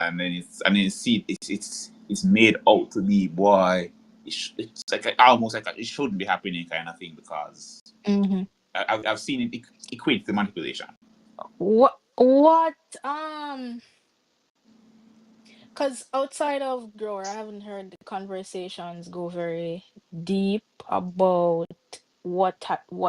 and then it's made out to be it's like almost like it shouldn't be happening kind of thing, because I've seen it equate to manipulation. What because outside of grower, I haven't heard the conversations go very deep about what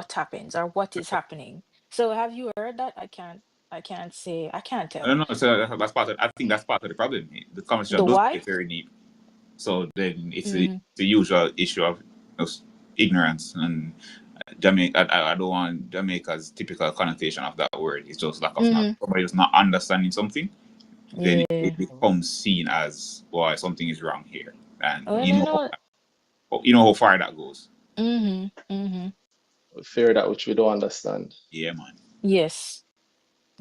happens or what is happening. So have you heard that? I can't I don't tell. know. So that's part of. I think that's part of the problem. The conversation The doesn't why? get very deep. So then it's Mm-hmm. the usual issue of ignorance, and Jamaica. I don't want Jamaica's typical connotation of that word. It's just lack of knowledge. Mm-hmm. Somebody who's not understanding something, then Yeah. it becomes seen as, why something is wrong here, and Well, you know. you know how far that goes. Mm-hmm. Mm-hmm. We fear that which we don't understand. Yeah, man. Yes,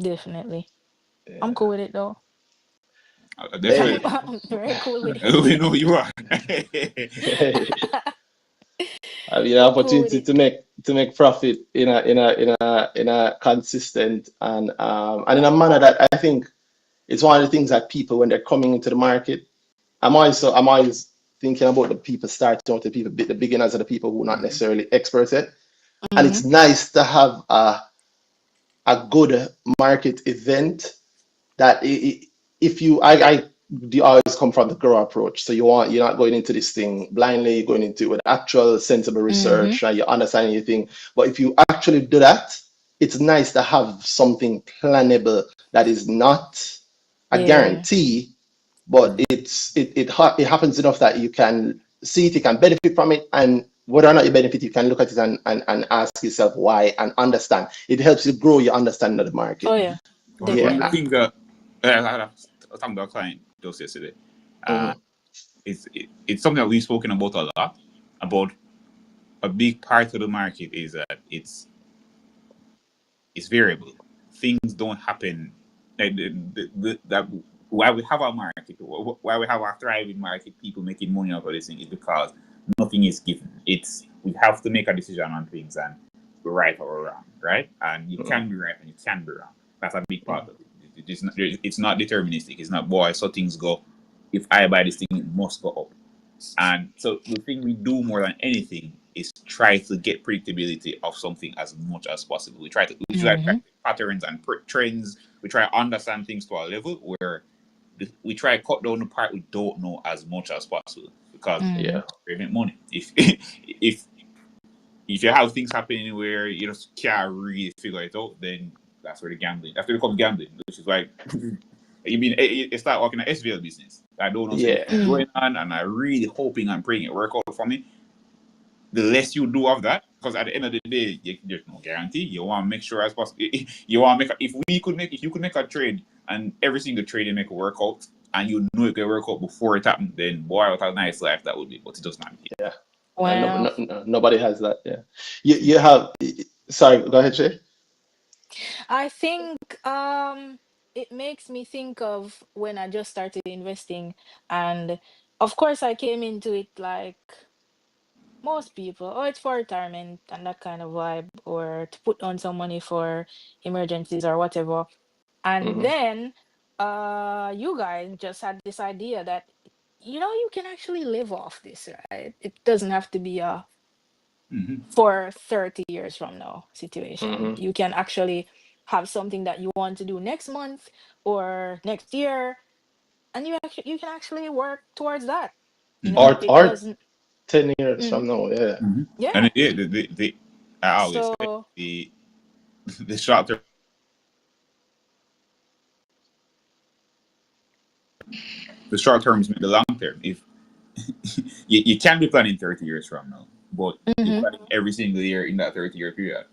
definitely. I'm Yeah. cool with it though. Hey, Definitely. I'm very cool with We it. know you are. hey. I mean, an I'm cool with opportunity it. to make profit in a consistent and in a manner that I think it's one of the things that people, when they're coming into the market, I'm always thinking about the people starting out, the beginners are the people who are not Mhm. necessarily experts yet. And Mm-hmm. it's nice to have a good market event that if you I do always come from the grow approach. So you're not going into this thing blindly, you're going into it with actual sensible Mm-hmm. research and you understand anything. But if you actually do that, it's nice to have something plannable that is not a Yeah. guarantee, but Mhm. it happens enough that you can see it, you can benefit from it, and whether or not you benefit, you can look at it and ask yourself why and understand. It helps you grow your understanding of the Oh market. yeah, One of the Yeah. definitely. things that I was talking to a client just yesterday, uh, Mhm. it's something that we've spoken about a lot. About a big part of the market is that it's variable. Things don't happen. Like that why we have a market, why we have a thriving market, people making money out of this thing, is because nothing is given. It's we have to make a decision on things, and we're right or wrong, right? And you Mhm. can be right and you can be wrong. That's a big part Mhm. of it. It's not deterministic. It's not, boy, so things go. If I buy this thing, it must go up. And so the thing we do more than anything is try to get predictability of something as much as possible. We try Mm-hmm. patterns and trends. We try to understand things to a level where we try to cut down the part we don't know as much as possible, because Mm-hmm. Yeah. we make money. If if you have things happening where you just can't really figure it out, then that's where the gambling. That's where it becomes gambling, which is like you mean it start working an SVL business. I don't know so this Yeah. thing Mm-hmm. going on, and I really hoping and praying it work out for me. The less you do of that, because at the end of the day, there's no guarantee. You want to make sure as possible. You want to make if you could make a trade and every single trade you make work out, and you know it can work out before it happened, then boy, what a nice life that would be. But it does not. Yeah. And Well, nobody has that. Yeah. You have. Sorry. Go ahead, Shay. I think it makes me think of when I just started investing, and of course I came into it like most people, oh, it's for retirement and that kind of vibe, or to put on some money for emergencies or whatever. And Hmm. then you guys just had this idea that you can actually live off this, right? It doesn't have to be a Mm-hmm. for 30 years from now situation. Hmm. You can actually have something that you want to do next month or next year, and you can actually work towards that. Mm-hmm. It Or doesn't. 10 years Mhm. from now. Yeah. Mm-hmm. Yeah. And yeah, I always say So the short term, the short term is the long term. If you can be planning 30 years from now, but you're mhm, planning every single year in that 30 year period.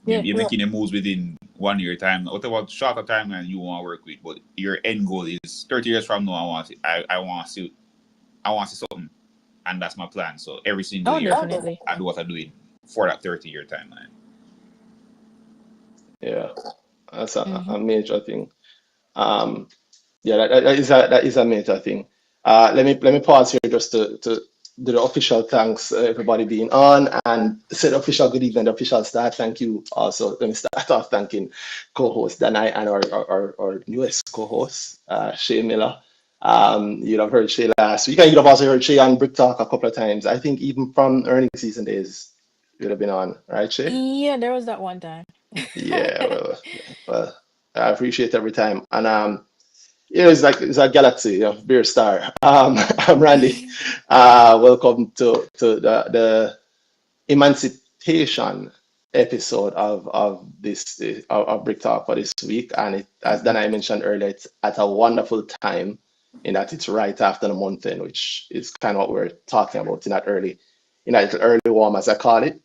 yeah, You're making the moves within 1 year time, whatever shorter timeline you want to work with, but your end goal is 30 years from now. I want to see something, and that's my plan. So every single oh year, definitely. I do what I'm doing for that 30 year timeline. Yeah. That's Hmm. a major thing. Um. Yeah. That is a major thing. Let me pause here just to do the official thanks, everybody being on, and say the official good evening, the official start. Thank you. Also, let me start off thanking co-host Danai and our newest co-host, Shay Miller. You'd have heard Shay last week. You'd have also heard Shay on BrickTalk a couple of times. I think even from earning season days, you'd have been on, right, Shay? Yeah, there was that one time. Yeah, well, I appreciate every time. And yeah, it's like galaxy, beer star. I'm Randy. Welcome to the emancipation episode of this of Brick Talk for this week, and as Mhm. Dana mentioned earlier, it's at a wonderful time in that it's right after the month end, which is kind of what we're talking about in that early warm, as I call it.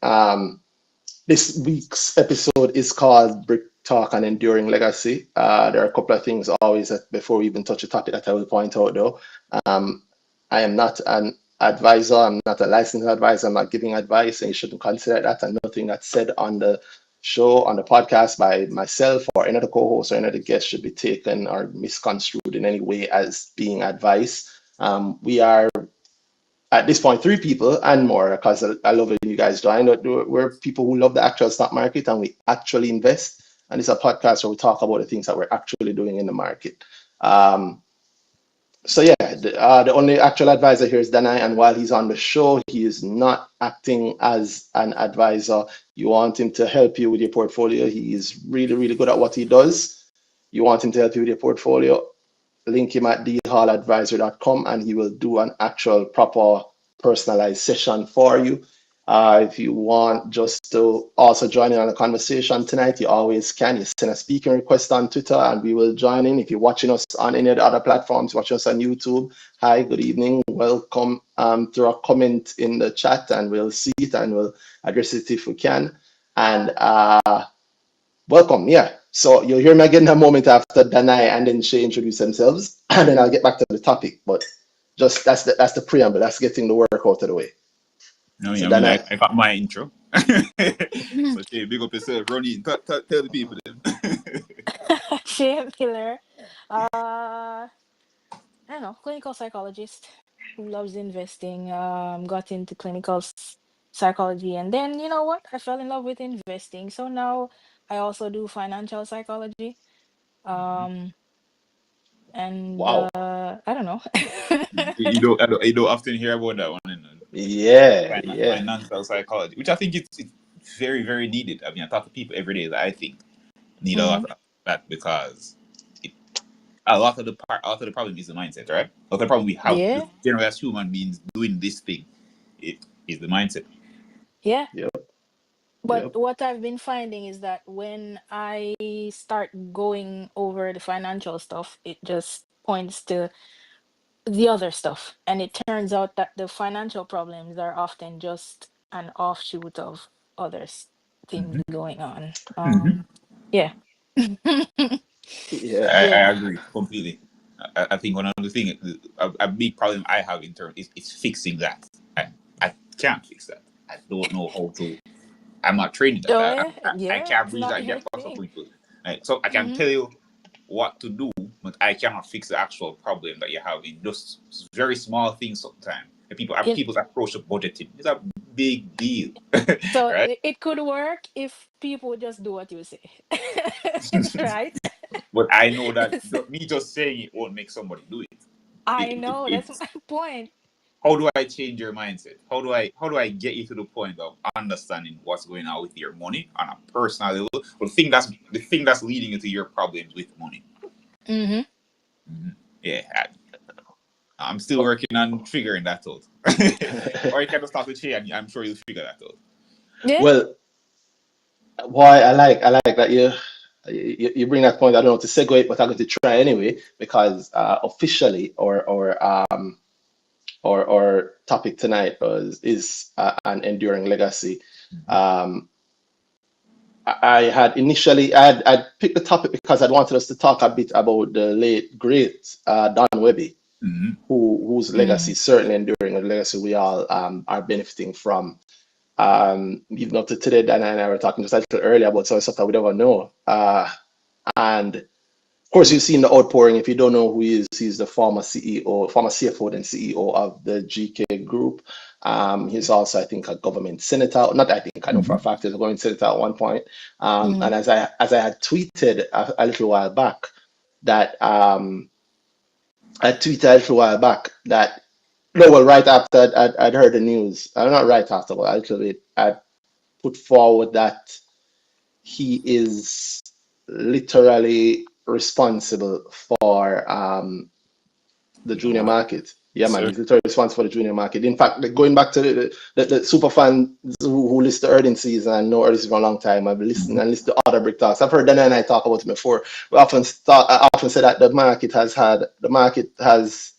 This week's episode is called Brick Talk and Enduring Legacy. There are a couple of things always that before we even touch the topic that I will point out though. Um, I am not an advisor, I'm not a licensed advisor, I'm not giving advice, and you shouldn't consider that. And nothing that's said on the show, on the podcast by myself or any other co-host or any other guest should be taken or misconstrued in any way as being advice. We are at this point, three people and more, because I love it when you guys join. We're people who love the actual stock market and we actually invest. And it's a podcast where we talk about the things that we're actually doing in the market. Um, so yeah, the only actual advisor here is Danai, and while he's on the show, he is not acting as an advisor. You want him to help you with your portfolio. He is really, really good at what he does. You want him to help you with your portfolio, link him at dhalladvisor.com and he will do an actual proper personalized session for you. If you want just to also join in on the conversation tonight, you always can. You send a speaking request on Twitter and we will join in. If you're watching us on any of the other platforms, watch us on YouTube. Hi, good evening. Welcome. Throw a comment in the chat and we'll see it and we'll address it if we can. And welcome, yeah. So you'll hear me again in a moment after Danai and then Shay introduce themselves, and then I'll get back to the topic. But just that's the preamble. That's getting the work out of the way. No, So I mean, Danai, I got my intro. So, Shay, big up yourself. Ronnie, tell the people then. Shea Miller. I don't know, clinical psychologist who loves investing. Got into psychology, and then you know what? I fell in love with investing. So now I also do financial psychology. Um, and wow, I don't know. You don't often hear about that one yeah, yeah, financial psychology, which I think it's very, very needed. I mean, I talk to people every day that I think need a lot Hmm. of that because it, a lot of a lot of the problem is the mindset, right? A lot of the problem we have, Yeah, just generally as human beings doing this thing, it is the mindset. yeah. yep, But yep, what I've been finding is that when I start going over the financial stuff, it just points to the other stuff. And it turns out that the financial problems are often just an offshoot of things Hmm. going on. Hmm. Yeah. yeah, Yeah. I agree completely. I think one of the things, a big problem I have in terms is fixing that. I can't fix that. I don't know how to. I'm not trained at Oh that. yeah. I Yeah. can't It's bridge not that your gap for some thing. people. Right? So I can Hmm. tell you what to do, but I cannot fix the actual problem that you have in just very small things sometimes. And In, people's approach to budgeting is a big deal. so Right? it could work if people would just do what you say. Right? But I know that me just saying it won't make somebody do it. I know, that's It's my point. how do I change your mindset? How do I get you to the point of understanding what's going on with your money on a personal level? But the thing that's leading you to your problems with money. Hmm. Mhm. Yeah, I'm still working on figuring that out. Or you can just talk to Shay and I'm sure you'll figure that out. Yeah. well, why I like that you bring that point. I don't know how to segue it, but I'm going to try anyway because officially or topic tonight is an enduring legacy. Hmm. Um, I had initially I'd picked the topic because I wanted us to talk a bit about the late great Don Wehby, Hmm. whose legacy Mm. is certainly enduring, a legacy we all are benefiting from. Even up to today, Dan and I were talking just a little earlier about some stuff that we never know. And course, you've seen the outpouring. If you don't know who he is, he's the former CEO, former CFO and CEO of the GK Group. He's also, I think, a government senator. Not, I think, I know for a fact, he's a government senator at one point. Mm-hmm. And as I had tweeted a little while back that no, well, right after I'd heard the news, not right after, but a little bit, I put forward that he is literally responsible for the You know junior what? market. Yeah, Yes, man, sir. he's literally responsible for the junior market. In fact, like, going back to the super fans who listen to earning season and know earning season for a long time, I've listened and listened to other brick talks. I've heard Dan and I talk about it before. I often say that the market has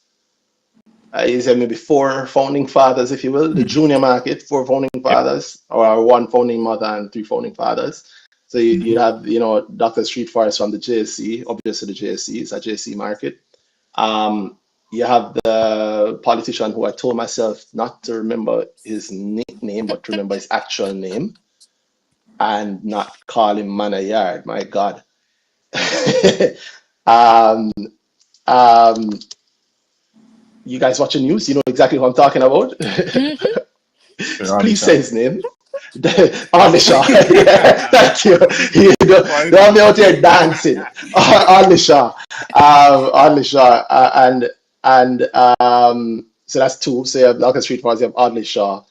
is there maybe four founding fathers, if you will, the junior market, four founding Yep. fathers, or one founding mother and three founding fathers. So you Mhm. have, Dr. Street Forest from the JSC, obviously the JSC is a JSC market. You have the politician who I told myself not to remember his nickname, but to remember his actual name and not call him man a yard. My God. um, um, you guys watching news? You know exactly who I'm talking about. Mm-hmm. Sure, Please Alicia. say his name. On the shore. Yeah, thank you. Don't have me out here dancing. On the shore. On the shore. So that's two. So you have Malcolm Street Farms, you have Audley Shaw.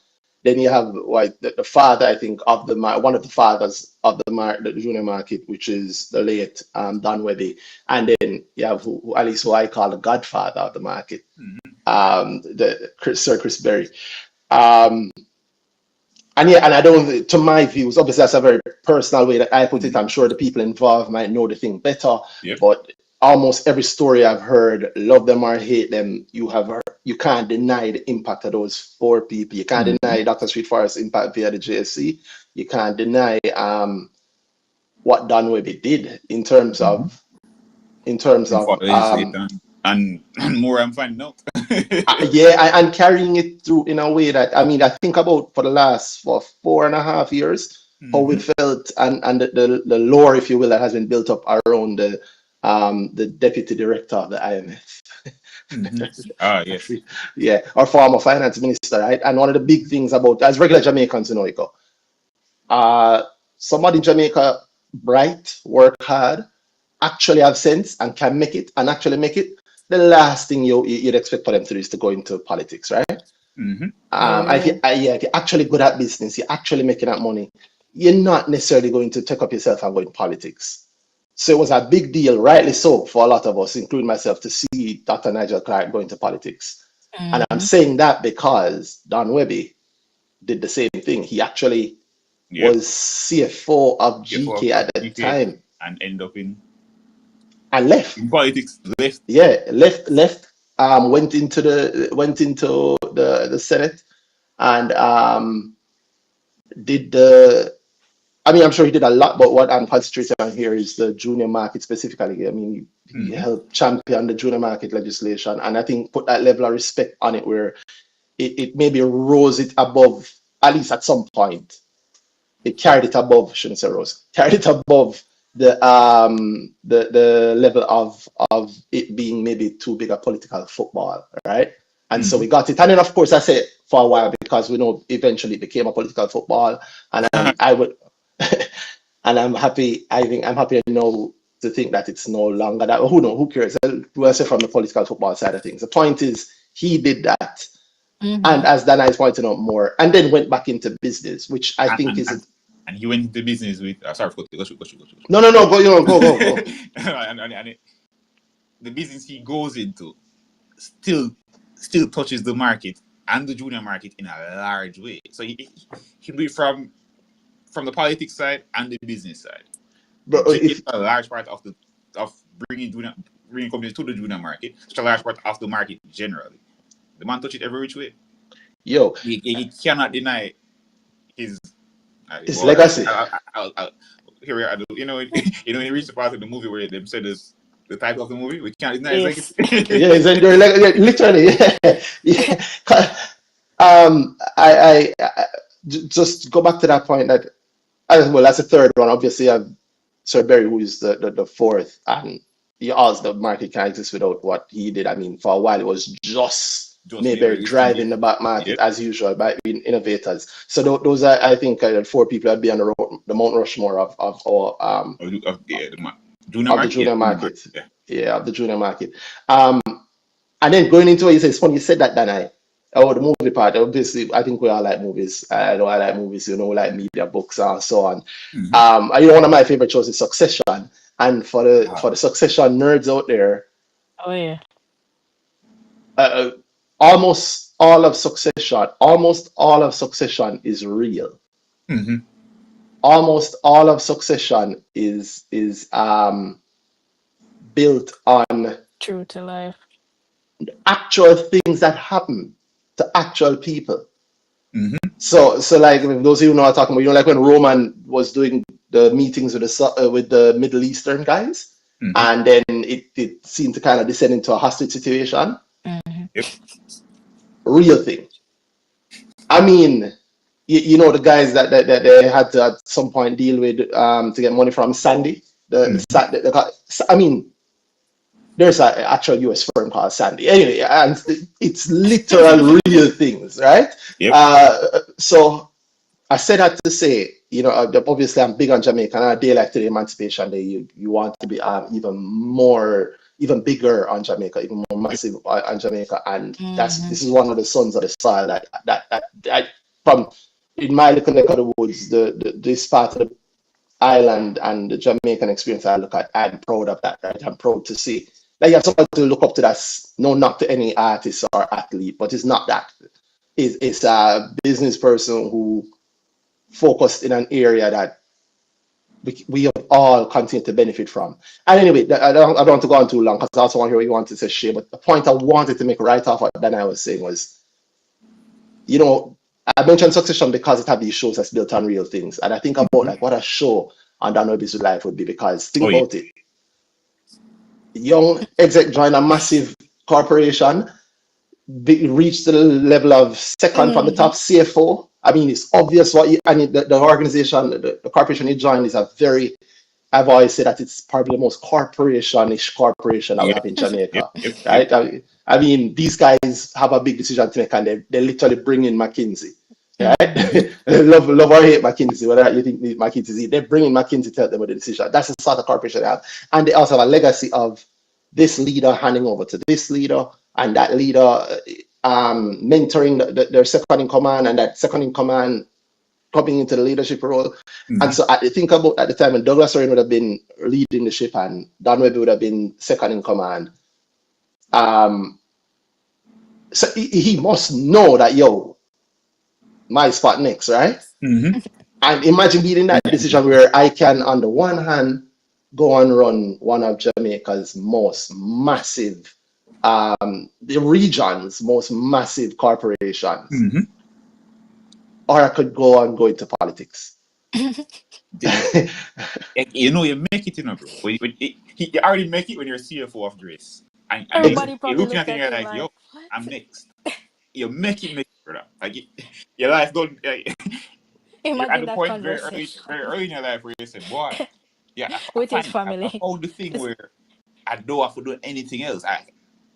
Then you have the father, I think, of one of the fathers of the junior market, which is the late Don Wehby. And then you have at least who I call the godfather of the market, Sir Chris Berry. Um, and yeah, and I don't, to my views, obviously that's a very personal way that I put it. I'm sure the people involved might know the thing better, Yep. but almost every story I've heard, love them or hate them, you can't deny the impact of those four people. You can't deny Dr. Street Forest's impact via the JSC. You can't deny what Don Webby did in terms of And for legislator and more I'm finding out. yeah, and carrying it through in a way that, I mean, I think about for the last 4.5 years, how we felt and the lore, if you will, that has been built up around the deputy director of the IMF. Ah, yes. Yeah, our former finance minister, right? And one of the big things about, as regular Jamaicans, somebody in Jamaica, bright, work hard, actually have sense and can make it and actually make it, the last thing you'd expect for them to do is to go into politics, right? If Yeah. if you're actually good at business, you're actually making that money, you're not necessarily going to take up yourself and go in politics. So it was a big deal, rightly so, for a lot of us, including myself, to see Dr. Nigel Clark go into politics. And I'm Mm-hmm. saying that because Don Webby did the same thing. He actually Yep. was CFO of CFO GK of at the GK time and end up and left. in politics. Left. Yeah, left. Went into the Senate and did the. I mean, I'm sure he did a lot, but what I'm concentrating on here is the junior market specifically. I mean, he helped champion the junior market legislation, and I think put that level of respect on it where it maybe rose it above, at least at some point. It carried it above, shouldn't say rose, carried it above the level of it being maybe too big a political football, right? And so we got it. And then of course I say it for a while because we know eventually it became a political football. And I would and I'm happy, I think I'm happy to think that it's no longer that. Who cares? We'll say from the political football side of things. The point is he did that. Mm-hmm. And as Dana is pointing out more, and then went back into business, which I think is And he went into business with sorry, go. no, go. And the business he goes into still touches the market and the junior market in a large way. So he do it from the politics side and the business side. But It's a large part of bringing companies to the junior market. Such a large part of the market generally. The man touch it every which way. yo, He cannot deny his. his Well, legacy. here we are. When you reach the part of the movie where they said this, the title of the movie, we can't deny his Yes. legacy. Yeah, his enduring legacy. Literally, yeah. I just go back to that point that, well, that's the third one. Obviously, I have Sir Berry, who is the fourth, and the market can't exist without what he did. I mean, for a while it was just Just Mayberry Mayberry listing driving it. the back market Yep. as usual by being innovators. So those are, I think, 4 people that be on the Mount Rushmore of our Junior of the market. Yeah, junior junior market. market. Yeah. Yeah, of the junior market. And then going into what you say, it's funny you said that, Danai. Oh, the movie part. Obviously, I think we all like movies. I know I like movies. You know, we like media, books, and so on. One of my favorite shows is Succession. And for the Succession nerds out there, Oh yeah. uh, almost all of Succession is real. Mm-hmm. Almost all of Succession is built on True to life. actual things that happen to actual people. Mm-hmm. So like those of you know what I'm talking about, like when Roman was doing the meetings with the Middle Eastern guys, Mm-hmm. and then it seemed to kind of descend into a hostage situation. Mm-hmm. Yep. Real thing. I mean, you know the guys that they had to at some point deal with to get money from Sandy. I mean, there's an actual US firm called Sandy. Anyway, and it's literal real things, right? Yep. So I said that to say, obviously I'm big on Jamaica, and a day like today, Emancipation Day, you want to be even bigger on Jamaica, even more massive on Jamaica, and Mm-hmm. this is one of the sons of the soil that from in my little neck of the woods, this part of the island and the Jamaican experience I look at, I'm proud of that, right? I'm proud to see. Like you have somebody to look up to that's no knock to any artist or athlete, but it's not that. It's a business person who focused in an area that we have all continue to benefit from. And anyway, I don't want to go on too long because I also want to hear what you want to say, Shay. But the point I wanted to make right off what Dan I was saying was, I mentioned Succession because it had these shows that's built on real things. And I think about like what a show on Dan Wehby's life would be, because think Oh yeah. about it. Young exec join a massive corporation, reach the level of second from the Mm-hmm. top CFO. I mean, it's obvious the organization, the corporation he joined is a very, I've always said that it's probably the most corporation-ish corporation that we Yep. have in Yep. Jamaica, Yep. Yep. right? I mean, these guys have a big decision to make, and they literally bring in McKinsey, Mm-hmm. right? love or hate McKinsey, whether you think McKinsey is, they bring in McKinsey to help them with the decision. That's the sort of corporation they have. And they also have a legacy of this leader handing over to this leader, and that leader mentoring their second in command, and that second in command coming into the leadership role. And Mm-hmm. so I think about at the time when Douglas Oren would have been leading the ship and Don Wehby would have been second in command. So he must know that, my spot next, right? Mm-hmm. And imagine being in that decision where I can, on the one hand, go and run one of Jamaica's most massive, the region's most massive corporations, Mm-hmm. or I could go and go into politics. You make it, bro. You already make it when you're CFO of Grace, and Everybody you're probably looking at looked it and at you're him like, like, yo, what? I'm next. You make it, brother. Like your life don't. You're at Imagine the that point conversation very early in your life where you say, boy, yeah, I with his find I family. found the thing where I don't have to do anything else.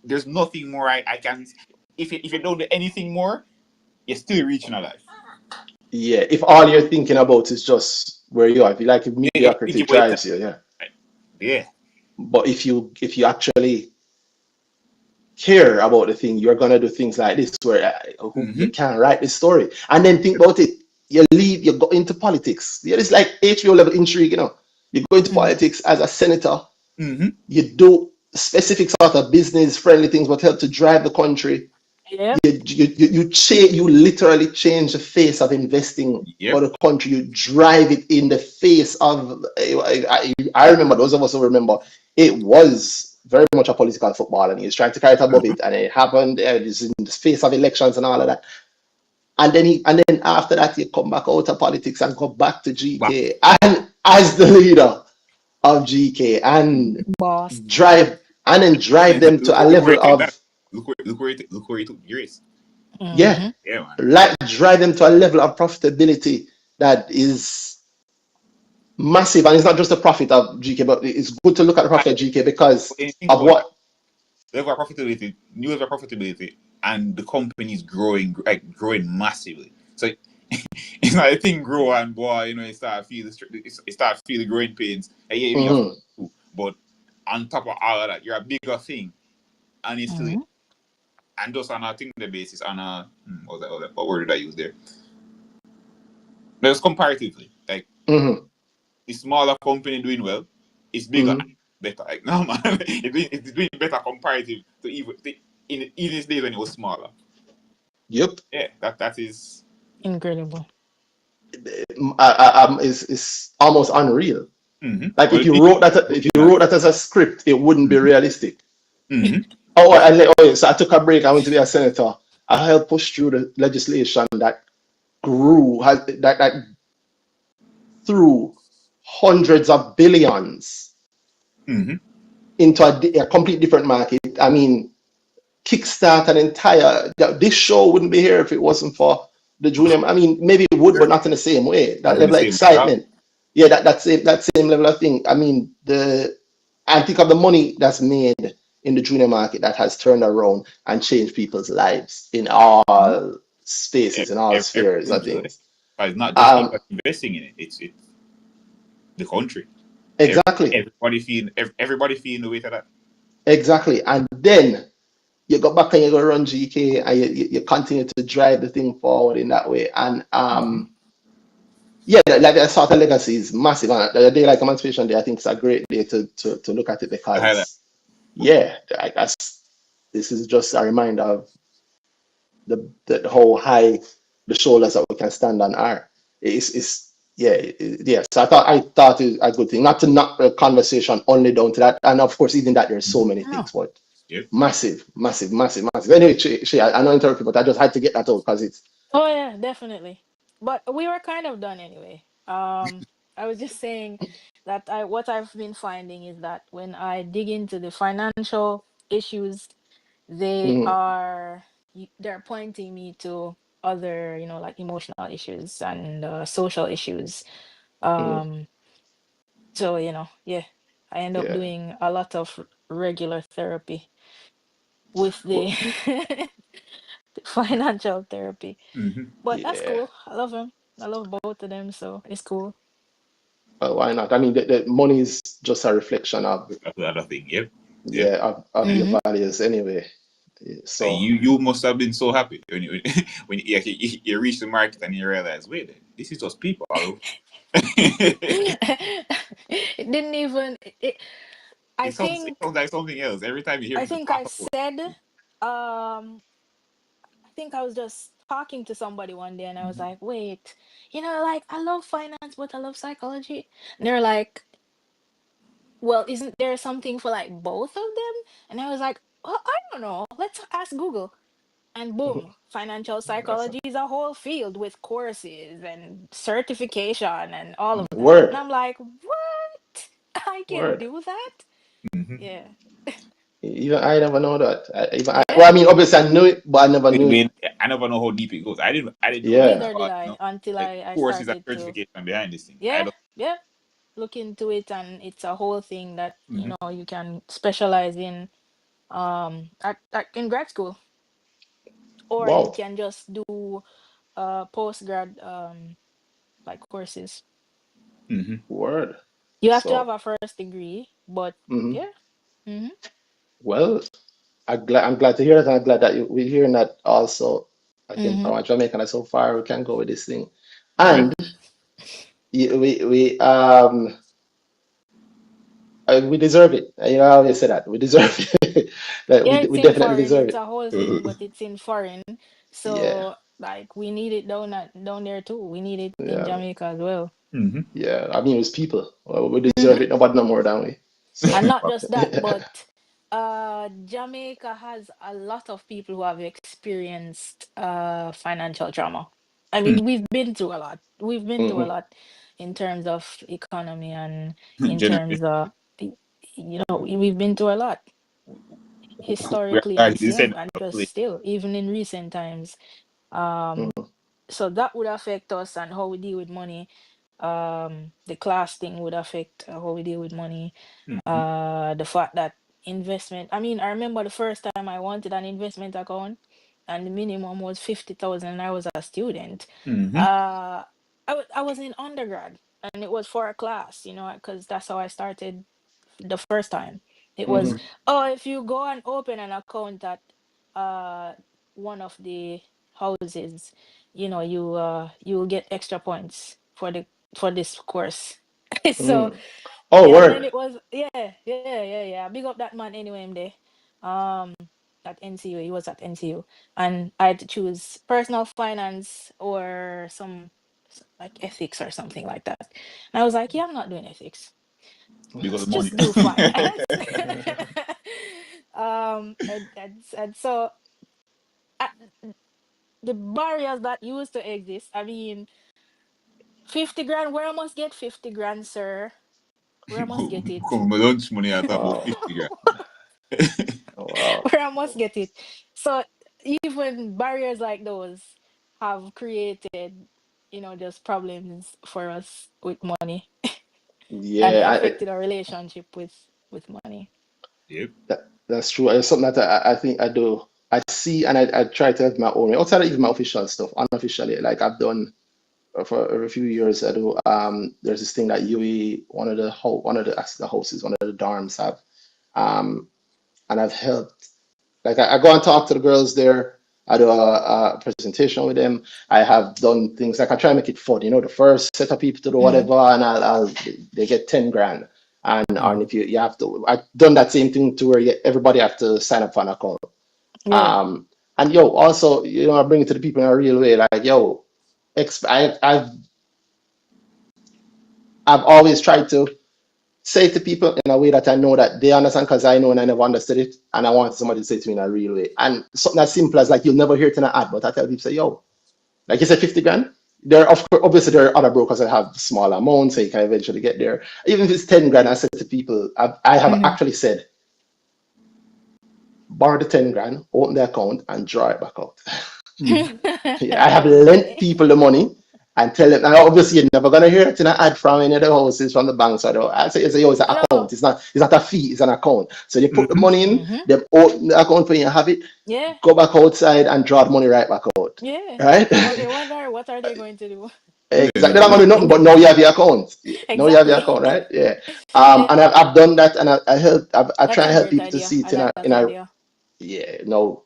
There's nothing more I can. If you don't do anything more, you're still reaching a life. Yeah, if all you're thinking about is just where you are, if Yeah, mediocrity think about it. drives you, yeah. Yeah. But if you actually care about the thing, you're gonna do things like this where you Mm-hmm. can write the story. And then think about it. You go into politics. Yeah, it's like HBO level intrigue, You go into Mm. politics as a senator, Mm-hmm. you do specific sort of business friendly things, but help to drive the country. Yep. You literally change the face of investing for Yep. the country. You drive it in the face of. I remember, those of us who remember, it was very much a political football, and he was trying to carry it above Uh-huh. it, and it happened. It was in the face of elections and all of that. And then after that, you come back out of politics and go back to But GK, and as the leader of GK, and Boss. drive them to a look where level you take that. of, Look where you took Grace. yeah, Mm-hmm. Yeah, man. like drive them to a level of profitability that is massive, and it's not just the profit of GK, but it's good to look at the profit of GK because When you think of about that, what. level of profitability, new level of profitability, and the company is growing, like growing massively. So it's not a thing grow and boy, you start feel it start feel the growing pains. And yeah, you have Mhm. to, but on top of all of that, you're a bigger thing, and it's still Mm-hmm. and just on a thing the basis on a what word did I use there? There's comparatively, like Mhm. the smaller company doing well, it's bigger and Mhm. better. Like no man, it's doing better comparative to in its days when it was smaller. Yep. Yeah, that is. Incredible. Is almost unreal. Mm-hmm. Like Well, if you wrote that as a script, it wouldn't be realistic. mm-hmm. Oh, so I took a break. I went to be a senator. I helped push through the legislation that that threw hundreds of billions Mm-hmm. into a complete different market. I mean, kickstart an entire. This show wouldn't be here if it wasn't for the junior. I mean, maybe it would, but not in the same way. That Not in the level of same way at all. excitement. Yeah, that same level of thing. I mean, I think of the money that's made in the junior market that has turned around and changed people's lives in Mhm. all spaces, in all spheres of Everything. things. But it's not just Um, people investing in it. It's the country. Every, exactly, everybody feeling the weight of that. exactly. And then you go back and you go run GK and you continue to drive the thing forward in that way. And Mm-hmm. yeah, like that sort of legacy is massive. And the day like Emancipation Day, I think it's a great day to look at it The highlight. because yeah, that's this is just a reminder of the whole high the shoulders that we can stand on are. It's yeah, yeah. So I thought it's a good thing. Not to knock the conversation only down to that. And of course, even that there's so Mm-hmm. many Oh. things, but Yep. massive, massive, massive, massive. Anyway, I know interrupt you, but I just had to get that out because it's Oh yeah, definitely. But we were kind of done anyway. I was just saying that I what I've been finding is that when I dig into the financial issues, mm, they're pointing me to other, like emotional issues and social issues. mm, Um, so yeah, I end up yeah, doing a lot of regular therapy with the well, financial therapy. Mm-hmm. But that's yeah. cool. I love them. I love both of them, so it's cool. Why not? I mean, the money is just a reflection of That's the other thing. Yep. Yep. yeah of your Mm-hmm. values anyway. Yeah, And so you must have been so happy when you reach the market and you realize, wait, this is just people. it It didn't even. I sounds it think. sounds like something else every time you hear I people think talk I about. said. I think I was just talking to somebody one day, and I was Mm-hmm. like, "Wait, like I love finance, but I love psychology." And they're like, "Well, isn't there something for like both of them?" And I was like, "Well, I don't know. Let's ask Google." And boom, financial That's psychology is a whole field with courses and certification and all of that. And word, I'm like, what? I can word. do that? mm-hmm. Yeah. Even I never know that. Yeah. Well, I mean, obviously I knew it, but I never knew it. I never know how deep it goes. I didn't know nothing Yeah, Neither did about I until like I courses and started to, certification behind this thing. I yeah, don't. yeah, look into it. And it's a whole thing that, Mm-hmm. you can specialize in in grad school, or you wow, can just do postgrad like courses. Mm-hmm. word. You have to have So, a first degree, but mhm. yeah. Mm-hmm. Well, I'm glad to hear that. I'm glad that we're hearing that also. I think Mm-hmm. our Jamaican are so far we can go with this thing, Yeah. and we we deserve it. I always say that we deserve it. That Yeah, we it's in definitely foreign. deserve It's it. a whole thing, but it's in foreign. Yeah, So like we need it down there too. We need it in yeah, Jamaica as well. Mm-hmm. yeah. I mean, it's people. Well, we deserve Hmm. it. Nobody no more than we. And So, not just that, but Jamaica has a lot of people who have experienced financial trauma. I mean, we've been through a lot. We've been through a mhm. lot in terms of economy and in Generation. terms of we've been through a lot We are historically and largely still descendants and of just slaves. still even in recent times. um Mhm. so that would affect us and how we deal with money. The class thing would affect how we deal with money. Mm-hmm. The fact that investment, I mean, I remember the first time I wanted an investment account and the minimum was 50,000 and I was a student. Mm-hmm. Uh, I was in undergrad and it was for a class, you know, because that's how I started the first time. It was, Mhm. oh, if you go and open an account at uh one of the houses, you know, you will get extra points for this course. So Mm. Oh, yeah, and then word. it was yeah. Big up that man anyway, him there. Um at NCU, he was at NCU. And I had to choose personal finance or like ethics or something like that. And I was like, yeah, I'm not doing ethics. Because Let's of money. just do finance. And so uh, the barriers that used to exist, I mean, 50 grand, where I must get 50 grand, sir? Where I must get it? Come, my lunch money at about Wow. 50 grand. Wow. Where I must get it. So even barriers like those have created, you know, just problems for us with money, and it Yeah, affected our relationship with money. Yep. that's true. It's something that I think I do. I see and I try to have my own way. Outside of even my official stuff, unofficially, like I've done for a few years. I do. There's this thing that UE, one of the houses, one of the dorms have, um, and I've helped. Like I go and talk to the girls there. I do a presentation with them. I have done things like I try and make it fun. You know, the first set of people to do Mm, whatever, and I'll they get 10 grand. And Mm-hmm. if you have to, I've done that same thing to where everybody have to sign up for an account. yeah. Um, and yo, also, you know, I bring it to the people in a real way. Like yo, I've always tried to say it to people in a way that I know that they understand because I know and I never understood it. And I want somebody to say it to me in a real way. And something as simple as like you'll never hear it in an ad, but I tell people, say, yo, like you said, 50 grand. Obviously there are other brokers that have small amounts, so you can eventually get there. Even if it's 10 grand, I said to people, I have Mhm. actually said, borrow the 10 grand, open the account, and draw it back out. Mm-hmm. Yeah, I have lent people the money and tell them. Now, obviously, you're never gonna hear it in an ad from any of the houses from the bank. So I say, yo, it's an No. account. It's not a fee. It's an account. So they put the Mm-hmm. money in. Hmm. They open the account when you have it. Yeah. Go back outside and draw the money right back out. Yeah. Right? Okay, what are they going to do? Yeah, Exactly. They're not gonna do nothing. nothing. But now you have your account. Now you have your Exactly. account, right? Yeah. Yeah, And I've done that, and I help. I that's try a and help great people to idea. see I it in like a that in a idea. yeah. No.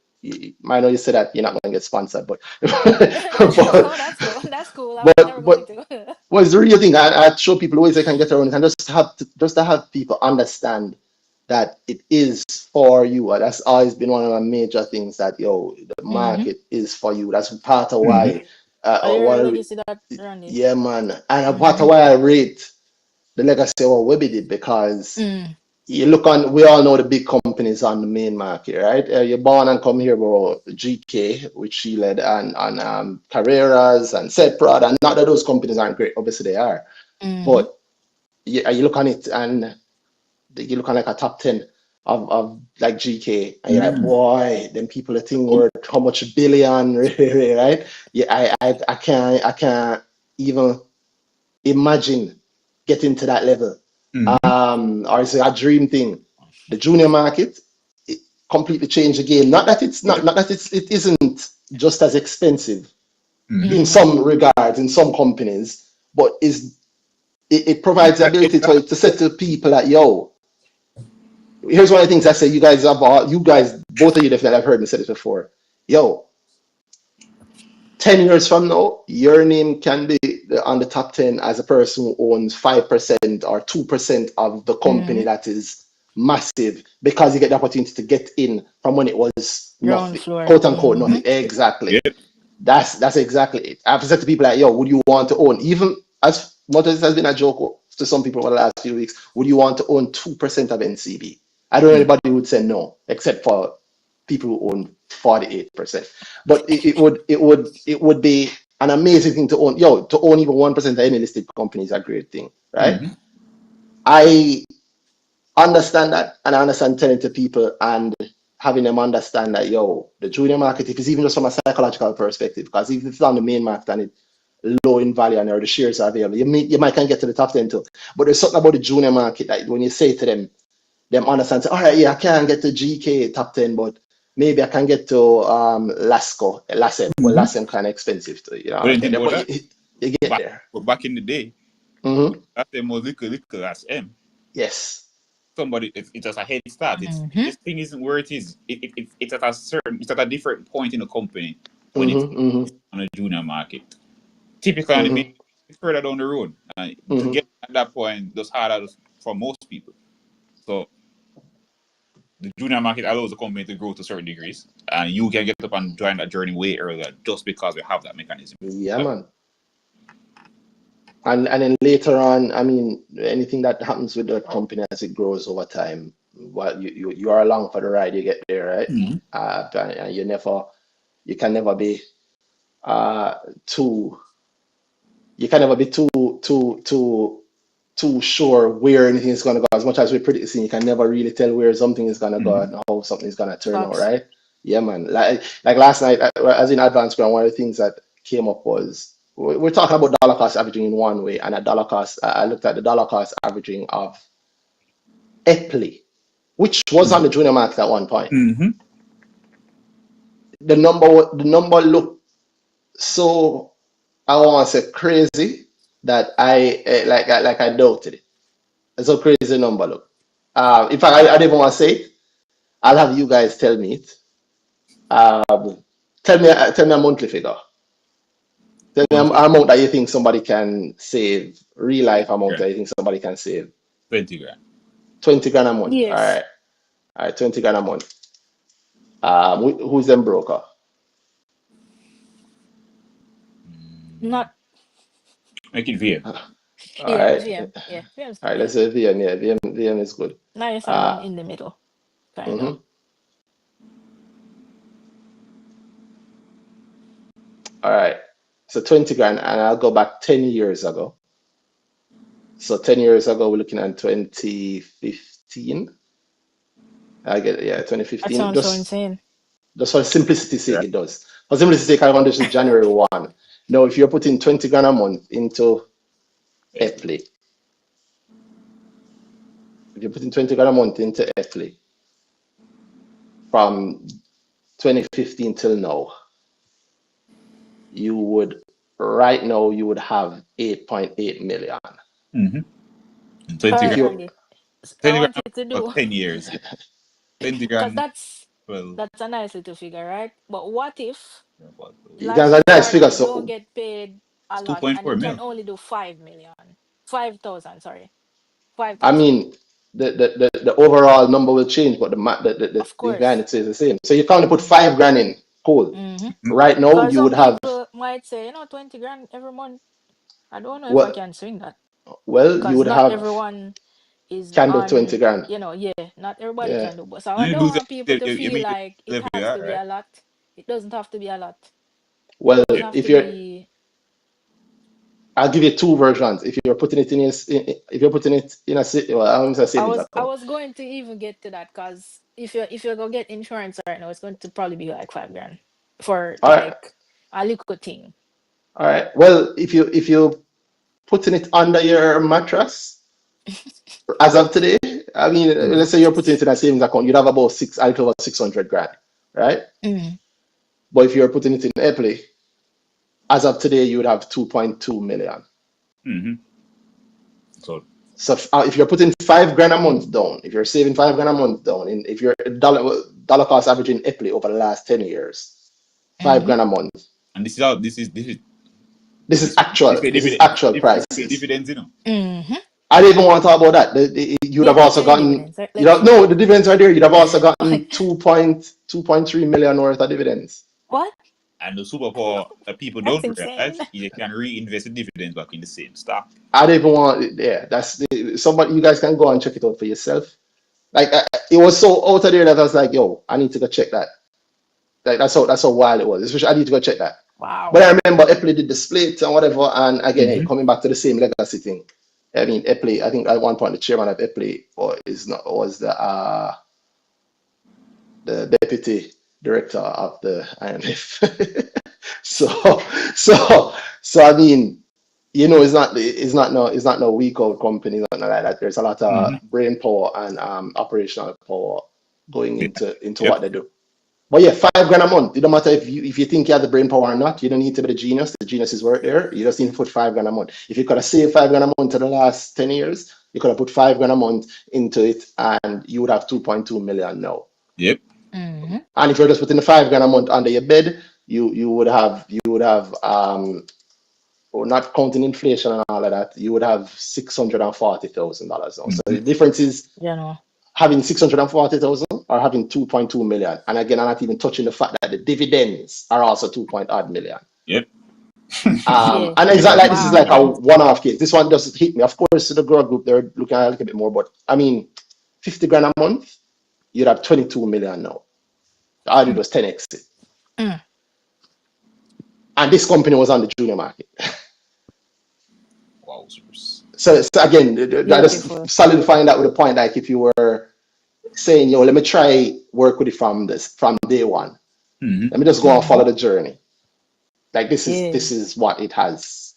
I know you said that you're not going to get sponsored, but No, but that's cool. That's cool. I was but never going but to. well, it's the real thing. I show people ways they can get around it, and just to have people understand that it is for you. That's always been one of the major things that yo, the Hmm. market is for you. That's part of Mm-hmm. why. I What already see that, Randy. yeah, man, and part Hmm. of why I rate the legacy of what Webby did because Mm. you look on. We all know the big companies on the main market, right? You're born and come here, bro. GK, which she led, and Carreras and Setprod, and not that those companies aren't great. Obviously, they are. Hmm. But you look on it and you look on like a top 10 of like GK, and you're like, Mm-hmm. boy, them people are think worth how much billion, really, right? Yeah, I can't even imagine getting to that level. Mm-hmm. Or it's a dream thing. The junior market it completely changed the game. Not that it isn't just as expensive Mm-hmm. in Mm. some regards in some companies, but it provides the ability to say to people that yo, here's one of the things I say. You guys, both of you definitely have heard me say this before. Yo, 10 years from now, your name can be on the top 10 as a person who owns 5% or 2% of the company Hmm. that is massive because you get the opportunity to get in from when it was Ground nothing, floor. quote unquote, Hmm. nothing. Exactly. Yep. That's exactly it. I've said to people like, yo, would you want to own, even as much as it has been a joke to some people over the last few weeks, would you want to own 2% of NCB? I don't know Mm-hmm. anybody who would say no, except for people who own 48%. But it would be an amazing thing to own. Yo, to own even 1% of any listed company is a great thing, right? Mm-hmm. I understand that, and I understand telling to people and having them understand that yo, the junior market, if it's even just from a psychological perspective, because if it's on the main market and low in value and or the shares are available. You might can get to the top 10 too. But there's something about the junior market that when you say to them understand, say, all right, yeah, I can't get to GK top 10, but maybe I can get to LASEM. Well, LASEM kind of expensive too, But then think about but that. you get there. But back in the day, Mm-hmm. that them was little as M. Yes. Somebody, it's just a head start. Mm-hmm. This thing isn't where it is. It's at a different point in the company when it's Mm-hmm. Mm-hmm. on a junior market. Typically, on the Mm-hmm. big, it's further down the road. To Mm-hmm. get at that point, that's harder for most people. So the junior market allows the company to grow to certain degrees, and you can get up and join that journey way earlier just because we have that mechanism. Yeah, man. And then later on, I mean, anything that happens with the company as it grows over time, well, you are along for the ride. You get there, right? Mm-hmm. And you can never be uh too you can never be too sure where anything is going to go. As much as we're predicting, you can never really tell where something is going to go and how something is going to turn out, Facts. right? Yeah, man. Like last night, as in advanced ground, one of the things that came up was we're talking about dollar cost averaging in one way, and a dollar cost. I looked at the dollar cost averaging of Epley, which was on the junior market at one point. Mm-hmm. The number looked so, I want to say, crazy that I doubted it. It's a crazy number, look. In fact, I don't even want to say it. I'll have you guys tell me it. Tell me a monthly figure. Tell me an Monthly, amount that you think somebody can save. Real life amount grand, that you think somebody can save. 20 grand. 20 grand a month. All Yes. right. All right, 20 grand a month. Who's them broker? Not. Make it VM. All Yeah, right. VM. Yeah, VM's All good. right, Yeah, let's say VM. Yeah, VM is good. nice Uh, and in the middle, kind of. mhm. All right. So 20 grand, and I'll go back 10 years ago. So 10 years ago, we're looking at 2015. I get it, yeah, That 2015. sounds so Just insane. for simplicity's Yeah. sake, it does. For simplicity's sake, I want this is January 1. Now, if you're putting 20 grand a month into Epley, if you're putting 20 grand a month into Epley from 2015 till now, right now, you would have 8.8 million. Mm-hmm. And All 20 If right, grand, you Andy. I 20 grand want you to for do 10 years. 20 because grand, well, that's a nice little figure, right? But what if, that's like, a you nice start figure. and you don't So, get paid a it's lot, and 2.4 you can mil. only do 5 million, 5,000. Sorry, five I thousand. mean, the overall number will change, but Of the behind course. it stays the same. So you can't put Mm-hmm. 5 grand in. Cool. Mm-hmm. Mm-hmm. Right now, Because you would some have, people might say, 20 grand every month. I don't know if I well, can swing that you because would not have everyone is can do 20 on, grand. yeah, not everybody Yeah. can do. But so And I you don't lose want people to you feel meet like the it level you has are, to be right? a lot. It doesn't have to be a lot. It Well, doesn't have to if you're, be. I'll give you two versions. If you're putting it if you're putting it in a, well, I don't say I savings was I account. was going to even get to that because if you're gonna get insurance right now, it's going to probably be like 5 grand for All right. like a little thing. All right. Well, if you putting it under your mattress as of today, I mean, Mm-hmm. let's say you're putting it in a savings account, you'd have about a little over 600 grand, right? Mm. But if you're putting it in Airplay, as of today, you would have 2.2 million. Mm-hmm. So, So if you're putting 5 grand a month down, if you're saving 5 grand a month down, and if you're dollar cost averaging Epley over the last 10 years, five Mm-hmm. grand a month. and this is how this This is this actual. pay This is dividend actual pay prices. dividends, you know. Mm-hmm. I didn't even want to talk about that. You'd Yeah, have not also any gotten. dividends. Let's No, forget the it. dividends are there. You'd have also Okay. gotten 2.3 million worth of dividends. What? And the superpower that people That's don't insane. realize is you can reinvest the dividends back in the same stock. I didn't even want. Yeah, somebody. You guys can go and check it out for yourself. Like it was so out of there that I was like, yo, I need to go check that. Like that's how wild it was. Especially I need to go check that. But Wow. I remember Epley did the split and whatever. And again, hey, Mm-hmm. coming back to the same legacy thing. I mean, Epley. I think at one point the chairman of Epley was the deputy director of the IMF. so so So I mean, it's not no weak old company, nothing like that. There's a lot of Mm-hmm. brain power and operational power going Yeah. into Yep. what they do. But yeah, 5 grand a month. It don't matter if you think you have the brain power or not. You don't need to be the genius. The genius is work there. You just need to put 5 grand a month. If you could have saved 5 grand a month in the last 10 years, you could have put 5 grand a month into it, and you would have 2.2 million now. Yep. Mm-hmm. And if you're just putting the 5 grand a month under your bed, you would have or not counting inflation and all of that, you would have $640,000 now. So Mm-hmm. the difference is You know. having 640,000 or having 2.2 million. And again, I'm not even touching the fact that the dividends are also 2.odd million. Yep. Yeah. And exactly like this is Wow. like a one-off case. This one just hit me. Of course, the girl group, they're looking at a little bit more, but I mean, 50 grand a month, you'd have 22 million now. All it was 10x. Mm. And this company was on the junior market. Wowzers. So again, that is Beautiful. solidifying that with a point, like if you were saying, yo, let me try work with it from day one. Mm-hmm. Let me just go and Mm-hmm. follow the journey. Like this Yeah. is what it has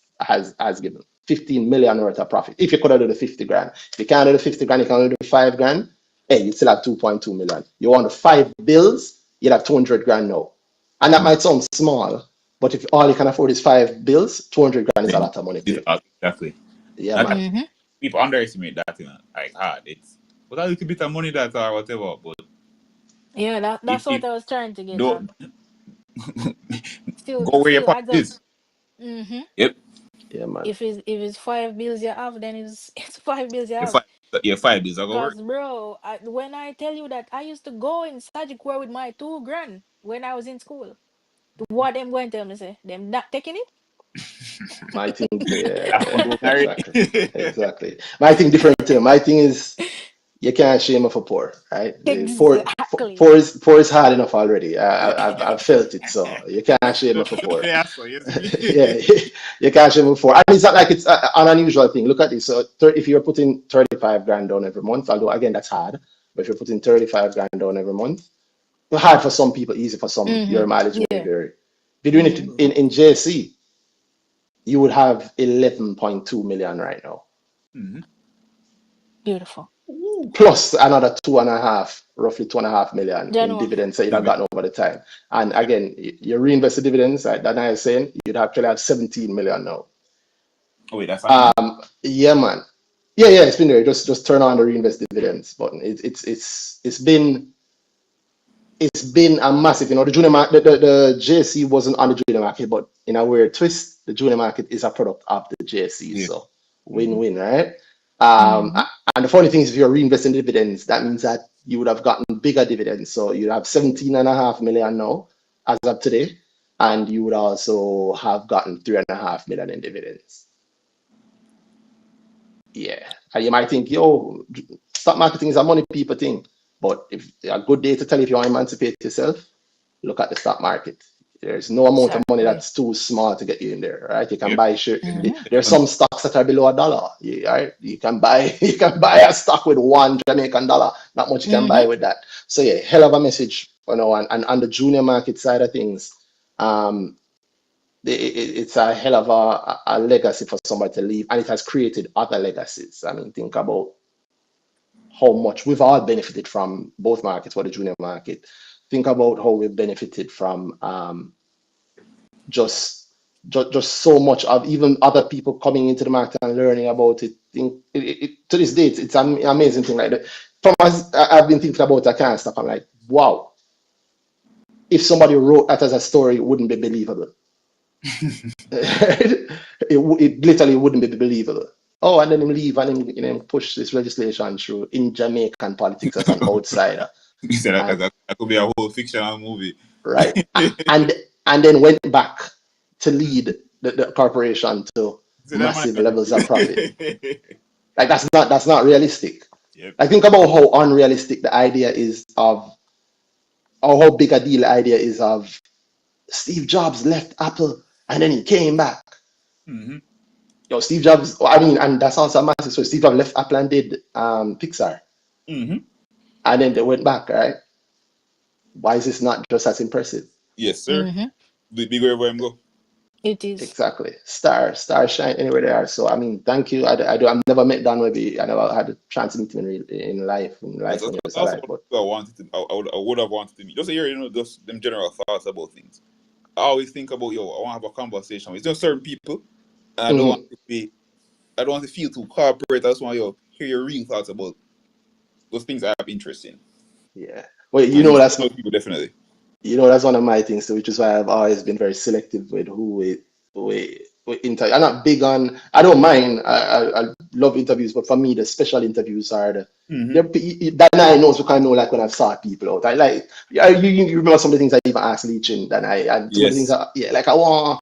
given. 15 million worth of profit. If you could have done the 50 grand. If you can't do the 50 grand, you can only do 5 grand. Hey, you still have 2.2 million. You want the 5 bills, you'd have 200 grand now. And that might sound small, but if all you can afford is 5 bills, 200 grand is a Then lot of money to it's you. exactly Yeah, that man. Mm-hmm. people underestimate that thing like hard. It's but a little bit of money that or whatever. But Yeah, if that's what I was trying to get at. don't Still go where your still part adds up. is. Mm-hmm. Yep. Yeah, man. If it's 5 bills you have, then it's 5 bills you Your have. five your 5 bills are gonna work. Cause bro, when I tell you that I used to go in Sagicor with my 2 grand when I was in school, what them going to tell me say? Them not taking My thing, yeah, That's yeah, unknown exactly. already. Exactly. My thing different too. My thing is it. you can't shame her for poor, right? Exactly. Poor is hard enough already. I've felt it, so you can't shame her for poor. Yeah, so you Yeah, see. you can't shame her for. And it's not like it's an unusual thing. Look at this. So if you're putting 35 grand down every month, although again that's hard, but if you're putting 35 grand down every month, hard for some people, easy for some. Mm-hmm. Your mileage may Yeah. vary. If you're doing it Mm-hmm. in JC, you would have 11.2 million right now, Mhm. Beautiful. Ooh. plus another two and a half, roughly 2.5 million in Genoa. dividends that you'd have Divi- gotten over the time. And Yeah. again, you reinvest the dividends, like that I was saying, you'd actually have 17 million now. Oh wait, that's happening. Yeah, man. Yeah, it's been there. Just turn on the reinvest dividends button. It's been a massive, the junior market, the JC wasn't on the junior market, but in a weird twist, the junior market is a product of the JC. Yeah. So Mhm. win-win, right? Um, Mm-hmm. and the funny thing is, if you're reinvesting dividends, that means that you would have gotten bigger dividends. So you have 17.5 million now as of today, and you would also have gotten 3.5 million in dividends. Yeah. And you might think, yo, stock marketing is a money people thing. But if a good day to tell you if you want to emancipate yourself, look at the stock market. There's no amount of money Exactly. that's too small to get you in there, right? You can Yep. buy share. Mm-hmm. There's some stocks that are below $1. Right? You can buy you can buy a stock with $1 Jamaican. Not much you can Mm-hmm. buy with that. So yeah, hell of a message, and on the junior market side of things, um, it's a hell of a legacy for somebody to leave, and it has created other legacies. I mean, think about how much we've all benefited from both markets, or the junior market. Think about how we've benefited from just, just so much of even other people coming into the market and learning about it. To this day, it's an amazing thing like that. From as I've been thinking about that kind of stuff, I'm like, wow, if somebody wrote that as a story, it wouldn't be believable. It literally wouldn't be believable. Oh, and then him leave and him push this legislation through in Jamaican politics as an outsider. You said And that could be a whole fictional movie. right. And and then went back to lead the corporation to So that man massive can levels of profit. do. Like that's not realistic. Yep. Like think about how unrealistic the idea is of, or how big a deal the idea is of Steve Jobs left Apple and then he came back. Mm-hmm. Yo, Steve Jobs, I mean, and that's also a massive story. Steve Jobs left Apple and did Pixar, Mm-hmm. and then they went back, right? Why is this not just as impressive? Yes, sir. Mm-hmm. The big wherever him go. It is. Exactly. Star shine anywhere they are. So I mean, thank you. I've never met Don Wehby. I never had a chance to meet him in That's life when also, he was also alive. one But people I wanted to, I would have wanted to meet. Just here, just them general thoughts about things. I always think about, I want to have a conversation with just certain people, and mhm, I don't want to feel too corporate. I just want hear your real thoughts about those things I have interest in. yeah. Well, And meet those people definitely. that's one of my things, too, which is why I've always been very selective with who we interview. I'm not big on. I don't mind. I love interviews, but for me, the special interviews are Mm-hmm. that I know, so kind of know, like when I've sought people out. I like. You remember some of the things I even asked Leachin, that I and some of the things Yes. yeah, like I want.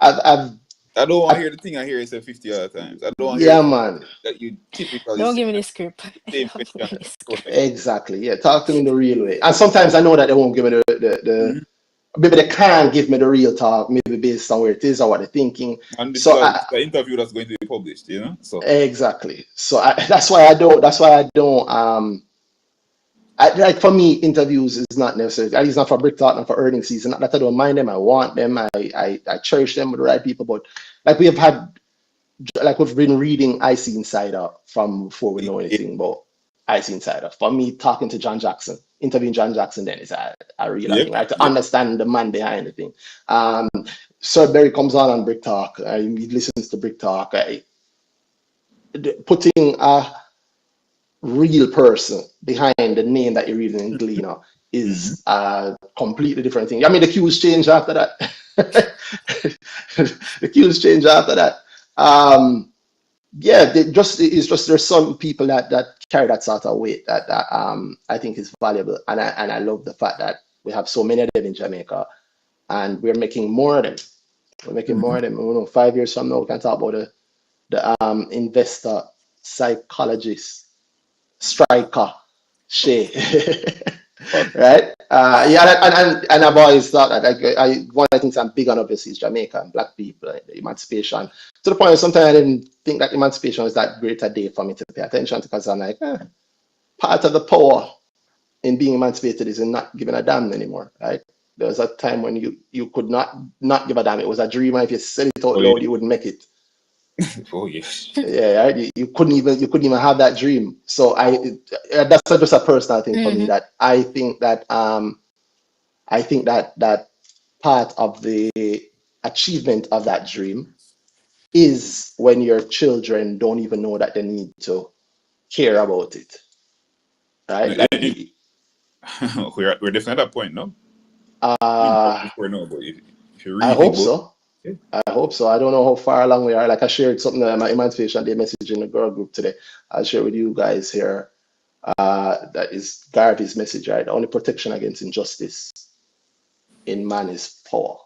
I've I don't want to I, hear the thing I hear you say 50 other times. I don't want to hear yeah, the thing man. that you typically Don't say give me and the script. the same Don't question give me the so script. many times. Exactly. Yeah. Talk to me the real way. And sometimes I know that they won't give me the Mm-hmm. maybe they can't give me the real talk, maybe based on where it is or what they're thinking. And So this is an interview that's going to be published. So exactly. So that's why I don't like for me interviews is not necessary. At least not for BrickTalk, not for earning season. Not that I don't mind them. I want them. I cherish them with the right people. But like we've been reading I See Insider from before we know yeah, anything about I See Insider. For me, talking to John Jackson, interviewing John Jackson, then is a real yep, thing, right? To yep. understand the man behind the thing. Um, Sir Berry comes on Brick Talk. He listens to Brick Talk. Putting a real person behind the name that you're reading in Gleaner Mm-hmm. is a completely different thing. I mean, the cues change after that. The cues change after that. Um, yeah, it's just there's some people that carry that sort of weight that I think is valuable, and I love the fact that we have so many of them in Jamaica, and we're making more of them. We're making more Mm-hmm. of them. 5 years from now, we can talk about the investor, psychologist, striker, Shay. But Right? Yeah, and I've always thought that one of the things I'm big on obviously is Jamaica and black people, the emancipation. To the point where sometimes I didn't think that emancipation was that great a day for me to pay attention to, because I'm like, part of the power in being emancipated is in not giving a damn anymore, right? There was a time when you could not give a damn. It was a dream, and if you said it out oh loud, yeah, you wouldn't make it. oh yes, Yeah, right? You couldn't even have that dream. So that's just a personal thing for me, Hmm. that I think that part of the achievement of that dream is when your children don't even know that they need to care about it, right? Like, we're definitely at that point, no? Been there uh, before, no, but if you I really think hope about so. it, I hope so. I don't know how far along we are. Like I shared something that my Emancipation Day message in the girl group today. I'll share with you guys here. That is Garvey's message, right? The only protection against injustice in man is power,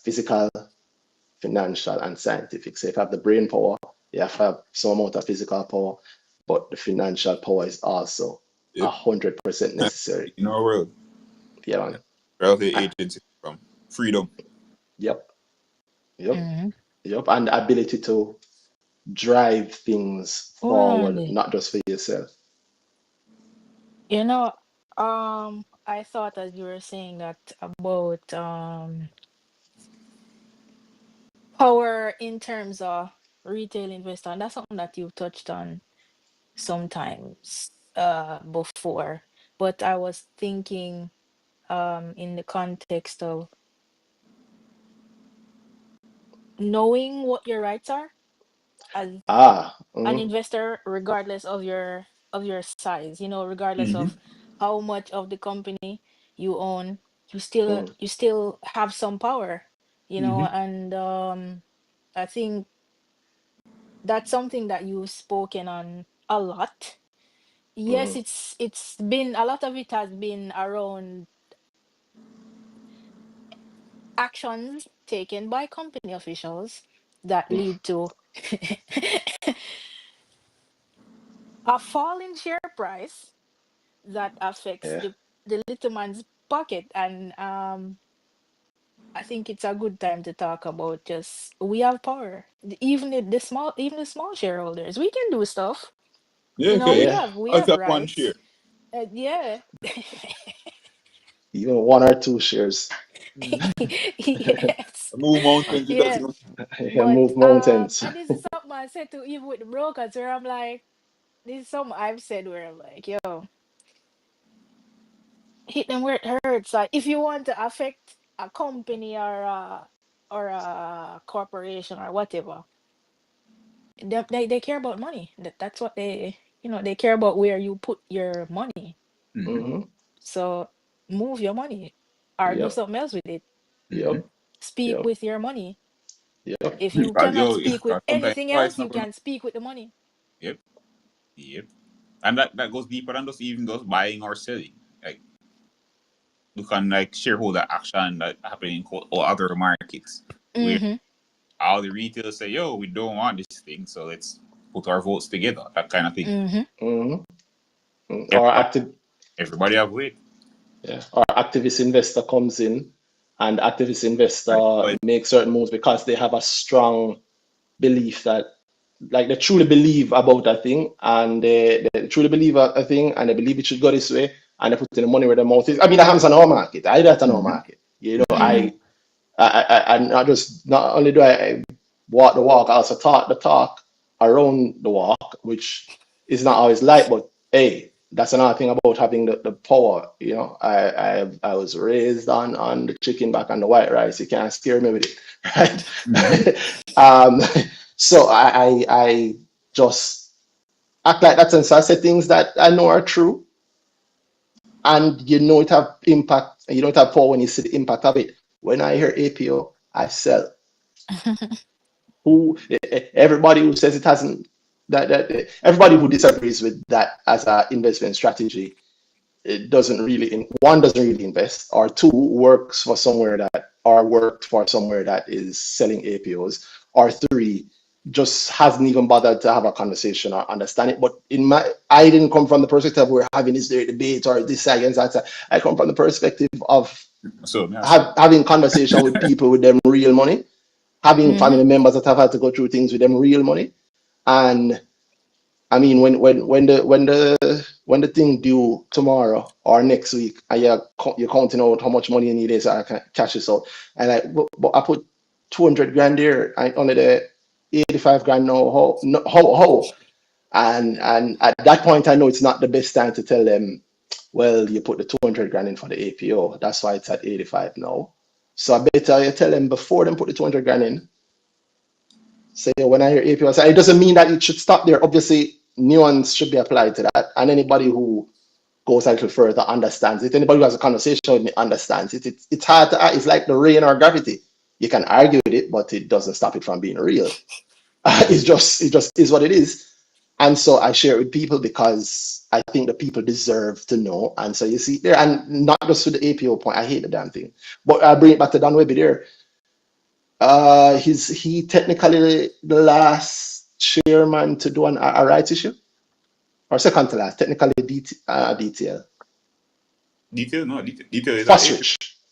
physical, financial, and scientific. So if you have the brain power, you have to have some amount of physical power, but the financial power is also yep. 100% And necessary. in our world, Yeah, man. reality Ah, agency from freedom. yep, yep, Hmm. yep. And the ability to drive things Well, forward, only. not just for yourself. You know, I thought as you were saying that about power in terms of retail investor, and that's something that you've touched on sometimes before. But I was thinking in the context of knowing what your rights are as Ah, an investor, regardless of your size, regardless Mm-hmm. of how much of the company you own, you still mm, you still have some power, Mm-hmm. and I think that's something that you've spoken on a lot. Yes, mm, it's been a lot of it has been around actions taken by company officials that lead to a fall in share price that affects yeah, the little man's pocket. And I think it's a good time to talk about just we have power. Even the small shareholders, we can do stuff. Yeah, We okay. yeah, have I'll have one share. rights. Yeah. even one or two shares. Yes. Move mountains, it doesn't. Yes. You can But move mountains. and this is something I said to even with the brokers where I'm like, this is something I've said where I'm like, yo, hit them where it hurts. Like if you want to affect a company or a corporation or whatever, they care about money. That's what they care about where you put your money. Mm-hmm. Hmm. So move your money or do Yep. something else with it. Mm-hmm. Yep. Speak Yep. with your money. Yep. If you Because cannot yo, speak with because sometimes anything price else, you number. can speak with the money. Yep. Yep. And that goes deeper than just even just buying or selling. Like look on like shareholder action that happen in or other markets where Mm-hmm. all the retailers say, "Yo, we don't want this thing, so let's put our votes together." That kind of thing. Mm-hmm. Hmm. Or Everybody, active, everybody have weight. yeah. Or activist investor comes in, and activist But investor makes certain moves because they have a strong belief that, like, they truly believe about a thing, and they truly believe a thing, and they believe it should go this way, and they put in the money where the mouth is. I mean, that happens on our market. I do that on our mm-hmm. market. You know, Mm-hmm. Mm-hmm. I not just, not only do I walk the walk, I also talk the talk around the walk, which is not always light, but hey, that's another thing about having the power. You know, I was raised on the chicken back and the white rice. You can't scare me with it, Mm-hmm. right? um, so I just act like that, and so I say things that I know are true, and you know it have impact, and you don't have power when you see the impact of it. When I hear APO, I sell. Who Everybody who says it hasn't, that everybody who disagrees with that as an investment strategy, it doesn't really, one, doesn't really invest, or two, works for somewhere that, or worked for somewhere that is selling APOs, or three, just hasn't even bothered to have a conversation or understand it. But I didn't come from the perspective we're having this debate or this science, that I come from the perspective of So yeah, so having conversation with people with them real money, having Mm-hmm. family members that have had to go through things with them real money. And I mean, when the thing due tomorrow or next week, and you're counting out how much money you need, so I can cash this out. And but I put 200 grand there, and only the 85 grand now. How? No, how? And at that point, I know it's not the best time to tell them, well, you put the 200 grand in for the APO. That's why it's at 85 now. So I better you tell them before them put the 200 grand in. Say, when I hear APO, so it doesn't mean that it should stop there. Obviously, nuance should be applied to that. And anybody who goes a little further understands it. Anybody who has a conversation with me understands it. It's hard to, it's like the rain or gravity. You can argue with it, but it doesn't stop it from being real. It just is what it is. And so I share it with people because I think the people deserve to know. And so you see there, and not just with the APO point, I hate the damn thing. But I bring it back to Don Wehby there. He technically the last chairman to do a rights issue, or second to last, technically DTL. detail, no detail. Detail is at April.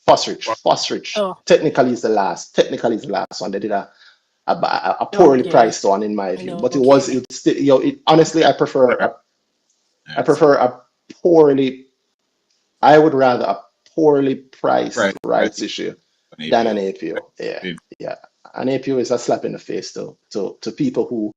Fosrich, Fosrich. Oh, Technically is the last. Technically is the last one. They did a poorly okay. priced one in my view, No, but it was okay. it still, honestly, I Yes. prefer a poorly. I would rather a poorly priced Right, right. rights issue An than an APO. APO. Yeah, Same. yeah. An APO is a slap in the face to people who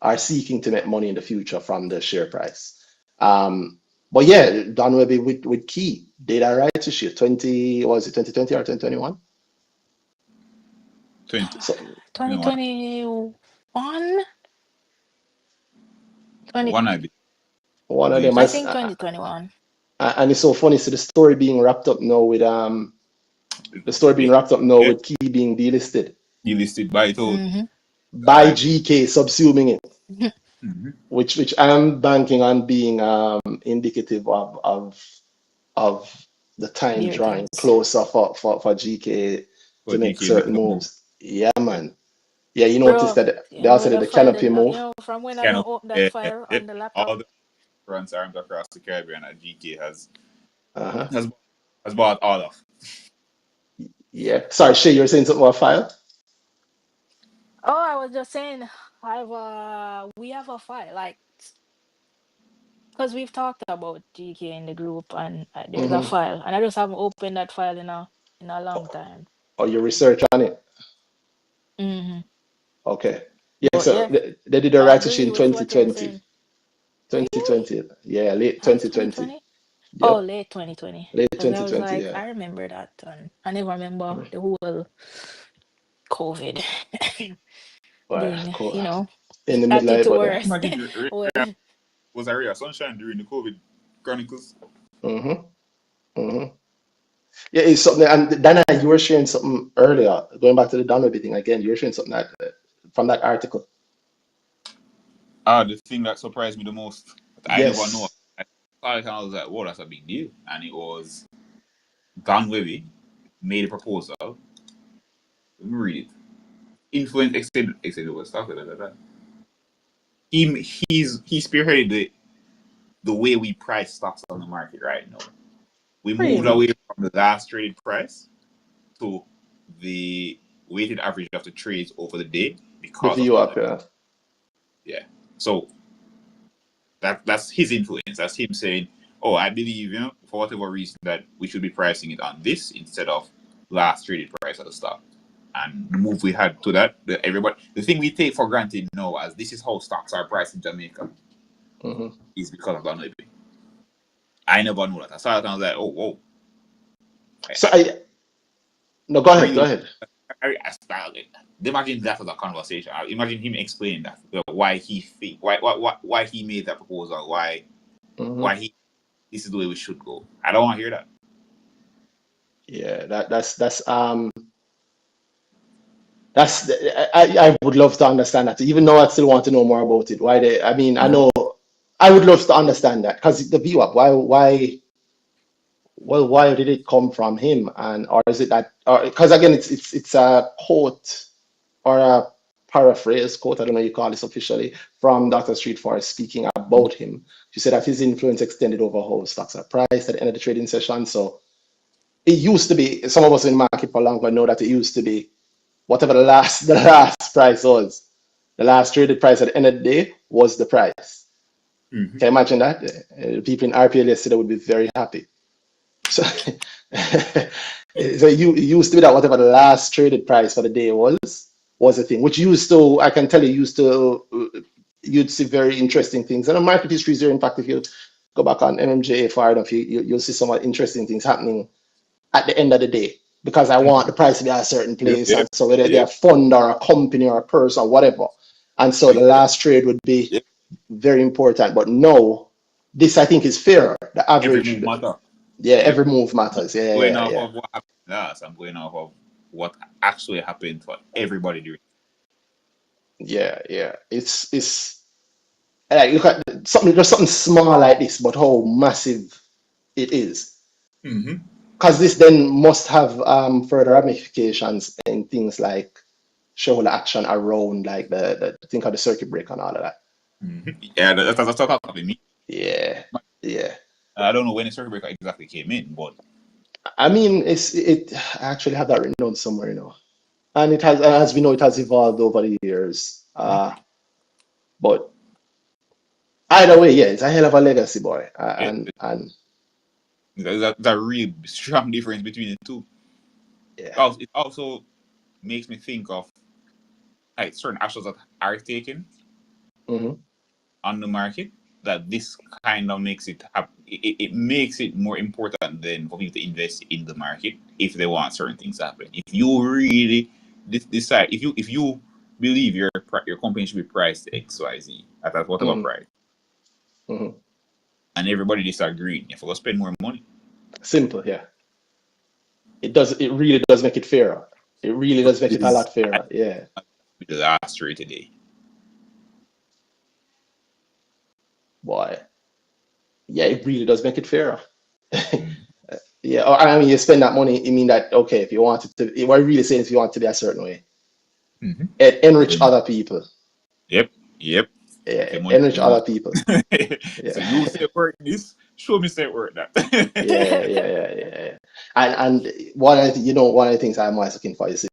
are seeking to make money in the future from the share price. But yeah, Don Webby with Key did a rights issue 2020 or 2021? 20, So 2021? 20, one I be one of them I has, think 2021. and it's so funny. So the story being wrapped up now with yeah, Key being delisted you listed buy it out. Mm-hmm. by GK subsuming it, Mm-hmm. which I'm banking on being indicative of the time Beer drawing things. closer for GK to But make GK make certain a move. moves. Yeah, Yeah. man. Yeah, you notice Bro, that you they know also when did the the file canopy did move. from when I Kind don't of open that yeah, file yeah. on the laptop. All the runs armed across the Caribbean that GK Uh-huh. has has bought all of. Yeah. Sorry, Shay, you were saying something about file? Oh, I was just saying, we have a file. Like because we've talked about GK in the group, and there's a Mm-hmm. file, and I just haven't opened that file in a long time. Or your research on it. Hmm. Okay. Yeah, But so yeah, they did a I right issue agree in with what you're 2020. saying. Really? 2020. Yeah, late Past 2020. 2020? Oh, Yep. late 2020. Late Because I was 2020, like, yeah. I remember that, and I never remember the whole COVID Well, being, cool. In the at middle of its it, but yeah. worst. Imagine Well, was a ray of sunshine during the COVID chronicles. Mm-hmm. Mm-hmm. Yeah, it's something. And Dana, you were sharing something earlier, going back to the Don Wehby thing again. You were sharing something that from that article. The thing that surprised me the most, I never know. Yes. I saw it and I was like, "Whoa, that's a big deal!" And it was Don Wehby made a proposal. Let me read it. Influence extended was stuff. Da, da, da, da. He spearheaded the way we price stocks on the market right now. We moved really? Mm-hmm. away from the last traded price to the weighted average of the trades over the day The because of view Don up, Wehby. yeah. Yeah. So that's his influence. That's him saying, "Oh, I believe for whatever reason that we should be pricing it on this instead of last traded price of the stock." And the move we had to that, the thing we take for granted now as this is how stocks are priced in Jamaica Mm-hmm. is because of Don Wehby. I never knew that. I saw it and I was like, "Oh, whoa!" So I I no, go ahead, go really, ahead. I started. Imagine that as a conversation. Imagine him explaining that why why he made that proposal, Mm-hmm. why he this is the way we should go. I don't want to hear that. Yeah, that's I would love to understand that. Even though I still want to know more about it. Why they? I mean, I Mm-hmm. know I would love to understand that because the view up. Why? Well, why did it come from him? And or is it that? Because again, it's a quote or a paraphrase quote. I don't know you call this officially from Dr. Street Forest speaking about him. She said that his influence extended over how stocks are priced at the end of the trading session. So it used to be. Some of us in the market for long, but know that it used to be whatever the last price was. The last traded price at the end of the day was the price. Mm-hmm. Can you imagine that? People in RPL yesterday would be very happy. So, so you it used to be that whatever the last traded price for the day was a thing, which used to I can tell you used to you'd see very interesting things. And the market history is there. In fact, if you go back on MMJ far enough, you'll see some interesting things happening at the end of the day because I want the price to be at a certain Yep, place. And yep, so whether they're a yep, fund or a company or a person or whatever. And so the yep, last trade would be yep. very important. But no, this I think is fair. The Every average, move matter. yeah, Yep. every move matters. Yeah, Going yeah, off yeah. of what happened last, I'm going off of what actually happened for everybody during. Yeah, yeah. It's like look at something just something small like this, but how massive it is. Mm-hmm. Because this then must have further ramifications in things like shareholder action around like the think of the circuit breaker and all of that. Mm-hmm. Yeah, that's what happened me. Yeah, yeah. I don't know when the circuit breaker exactly came in, but I mean, I actually have that written down somewhere, and it has, as we know, it has evolved over the years. But either way, yeah, it's a hell of a legacy, boy. yeah, And there's a real strong difference between the two. yeah. It also makes me think of like certain actions that are taken Hmm. on the market that this kind of makes it makes it more important than for people to invest in the market if they want certain things to happen. If you really decide if you believe your company should be priced XYZ at whatever Hmm. price Hmm. and everybody disagreed, if you spend more money. Simple, yeah. It really does make it fairer. It really So does make it a this lot fairer. Yeah. with the last trade today. Boy. Yeah, it really does make it fairer. Mm-hmm. Yeah, I mean, you spend that money, you mean that, okay, if you want it to, what I'm really saying is if you want it to be a certain way, Mm-hmm. enrich other people. Yep, yep. Yeah, Okay, money enrich come out. other people. So you Yeah. say work this, show me say work that. Yeah, yeah, yeah, yeah, yeah. And one of the things I'm always looking for is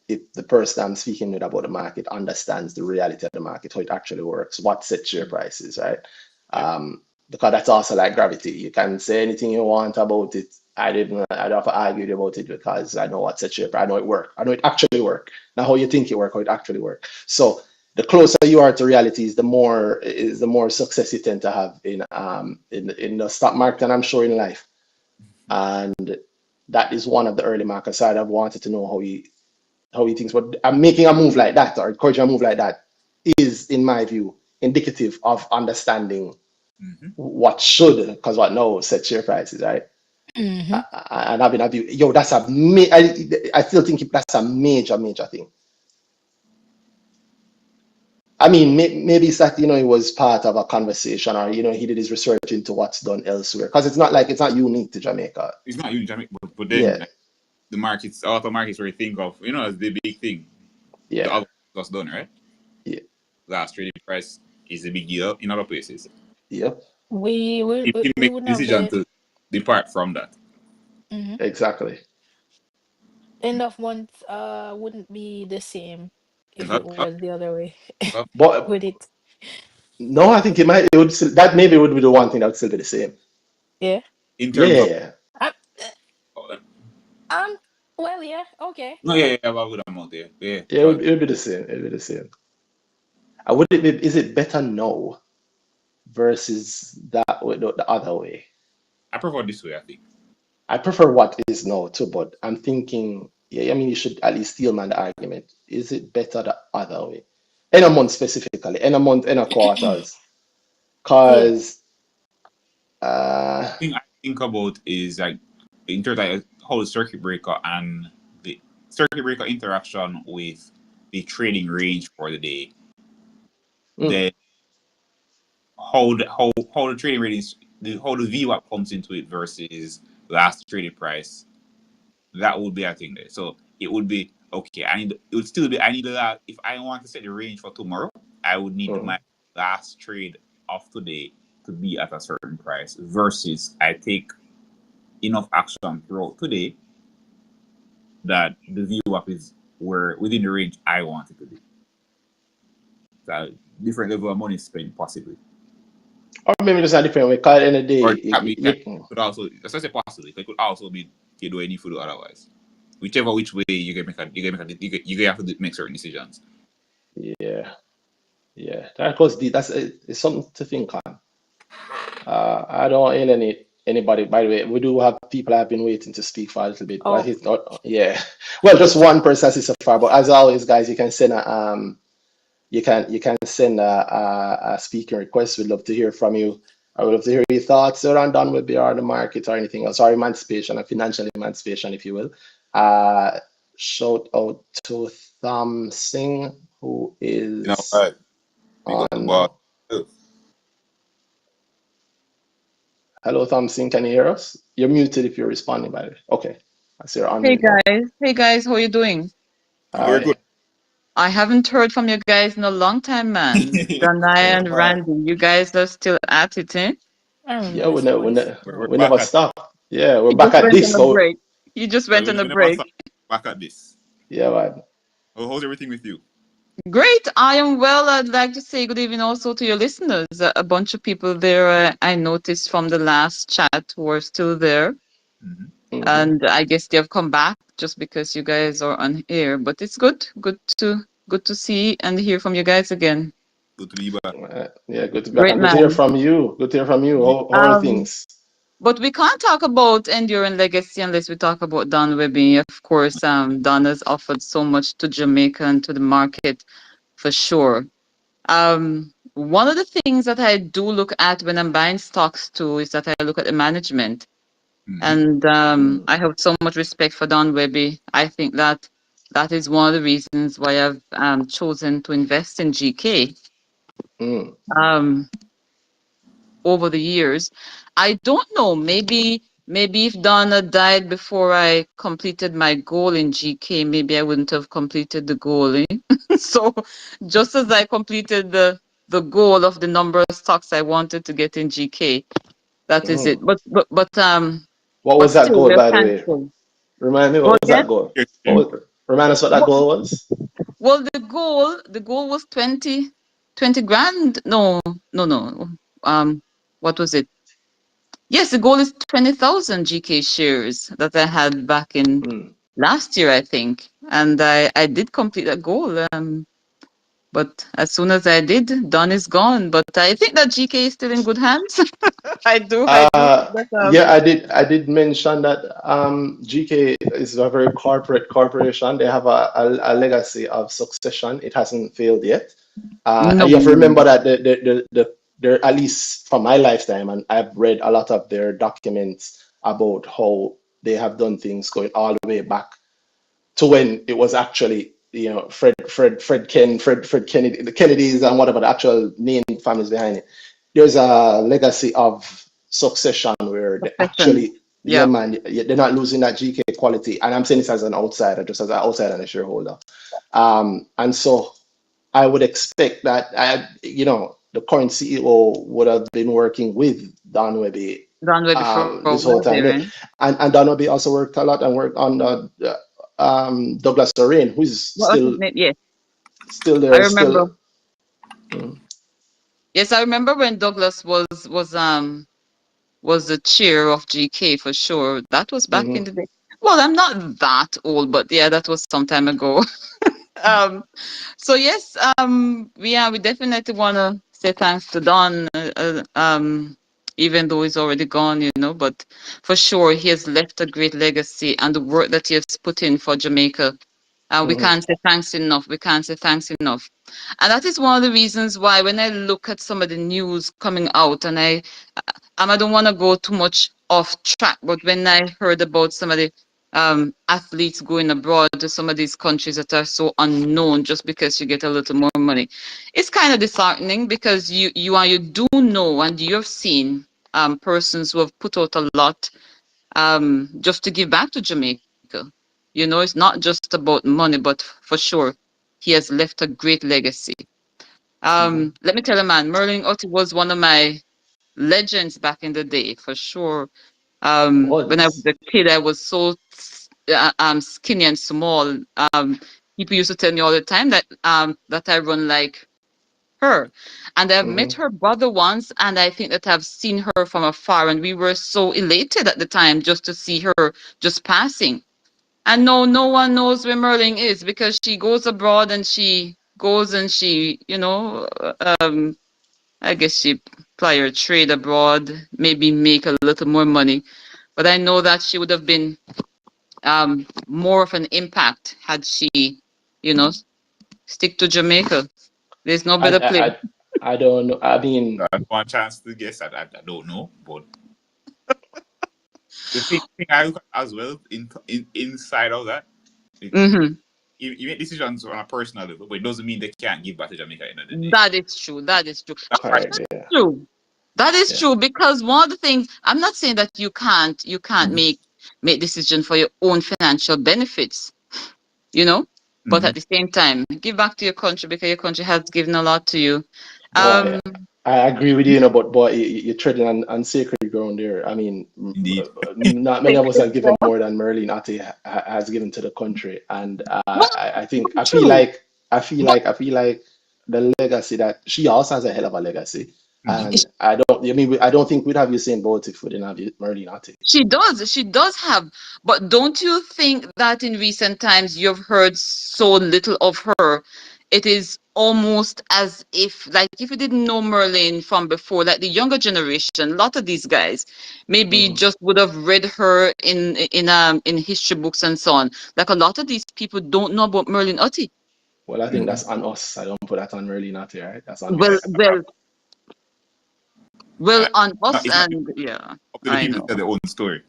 if the person I'm speaking with about the market understands the reality of the market, how it actually works, what sets share prices, right? Because that's also like gravity. You can say anything you want about it. I don't have to argue about it because I know what's a chip. I know it work. I know it actually work. Not how you think it work, how it actually work. So the closer you are to reality is the more success you tend to have in the stock market, and I'm sure in life. And that is one of the early markers. I'd have wanted to know how he thinks. But I'm making a move like that or encouraging a move like that is, in my view, indicative of understanding Mm-hmm. what should, because what now set share prices, right? Mm-hmm. And having a view, yo, that's I still think that's a major thing. I mean, maybe it's that, it was part of a conversation or, he did his research into what's done elsewhere. Because it's not unique to Jamaica. It's not huge, but then Yeah, like, the markets, auto markets, where you think of, as the big thing. The yeah, other was done, right? yeah, Last trading price is a big deal in other places. yep, If you We make would the not decision be. to depart from that, Mhm. exactly. End of month wouldn't be the same if because, it was the other way. because But Would it? no, I think it would still, that maybe would be the one thing that would still be the same. Yeah. in Yeah, terms yeah, of, yeah. Um, uh, um well, yeah, okay. no, yeah, have a good amount there, yeah, Yeah, because it would be the same. It would be the same. Would it be, is it better now versus the other way? I prefer this way. I think I prefer what is now too, but I'm thinking, yeah, I mean, you should at least steel man the argument. Is it better the other way? In a month specifically, in a month, in a quarters. Yeah. Because, the thing I think about is like in terms of like, how the circuit breaker and the circuit breaker interaction with the trading range for the day, mm, then how the trading range how the VWAP comes into it versus last traded price. That would be a thing there. So it would be okay. It would still be I need a if I want to set the range for tomorrow, I would need mm, my last trade of today to be at a certain price versus I take enough action throughout today that the VWAP is where within the range I want it to be. So different level of money spent possibly. or maybe just a different way. Because at the end of the Or day, that be that could also as I say possibly, it could also be you do any food otherwise. Whichever which way you can make a you can have to make certain decisions. yeah, yeah, that goes deep. It's something to think on. I don't alienate anybody. By the way, we do have people I've been waiting to speak for a little bit, but Oh, it's not. Yeah, well, just one person has it so far. But as always, guys, you can send you can send a speaking request. We'd love to hear from you. I would love to hear your thoughts around Don Wehby or the market or anything else, or emancipation or financial emancipation, if you will. Uh, Shout out to Tham Singh, who You know is what? Big up the on ball. now. Hello, Tham Singh, can you hear us? You're muted if you're responding, by the way. Okay, I see you're on Hey mute now. guys, hey guys, how you doing? We're good. Hi. I haven't heard from you guys in a long time, man. Danai and But Randy, you guys are still at it, eh? I Yeah, remember this voice. we're we back never at stop. Yeah, we're You back just at went this. on a So, break. You just well, went on a we never break. stop back at this. yeah, man. How's everything with you? Great, I am well. I'd like to say good evening also to your listeners. A bunch of people there I noticed from the last chat who are still there. Mm-hmm. Hmm. And I guess they have come back just because you guys are on air. But it's good to see and hear from you guys again. Good to be back. Yeah, good to be back. Great And good to hear man. from you. Good to hear from you. Yeah. How are Um, things? But we can't talk about enduring legacy unless we talk about Don Wehby. Of course, Don has offered so much to Jamaica and to the market for sure. One of the things that I do look at when I'm buying stocks too is that I look at the management. Mm-hmm. And Mm, I have so much respect for Don Wehby. I think that that is one of the reasons why I've chosen to invest in GK. mm, Um, over the years. I don't know. Maybe if Donna died before I completed my goal in GK, maybe I wouldn't have completed the goal. Eh? So just as I completed the goal of the number of stocks I wanted to get in GK, that is it. mm. What But was that still, goal, there's by the way? handful. Remind me, Go what was again. that goal? Question. Remind us what that Well, goal was? well, the goal was 20 grand. No, no, no. what was it? Yes, the goal is 20,000 GK shares that I had back in Mm. last year, I think, and I did complete that goal. But as soon as I did, Don is gone. But I think that GK is still in good hands. I do. But, Yeah, I did mention that GK is a very corporate corporation. They have a legacy of succession. It hasn't failed yet. no, And you have to remember that they're, at least from my lifetime, and I've read a lot of their documents about how they have done things going all the way back to when it was actually, Fred Kennedy, the Kennedys, and whatever the actual name families behind it. There's a legacy of succession where they succession. actually, yeah, Yeah, man, they're not losing that GK quality. And I'm saying this as an outsider, just as an outsider and a shareholder. And so I would expect that the current CEO would have been working with Don Wehby Don Webby for a this whole while time. there. Eh? And Don Wehby also worked a lot and worked on Douglas Lorraine, who's What was still his name? Yes, still I there, remember. still. Mm, Yes, I remember when Douglas was the chair of GK for sure. That was back in mhm, the day. Well, I'm not that old, but yeah, that was some time ago. um, so yes, we definitely want to say thanks to Don, even though he's already gone, but for sure he has left a great legacy and the work that he has put in for Jamaica. We mhm, can't say thanks enough. We can't say thanks enough. And that is one of the reasons why when I look at some of the news coming out, and I don't want to go too much off track, but when I heard about some of the athletes going abroad to some of these countries that are so unknown just because you get a little more money, it's kind of disheartening because you do know and you have seen persons who have put out a lot just to give back to Jamaica. It's not just about money, but for sure, he has left a great legacy. mhm. Let me tell you, man, Merlin Otti was one of my legends back in the day, for sure. When I was Was. a kid, I was so skinny and small. People used to tell me all the time that I run like her. And I've met Mhm. her brother once, and I think that I've seen her from afar, and we were so elated at the time just to see her just passing. And no one knows where Merlin is because she goes abroad and she goes and I guess she ply her trade abroad, maybe make a little more money. But I know that she would have been more of an impact had she, you know, stick to Jamaica. There's no I, better I, place. I, I don't know. I mean, One chance to guess. I don't know, but the thing I look at as well inside of that, Hmm. you make decisions on a personal level, but it doesn't mean they can't give back to Jamaica at the end of the day. That is true. That is true. That's right. correct. Yeah. True. That is Yeah. true because one of the things I'm not saying that you can't Mm-hmm. make decision for your own financial benefits, you know, but Mm-hmm. at the same time, give back to your country because your country has given a lot to you. Boy, Um, I agree with but boy, you're treading on sacred ground there. I mean, Indeed. not many of take us it have given slow. more than Merlin Ate has given to the country, and Well, I think I feel true, like I feel but like I feel like the legacy that she also has a hell of a legacy, Mm-hmm. and I don't think we'd have you saying about if we didn't have Merlin Ate. she does have. But don't you think that in recent times you've heard so little of her? It is almost as if, like, if you didn't know Merlin from before, like the younger generation, a lot of these guys maybe Mm. just would have read her in history books and so on. Like a lot of these people don't know about Merlin Otti. Well, I think Mm-hmm. that's on us. I don't put that on Merlin Ate, right? That's on Well, us. well, well, Uh, on us, it's not and yeah, up to the I people to know. tell their own story.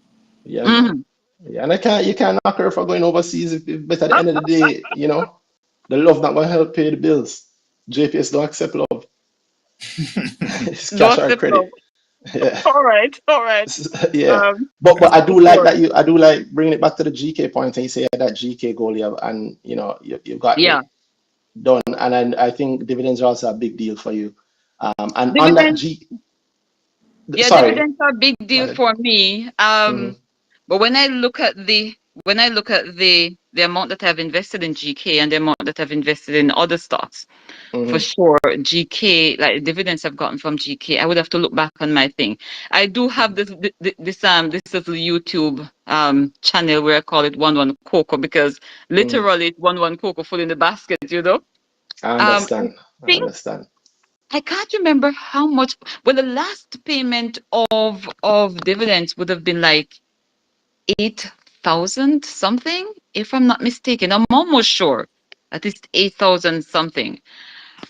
Yeah, man. Hmm. Yeah, and you can't knock her for going overseas. But at the end of the day, the love not gonna help pay the bills. JPS don't accept love. It's cash Don't or accept love. credit. Yeah, All right, all right. yeah. Um, But I That's do like sure. that I do like bringing it back to the GK point, and you say that GK goal you have, and you've got Yeah. it done, and I think dividends are also a big deal for you. And on that Dividends, G, yeah, sorry, dividends are a big go deal ahead. for me. Hmm. But when I look at the when I look at the amount that I've invested in GK and the amount that I've invested in other stocks, for sure, GK, like dividends I've gotten from GK, I would have to look back on my thing. I do have this little YouTube channel where I call it One Cocoa, because literally it's One Cocoa full in the basket, you know. I I understand. I think understand. I can't remember how much. Well, the last payment of dividends would have been like 8,000 something, if I'm not mistaken. I'm almost sure at least 8,000 something.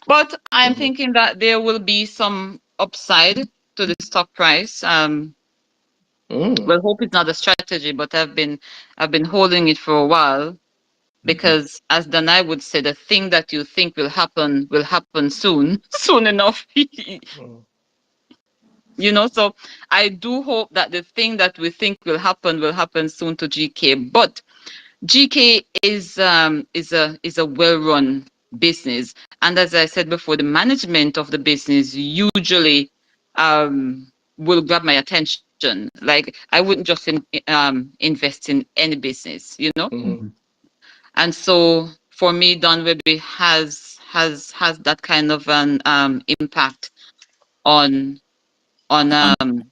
But I'm thinking that there will be some upside to the stock price. Well, hope is not a strategy, but I've been holding it for a while, because, as Danai would say, the thing that you think will happen soon, soon enough. You know, so I do hope that the thing that we think will happen soon to GK. But GK is a well-run business, and as I said before, the management of the business usually will grab my attention. Like, I wouldn't just invest in any business, you know. And so for me, Don Wehby has that kind of an impact on on On um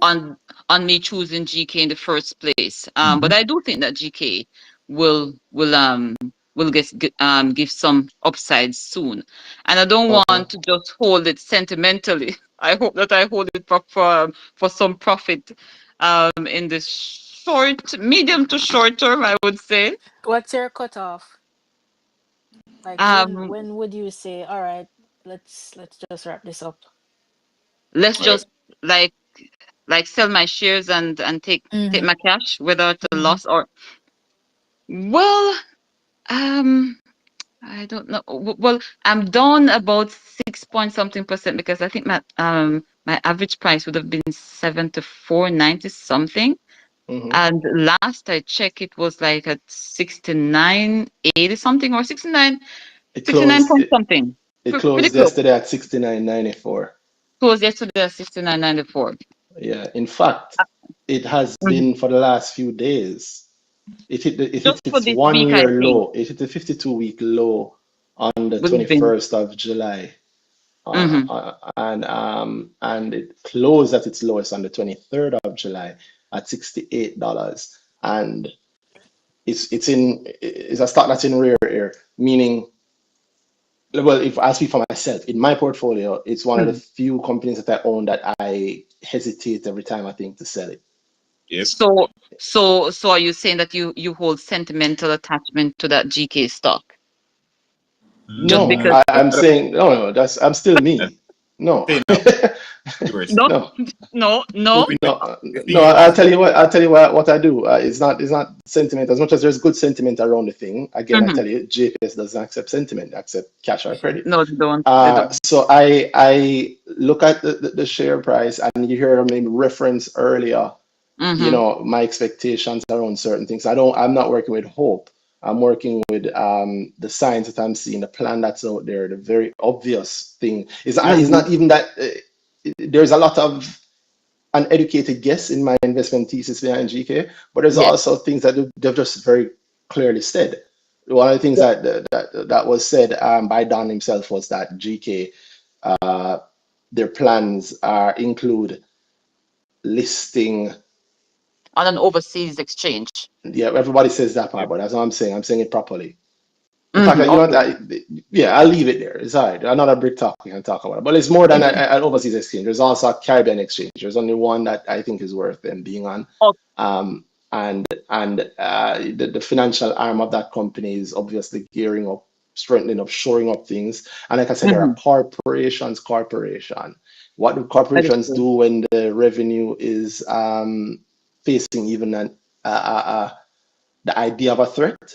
on on me choosing GK in the first place. But I do think that GK will will um will give some upsides soon, and I don't want to just hold it sentimentally. I hope that I hold it for some profit in the medium to short term, I would say. What's your cutoff? Like Um, when would you say, all right, let's just wrap this up? let's uh, just like sell my shares and take Mm-hmm. my cash without a Mm-hmm. loss, or well, um I don't know. Well, I'm down about 6 point something percent, because I think my average price would have been 74.90 something, and last I checked it was like at 69.80 something, or 69 It point something. it Pretty closed close. yesterday at 69.94. Closed yesterday at 69.94. Yeah. In fact, it has been for the last few days. It hit Just for its this week, I 1 year think low. It hit the 52-week low on the would have been. 21st of July. Mm-hmm. And it closed at its lowest on the 23rd of July at $68. And it's a stock that's in rare air, meaning, well, if I speak for myself, in my portfolio, it's one of the few companies that I own that I hesitate every time I think to sell it. yes. So, so are you saying that you hold sentimental attachment to that GK stock just No, because? Mm, I'm saying no, that's I'm still me. No. say now, yours. No, No. no, no. Hoping No, that the thing no, you I'll want. tell you what. I'll tell you what I do. It's not sentiment. As much as there's good sentiment around the thing. Again, I Hmm. tell you, JPS doesn't accept sentiment. They accept cash or credit. No, they don't. They don't. So I look at the share price, and you hear me reference earlier, Mm-hmm. my expectations around certain things. I'm not working with hope. I'm working with the science that I'm seeing, the plan that's out there, the very obvious thing. It's Mm-hmm. not even that there's a lot of uneducated guess in my investment thesis behind GK, but there's Yes. also things that they've just very clearly said. One of the things Yes. that was said by Don himself was that GK, uh, their plans include listing. On an overseas exchange. Yeah, everybody says that Yep. part, but that's what I'm saying. I'm saying it properly. In fact, Mm-hmm. Okay. yeah, I'll leave it there. It's all right. Another BrickTalk we can talk about it. But it's more than an overseas exchange. There's also a Caribbean exchange. There's only one that I think is worth them being on. Okay. Um, and the financial arm of that company is obviously gearing up, strengthening up, shoring up things. And like I said, there are Mm-hmm. corporation. What do That is corporations true. do when the revenue is facing even the idea of a threat?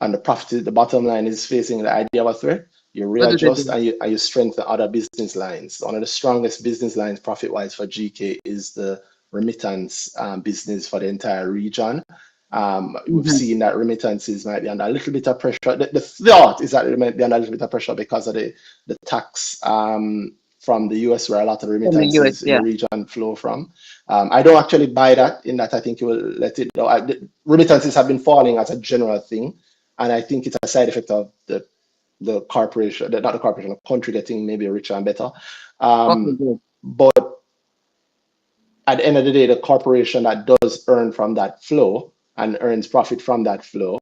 And the profit, the bottom line is facing the idea of a threat, you What do they readjust do? and you strengthen other business lines. One of the strongest business lines profit wise for GK is the remittance business for the entire region. We've Mm-hmm. seen that remittances might be under a little bit of pressure. The thought is that it might be under a little bit of pressure because of the tax from the US, where a lot of the From the US, remittances in yeah. the region flow from. I don't actually buy that, in that I think you will let it go. Remittances have been falling as a general thing, and I think it's a side effect of the corporation, not the corporation, the country getting maybe richer and better. Okay, good. But at the end of the day, the corporation that does earn from that flow and earns profit from that flow,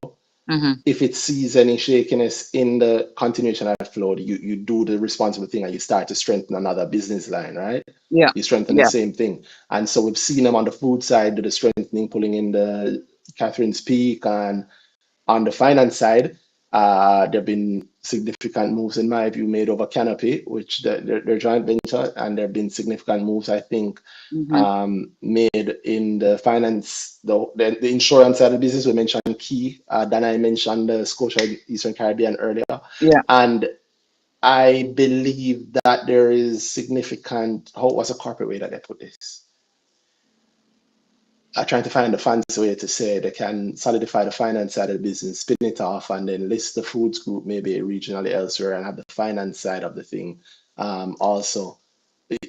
Mm-hmm. if it sees any shakiness in the continuation of that flow, you do the responsible thing and you start to strengthen another business line, right? Yeah, You strengthen the yeah. same thing. And so we've seen them on the food side do the strengthening, pulling in the Catherine's Peak, and on the finance side, there have been significant moves, in my view, made over Canopy, which their joint venture, and there have been significant moves, I think, Mm-hmm. made in the finance, the insurance side of the business. We mentioned Key, then I mentioned the Scotia Eastern Caribbean earlier. Yeah. And I believe that there is significant, what's a corporate way that they put this? Are trying to find a fancy way to say they can solidify the finance side of the business, spin it off, and then list the foods group maybe regionally elsewhere and have the finance side of the thing also.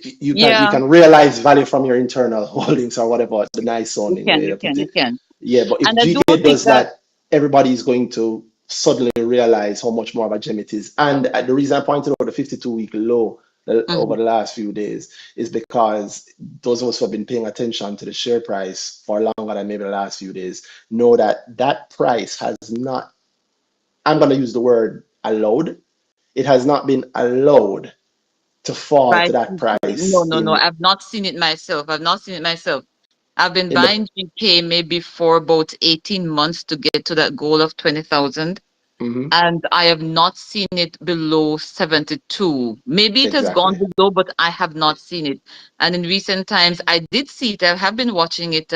You Yeah, can realize value from your internal holdings or whatever, the nice you sounding can, way you to can, put you it. can. Yeah, but if And I do GK think does that, that, everybody is going to suddenly realize how much more of a gem it is. And the reason I pointed out the 52-week low over mhm, the last few days is because those of us who have been paying attention to the share price for longer than maybe the last few days know that that price has not, I'm going to use the word allowed, it has not been allowed to fall by to that no, price no, no. in I've not seen it myself. I've not seen it myself. I've been the buying GK maybe for about 18 months to get to that goal of 20,000. mhm, And I have not seen it below 72. Maybe it has gone exactly. below, but I have not seen it. And in recent times, I did see it. I have been watching it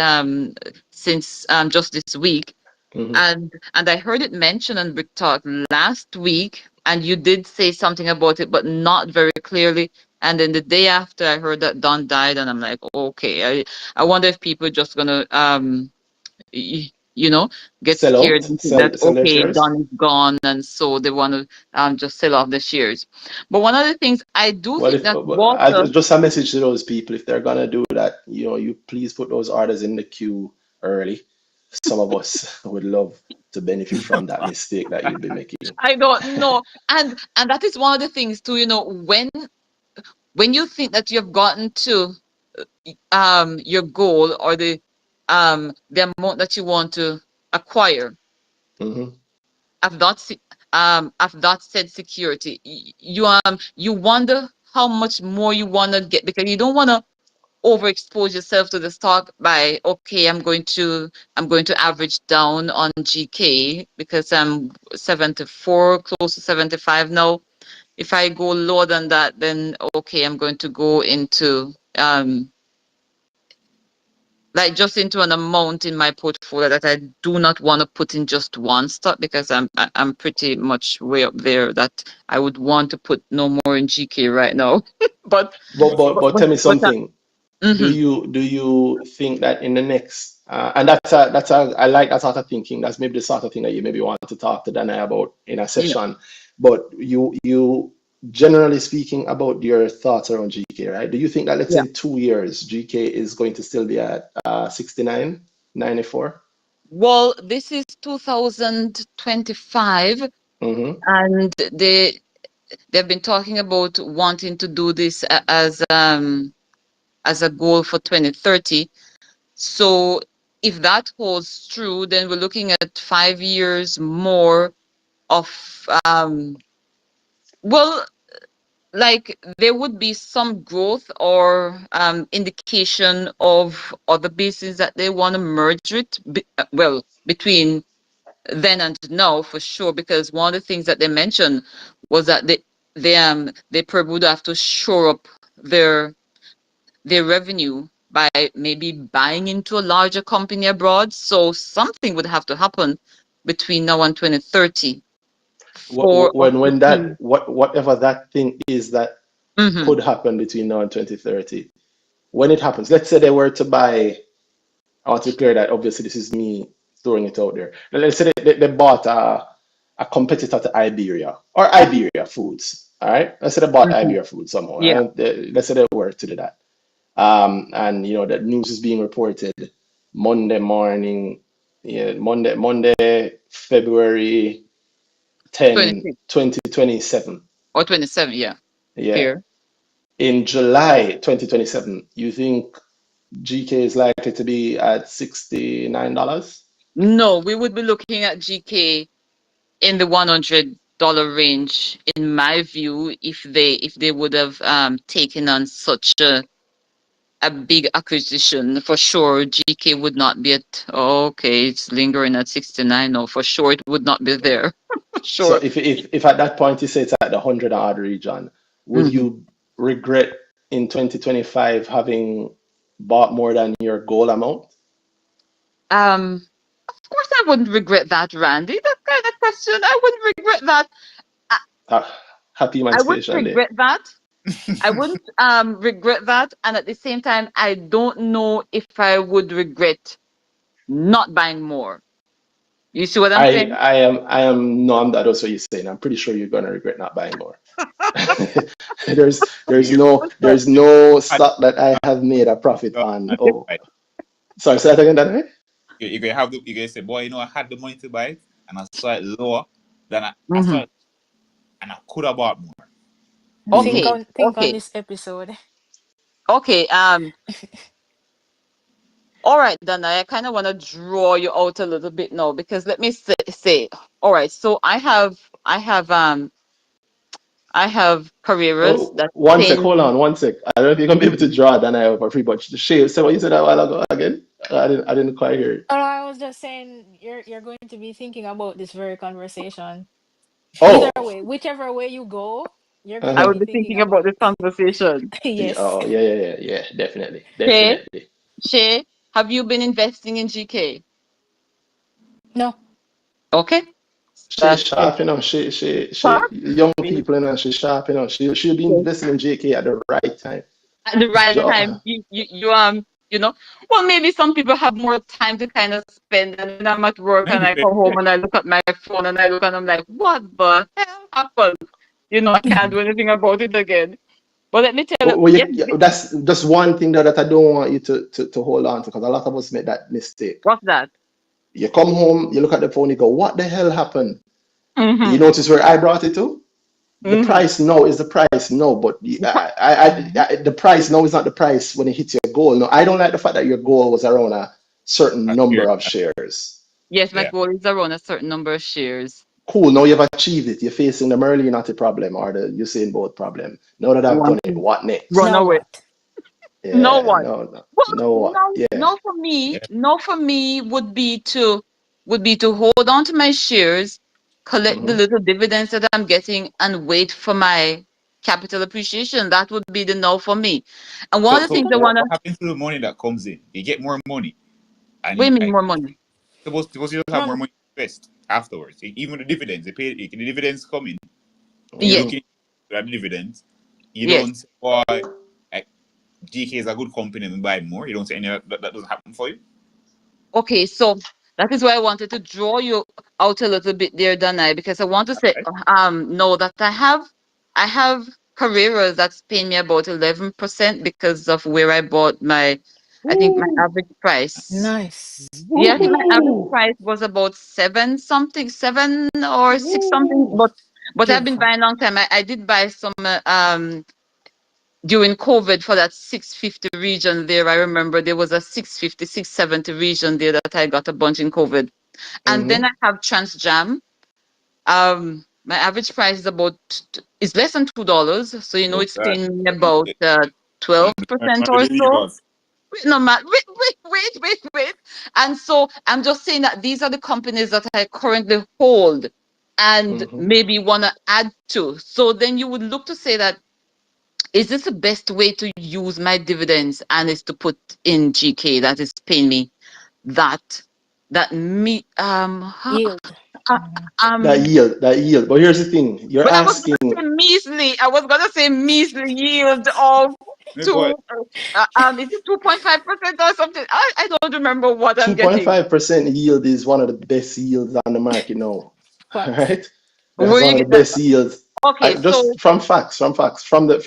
since just this week. Mhm. And I heard it mentioned on BrickTalk last week, and you did say something about it, but not very clearly. And then the day after, I heard that Don died, and I'm like, okay. I wonder if people are just gonna you know, get Sell scared out, and think that sell their okay, shares. Don is gone, and so they want to just sell off the shares. But one of the things I do Well, think if that water, just a message to those people, if they're gonna do that, you please put those orders in the queue early. Some of us would love to benefit from that mistake that you'd be making. I don't know, and that is one of the things too. When you think that you've gotten to your goal or the amount that you want to acquire, Hmm. I've not se- I've not said security. You wonder how much more you want to get because you don't want to overexpose yourself to the stock by okay, I'm going to average down on GK because I'm 74, close to 75 now. If I go lower than that, then okay, I'm going to go into like just into an amount in my portfolio that I do not want to put in just one stock because I'm pretty much way up there that I would want to put no more in GK right now. but But tell me but something. Do mhm. you think that in the next and that's a I like that sort of thinking. That's maybe the sort of thing that you maybe want to talk to Dana about in a Yeah, session. But you generally speaking about your thoughts around GK, right? Do you think that let's say yeah. in 2 years GK is going to still be at 69, 94? Well, this is 2025, Mm-hmm. and they've been talking about wanting to do this as a goal for 2030. So if that holds true, then we're looking at 5 years more of well, like there would be some growth or indication of other bases that they want to merge it. Well, between then and now for sure, because one of the things that they mentioned was that they probably would have to shore up their their revenue by maybe buying into a larger company abroad. So something would have to happen between now and 2030 for us to When see. that whatever that thing is that Hmm. could happen between now and 2030, when it happens, let's say they were to buy. I want to be clear that obviously this is me throwing it out there. Let's say they bought a competitor to Iberia or Iberia Foods. All right. Let's say they bought Mhm. IBR Food somehow. Yeah, Let's say they were to do that. And that news is being reported Monday morning, yeah, Monday, February 10, 26 2027. or 27. Yeah, Yeah. fair. In July 2027, you think GK is likely to be at $69? No, we would be looking at GK in the $100 range, in my view, if they would have taken on such a big acquisition. For sure, GK would not be at, oh, okay, it's lingering at 69. No, for sure it would not be there. For So sure. if at that point you say it's at the 100 odd region, would Hmm. you regret in 2025 having bought more than your goal amount? Of course I wouldn't regret that, Randy. That kind of question, I wouldn't regret that. I, Happy I wouldn't Emancipation Day. regret that. I wouldn't regret that, and at the same time, I don't know if I would regret not buying more. You see what I'm saying? No, that's what you're saying. I'm pretty sure you're gonna regret not buying more. There's there's You no So, there's no had stock that I have made a profit the on. money to Oh, buy it. sorry, say that again, that way? You can have you can say, boy, I had the money to buy it, and I saw it lower than I saw mhm. it, and I could have bought more. Mm-hmm. Think on Okay, this episode. okay. All right, then I kind of want to draw you out a little bit now, because let me say, all right. So I have careers Oh, that one pay sec, hold me. on, one sec. I don't know if you're gonna be able Mhm. to draw that I for free, but Shay, say what you said a while ago again. I didn't quite hear it. Oh, I was just saying you're going to be thinking about this very conversation. Either Oh, way, whichever way you go, you're going I to uh-huh. be would be thinking thinking about about this conversation. yes. Oh, yeah, definitely, Shay, definitely. Shay, have you been investing in GK? No. Okay, She that's it. sharp, she Huh? young people, she sharp, she'll be Yes. investing in JK at the right time. At the right time, Jo- you know, well, maybe some people have more time to kind of spend, and when I'm at work and I Maybe, come yeah. home and I look at my phone and I look and I'm like, what the hell happened? You know, I can't do anything about it again. But let me tell you, Well, yes, that's just one thing that I don't want you to hold on to, because a lot of us make that mistake. what's that? You come home, you look at the phone, you go, what the hell happened? You Mm-hmm. notice where I brought it to? The Mm-hmm. price now is the price now, but Mhm. the price now is not the price when it hits your goal. No, I don't like the fact that your goal was around a certain That's fair. number of shares. Yes, my Yeah. goal is around a certain number of shares. Cool, now you've achieved it. You're facing the Merlin not a problem or the Usain Bolt problem. Now that I've Want done it, to what next? run Now away. what? No Yeah, one. no, no, Well, no, what? no, Yeah. no for me. Yeah. No for me would be to hold on to my shares, collect the Hmm. little dividends that I'm getting, and wait for my capital appreciation. That would be the no for me. And one So, of the so things I what, wanna, what happens to the money that comes in? You get more money, and what do you mean like more money? suppose you just have more Mom, money to invest afterwards. Even the dividends, they pay. The dividends come in. You're Hmm. Yes, looking at the dividends. You yes. don't say, "Why like, GK is a good company and buy more." You don't say any of that. That doesn't happen for you. Okay, so that is why I wanted to draw you out a little bit there, Danai, because I want to say, Right? know that I have Carreras that's paying me about 11% because of where I bought my, I think my Ooh. average price. nice. Yeah, I think my average Woohoo. price was about seven something, 7 or 6 something. Woo. But I've been Beautiful. buying a long time. I did buy some during COVID for that 650 region there. I remember there was a 650, 670 region there that I got a bunch in COVID. And then Hmm. I have Transjam. My average price is less than $2, so What's it's that? paying me Let me about see. One, 12% or so. believers. Wait, no, man, wait. And so I'm just saying that these are the companies that I currently hold and Hmm. maybe want to add to. So then you would look to say that, is this the best way to use my dividends? And is to put in GK that is paying me that that me Yield. uh, Mhm. um That yield. But here's the thing. You're but I was asking, gonna say measly. I was gonna say measly yield of But two. Is it 2.5% or something? I don't remember what I'm getting. 2.5% yield is one of the best yields on the market now. All Facts. right? That's Where one you of the get that best yields. Okay, so Just from facts, from the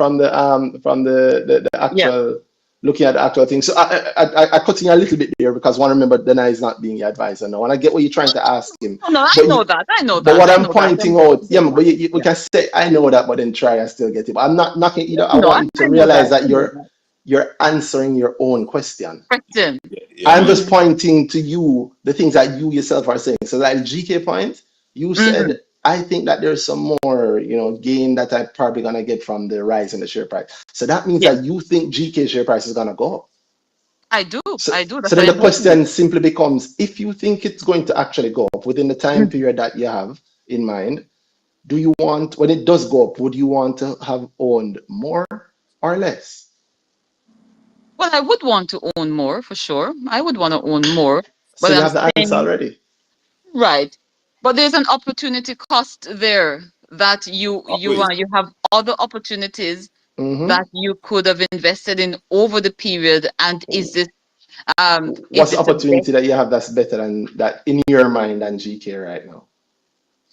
yeah. actual looking at the actual thing. So I cut in a little bit there because one remember Dana is not being your advisor now, and I get what you're trying to ask him. No, no, I But know you, that. I know but that. what I I'm know that. pointing out, yeah, but we Yeah. can say I know that, but then try and still get it. But I'm not knocking either. I No, want you to I know realize that. that I know that. you're answering your own question. Question. Yeah, I'm just man. pointing to you the things that you yourself are saying. So like GK point, you Mm-hmm. said I think that there's some more, gain that I'm probably gonna get from the rise in the share price. So that means Yes, that you think GK share price is gonna go up. I do. So, I do. so That's why then the I'm hoping it. question simply becomes, if you think it's going to actually go up within the time Mhm. period that you have in mind, do you want, when it does go up, would you want to have owned more or less? Well, I would want to own more for sure. I would want to own more, So but you I'm have the answer saying already. right. But there's an opportunity cost there that Always. you have other opportunities Hmm. that you could have invested in over the period. And is What's the this the best? opportunity that you have that's better than that in your mind than GK right now?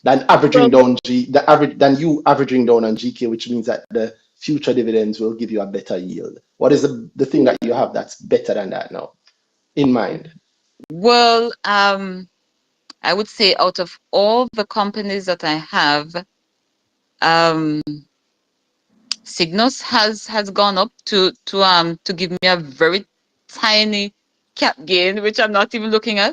Than averaging Well, down the average than you averaging down on GK, which means that the future dividends will give you a better yield. What is the thing that you have that's better than that now in mind? well, I would say out of all the companies that I have, um, Cygnus has gone up to give me a very tiny cap gain, which I'm not even looking at.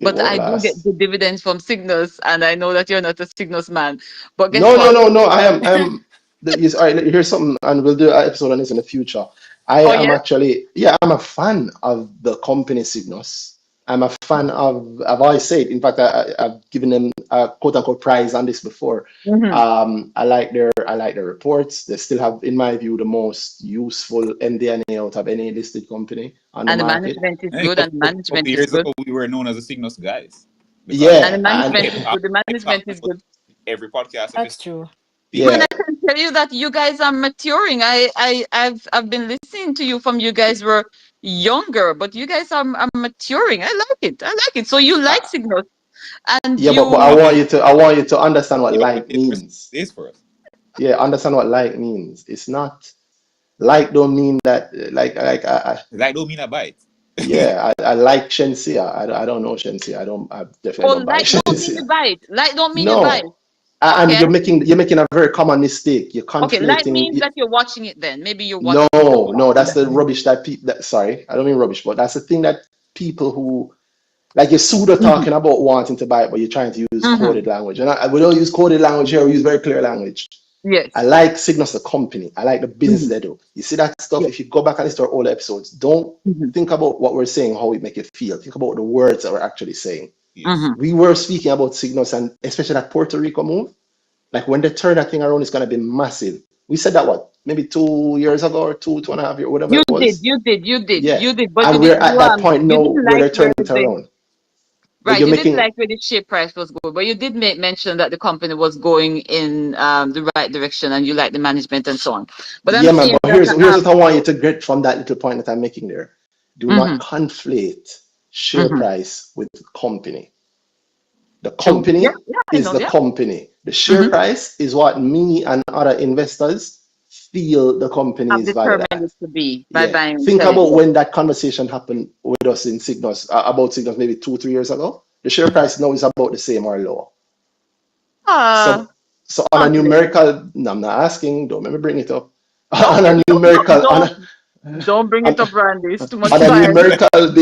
It But won't I do get last. the dividends from Cygnus, and I know that you're not a Cygnus man. But guess No, no, what? no, no. All right, here's something, and we'll do an episode on this in the future. I Oh am yeah. actually, yeah, I'm a fan of the company Cygnus. I'm a fan of, I've always said, in fact, I've given them a quote unquote prize on this before. Hmm. I like their reports. They still have, in my view, the most useful MD&A out of any listed company on the And the market. management is I think good, and the a couple management is years good, ago we were known as the Cygnus guys because and the Yeah, management Ed is talk, good. The Ed talk management is about good. every podcast That's episode. true. Man, yeah. I can tell you that you guys are maturing. I've been listening to you from you guys were younger, but you guys are maturing. I like it. I like it. So you like Cygnus, and Yeah, but I you want you to understand what Yeah, but like means. it is for us. Yeah, understand what like means. It's not like don't mean that I Like don't mean I buy it. yeah, I like Shensia. I don't know Shensia. I definitely oh don't buy like don't mean you Shensia. buy it. Like don't mean you buy it. No. And Okay. you're making a very common mistake. You're Okay. Like conflating. means that you're watching it. Then maybe you're No, watching. You're no, watching that's that. the rubbish that people that sorry, I don't mean rubbish, but that's the thing that people who like you're pseudo Hmm. talking about wanting to buy it, but you're trying to use Hmm. coded language. And we don't use coded language here, we use very clear language. I Yes. like Cygnus, the company. I like the business Hmm. they do. You see that stuff, Yes. if you go back and listen to our older episodes, don't Hmm. think about what we're saying, how it make you feel. Think about the words that we're actually saying. Yes. Hmm. We were speaking about Cygnus and especially that Puerto Rico move. Like when they turn that thing around, it's going to be massive. We said that what? Maybe 2 years ago or 2.5 years, whatever You it did. was. You did. You did. Yeah. You did. But you And did. we're at that point You now didn't where like they're where turning it the around. But right. you're You didn't making, like where the share price was going, but you did make mention that the company was going in the right direction, and you like the management and so on. But I'm yeah, man. saying But that here's what I want you to get from that little point that I'm making there. Do not hmm conflate share hmm price with company. The true. Yeah. company Yeah. I is know. the Yeah. company. The share Hmm. price is what me and other investors feel the company I've is valued determined at. it to be by Yeah. buying and Think selling. about Yeah. when that conversation happened with us in Cygnus, about Cygnus maybe 2, 3 years ago. The share price now is about the same or lower. Ah, So, so on a confident. numerical, no, I'm not asking, don't let me bring it up. On Okay. a numerical, Don't bring on, it up, Randy. It's too much on a bias. numerical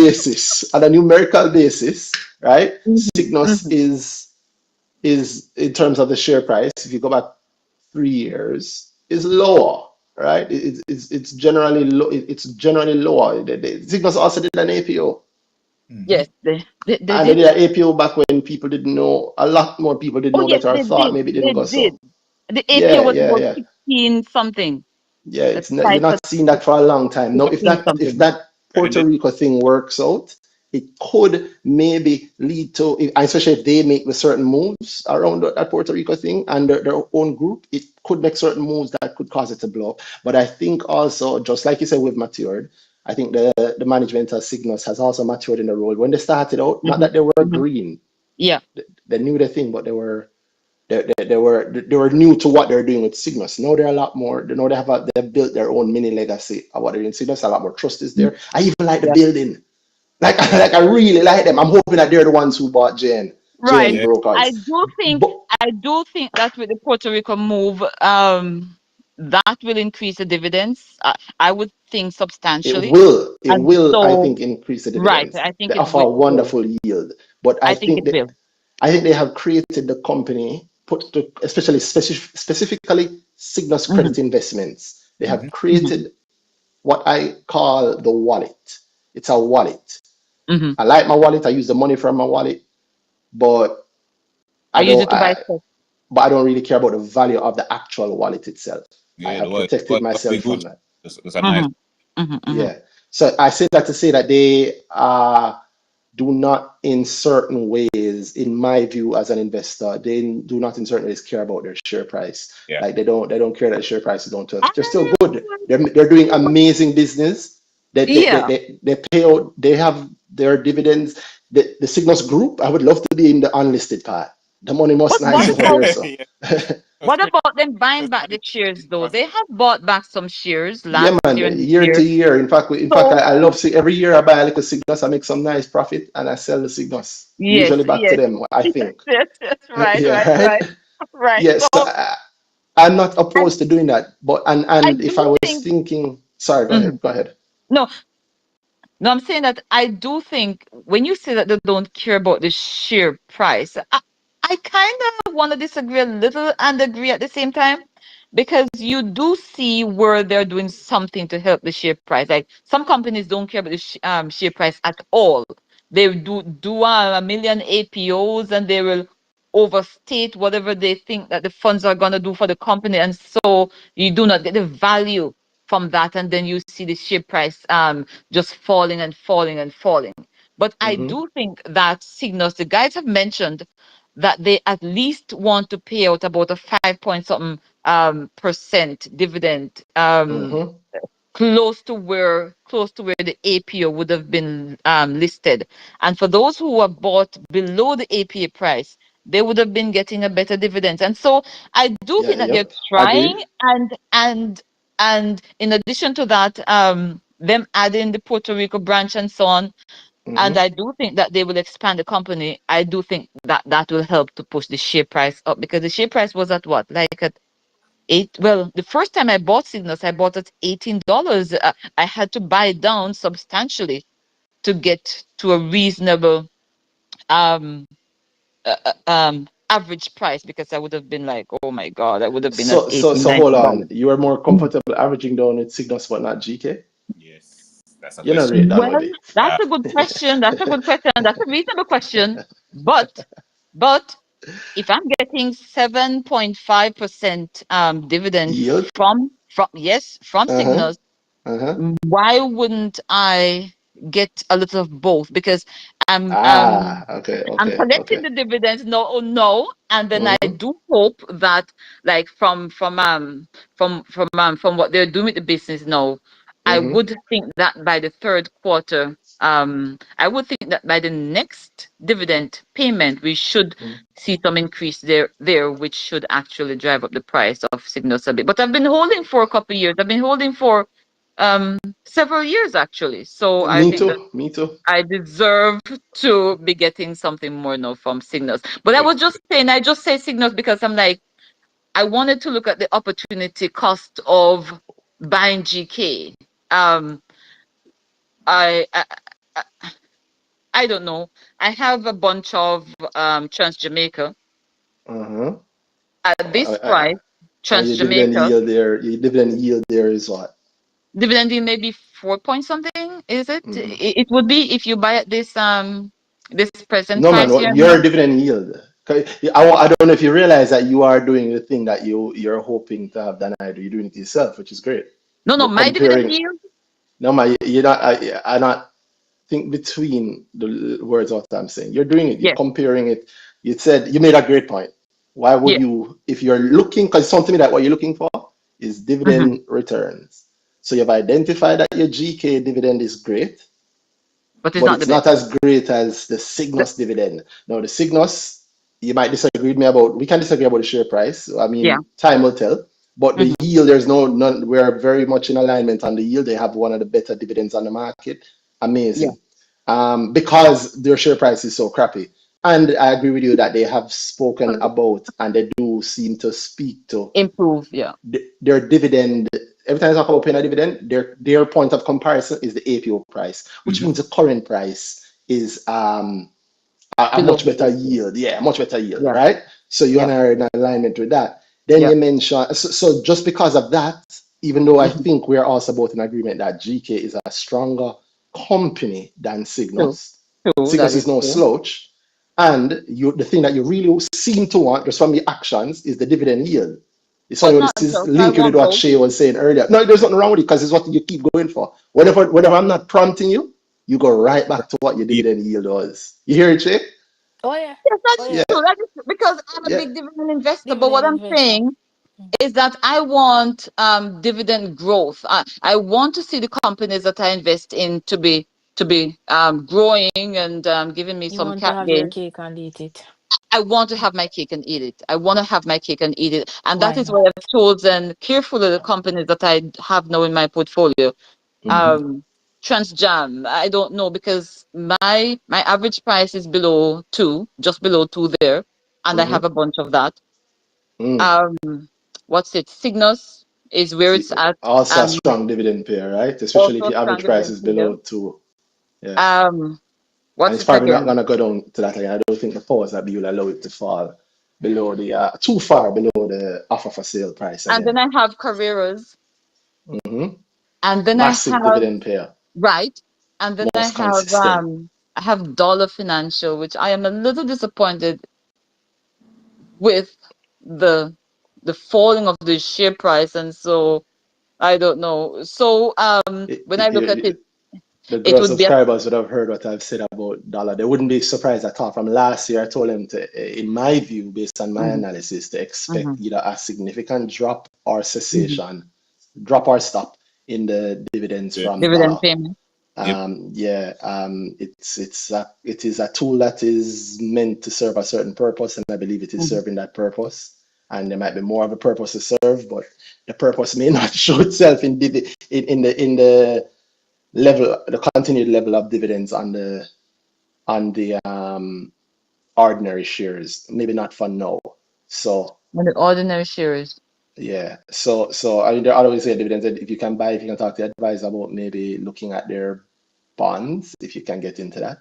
basis, right? Hmm. Cygnus Hmm. is in terms of the share price, if you go back 3 years, is lower, right? It's generally low. It's generally lower. Cygnus also did an APO, Mm-hmm. Yes, they and they did. did an APO back when people didn't know. A lot more people didn't Oh know yes, better or they thought did. maybe it didn't They go did. so. The APO Yeah, was yeah, about yeah. 16 something. Yeah, The you're price not was seeing that for a long time. Now, if 16 something. that And Puerto then Rico thing works out, it could maybe lead to, especially if they make the certain moves around that Puerto Rico thing and their own group, it could make certain moves that could cause it to blow up. But I think also, just like you said, we've matured. I think the management of Cygnus has also matured in the role. When they started out, not Hmm. that they were Hmm. green, Yeah. they knew the thing, but they They were new to what they're doing with Cygnus. Now they're a lot more. They know they've built their own mini legacy of what they're doing. Cygnus, a lot more trust is there. I even like the Yeah. building. Like like I really like them. I'm hoping that they're the ones who bought Right. JN Yeah. I Brokers. do think But I do think that with the Puerto Rico move, that will increase the dividends. I would think substantially. it And will, I so, think, increase the right, dividends. I They think it offer a will. wonderful yield. But I think it will. I think they have created the company, especially specifically Cygnus Hmm. Credit Investments. They have Mm-hmm. Hmm. created what I call the wallet. It's a wallet. Hmm. I like my wallet. I use the money from my wallet, but I I use don't. it to buy stuff. But I don't really care about the value of the actual wallet itself. I Yeah, the have what protected what we myself from Gucci. that. It's a nice. Hmm. Hmm. Hmm. Yeah. So I say that to say that they do not, in certain ways, in my view as an investor, they do not in certain ways care about their share price. Yeah. Like they don't care that the share price is down to. They're still good. They're doing amazing business. Yeah. They pay out. They have their dividends. The Cygnus Group. I would love to be in the unlisted part. The money But must nice over there, so. Yeah. That's what pretty. about them buying That's back the pretty. shares though? They have bought back some shares Yeah, last man, year and this year to year. year. In fact, So I love see every year I buy a little Cygnus, I make some nice profit, and I sell the Cygnus. yes, Usually back to yes, them, I yes, think. yes, yes, right, Yeah, right, right. right, right. Yeah, so So I'm not I opposed to doing that. But I and if I do was think. thinking, sorry, Mhm. go ahead. No, no, I'm saying that I do think when you say that they don't care about the share price, I kind of want to disagree a little and agree at the same time because you do see where they're doing something to help the share price. Like some companies don't care about the share price at all. They do a million APOs and they will overstate whatever they think that the funds are going to do for the company. And so you do not get the value from that. And then you see the share price just falling and falling and falling. But I Mm-hmm, do think that signals the guys have mentioned that they at least want to pay out about a 5 point something percent dividend, mm-hmm. close to where the APO would have been listed. And for those who have bought below the APA price, they would have been getting a better dividend. And so I do Yeah, think that they're yep. trying, Agreed. and in addition to that, them adding the Puerto Rico branch and so on. And Mm-hmm. I do think that they will expand the company. I do think that that will help to push the share price up because the share price was at what, like at eight. Well, the first time I bought Signals, I bought at $18. I had to buy it down substantially to get to a reasonable um average price because I would have been like, oh my God, I would have been at So 18, hold $19. on. You are more comfortable averaging down with Cygnus but not GK? Yes. That's a You're not question. rate Don Well, Webby. that's a good question. That's a good question. That's a reasonable question. But but if I'm getting 7.5% dividend Yield? from yes, from Uh-huh. Signals, Uh-huh. why wouldn't I get a little of both? Because I'm Ah, okay, I'm okay, collecting okay. the dividends, no, oh no, and then I Mm-hmm. do hope that, like from what they're doing with the business now, I Mm-hmm. would think that by the third quarter, I would think that by the next dividend payment, we should see some increase there, which should actually drive up the price of Signals a bit. But I've been holding for a couple of years. I've been holding for several years actually. So I Me think that too. Me too. I deserve to be getting something more now from Signals. But I Well, was just saying, I just say Signals because I'm like, I wanted to look at the opportunity cost of buying GK. Um, I, I, I I don't know. I have a bunch of Trans Jamaica Uh-huh. at this Uh, price. and Trans Jamaica your dividend yield there is what? dividend yield maybe 4 point something. Is it? Mm-hmm. It would be if you buy at this present No, man, price here your now. dividend yield. 'Cause I don't know if you realize that you are doing the thing that you're hoping to have done. You're doing it yourself, which is great. No, no, You're my dividend comparing. yield. No, man, you're not. I not think between the words what I'm saying. You're doing it. You're Yes, comparing it. You said you made a great point. Why would yes. you, if you're looking, because it sounds to me that what you're looking for is Hmm. dividend returns. So you've identified that your GK dividend is great, But it's but not the it's best. not as great as the The- Cygnus dividend. Now, the Cygnus, you might disagree with me about, we can disagree about the share price. I Yeah. mean, time will tell. But the Hmm. yield, there's none, we're very much in alignment on the yield. They have one of the better dividends on the market. Yeah. Amazing. Because their share price is so crappy. And I agree with you that they have spoken about, and they do seem to speak to Improve. Yeah. their dividend. Every time I talk about paying a dividend, their point of comparison is the APO price, which Mm-hmm. means the current price is a Below much the better APO. yield. Yeah, much better yield, Yeah. right? So you Yeah. and I are in alignment with that. Then Yeah. you mentioned, so just because of that, even though I Hmm. think we're also both in agreement that GK is a stronger company than True. Cygnus. True. That Cygnus is is no true. slouch. And the thing that you really seem to want, just from the actions, is the dividend yield. It's funny But when not this is just. I linking with want what both. Shay was saying earlier. No, there's nothing wrong with it because it's what you keep going for. Yeah. Whenever I'm not prompting you, you go right back to what your Yeah. dividend yield was. You hear it, Shay? Oh yeah. Yes, that Oh is Yeah, yeah. true. That is because I'm a yeah. big dividend investor. But what Dividend I'm investor. saying Mm. is that I want dividend growth. I want to see the companies that I invest in to be growing and giving me You some want to cap have your gain. cake and eat it. I want to have my cake and eat it. I want to have my cake and eat it. And that Why is why not? I've chosen carefully the companies that I have now in my portfolio. Hmm. Um, Transjam, I don't know because my average price is below two, just below two there, and I have Hmm. a bunch of that. Mm. Um, what's it? Cygnus is where it's at. Also a Um, strong dividend payer, right? Especially if Also your strong average price dividend is payer. below two. Yeah. Um, And what's it's it probably not again? gonna go down to that again. I don't think the powers that be will allow it to fall below the too far below the offer for sale price And then again. I have Carreras, Hmm. and then I Massive have dividend payer, right, and then most consistent. I have Dollar Financial, which I am a little disappointed with the the falling of the share price, and so I don't know. So when I If look at it, the it girl would be a, subscribers would have heard what I've said about dollar, they wouldn't be surprised at all. From last year, I told them to, in my view, based on my mhm, analysis, to expect mhm, either a significant drop or mhm, cessation, drop or stop in the dividends Yeah. from dividend dollar. payment. Yep. Yeah, it is a tool that is meant to serve a certain purpose, and I believe it is Mhm. serving that purpose. And there might be more of a purpose to serve, but the purpose may not show itself in the level, the continued level of dividends on the ordinary shares. Maybe not for now. So And the ordinary shares. yeah, so I mean, there are always say dividends. If you can buy, if you can talk to the advisor about maybe looking at their bonds, if you can get into that.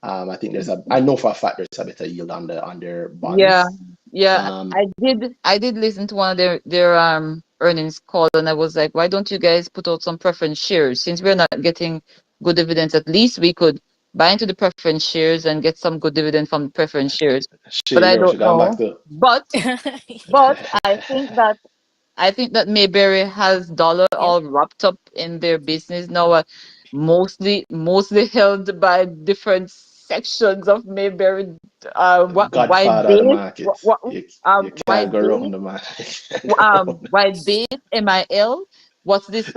I think I know for a fact there's a better yield on their Yeah, bonds. yeah. Um, I did listen to one of their earnings call, and I was like, why don't you guys put out some preference shares? Since we're not getting good dividends, at least we could buy into the preference shares and get some good dividend from the preference shares. But Shay, I where she don't gone back know. to? But I think that Mayberry has dollar Yep. all wrapped up in their business now, mostly held by different sections of Mayberry. Wide Godfather of the base, market. You can't wide go base, wrong the market. You can't go wrong. wide base, MIL. What's this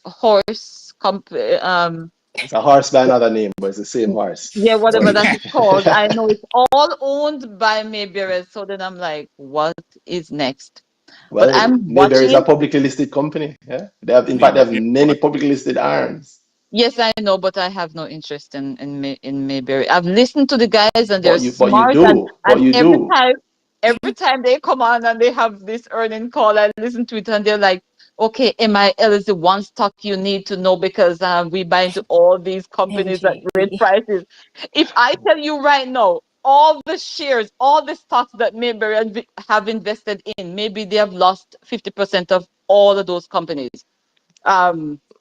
horse comp It's a horse by another name, but it's the same yeah, horse. whatever But that is called. I know it's all owned by Mayberry. So then I'm like, what is next? But well, I'm Mayberry watching is a it. publicly listed company. Yeah, in fact, they Maybe. have many publicly listed arms. Yes, I know, but I have no interest in Mayberry. I've listened to the guys and they're But you smart do, but and you do. every time they come on and they have this earning call, I listen to it and they're like, okay, MIL is the one stock you need to know because we buy into all these companies at great MGB. prices. If I tell you right now, all the shares, all the stocks that Mayberry have invested in, maybe they have lost 50% of all of those companies.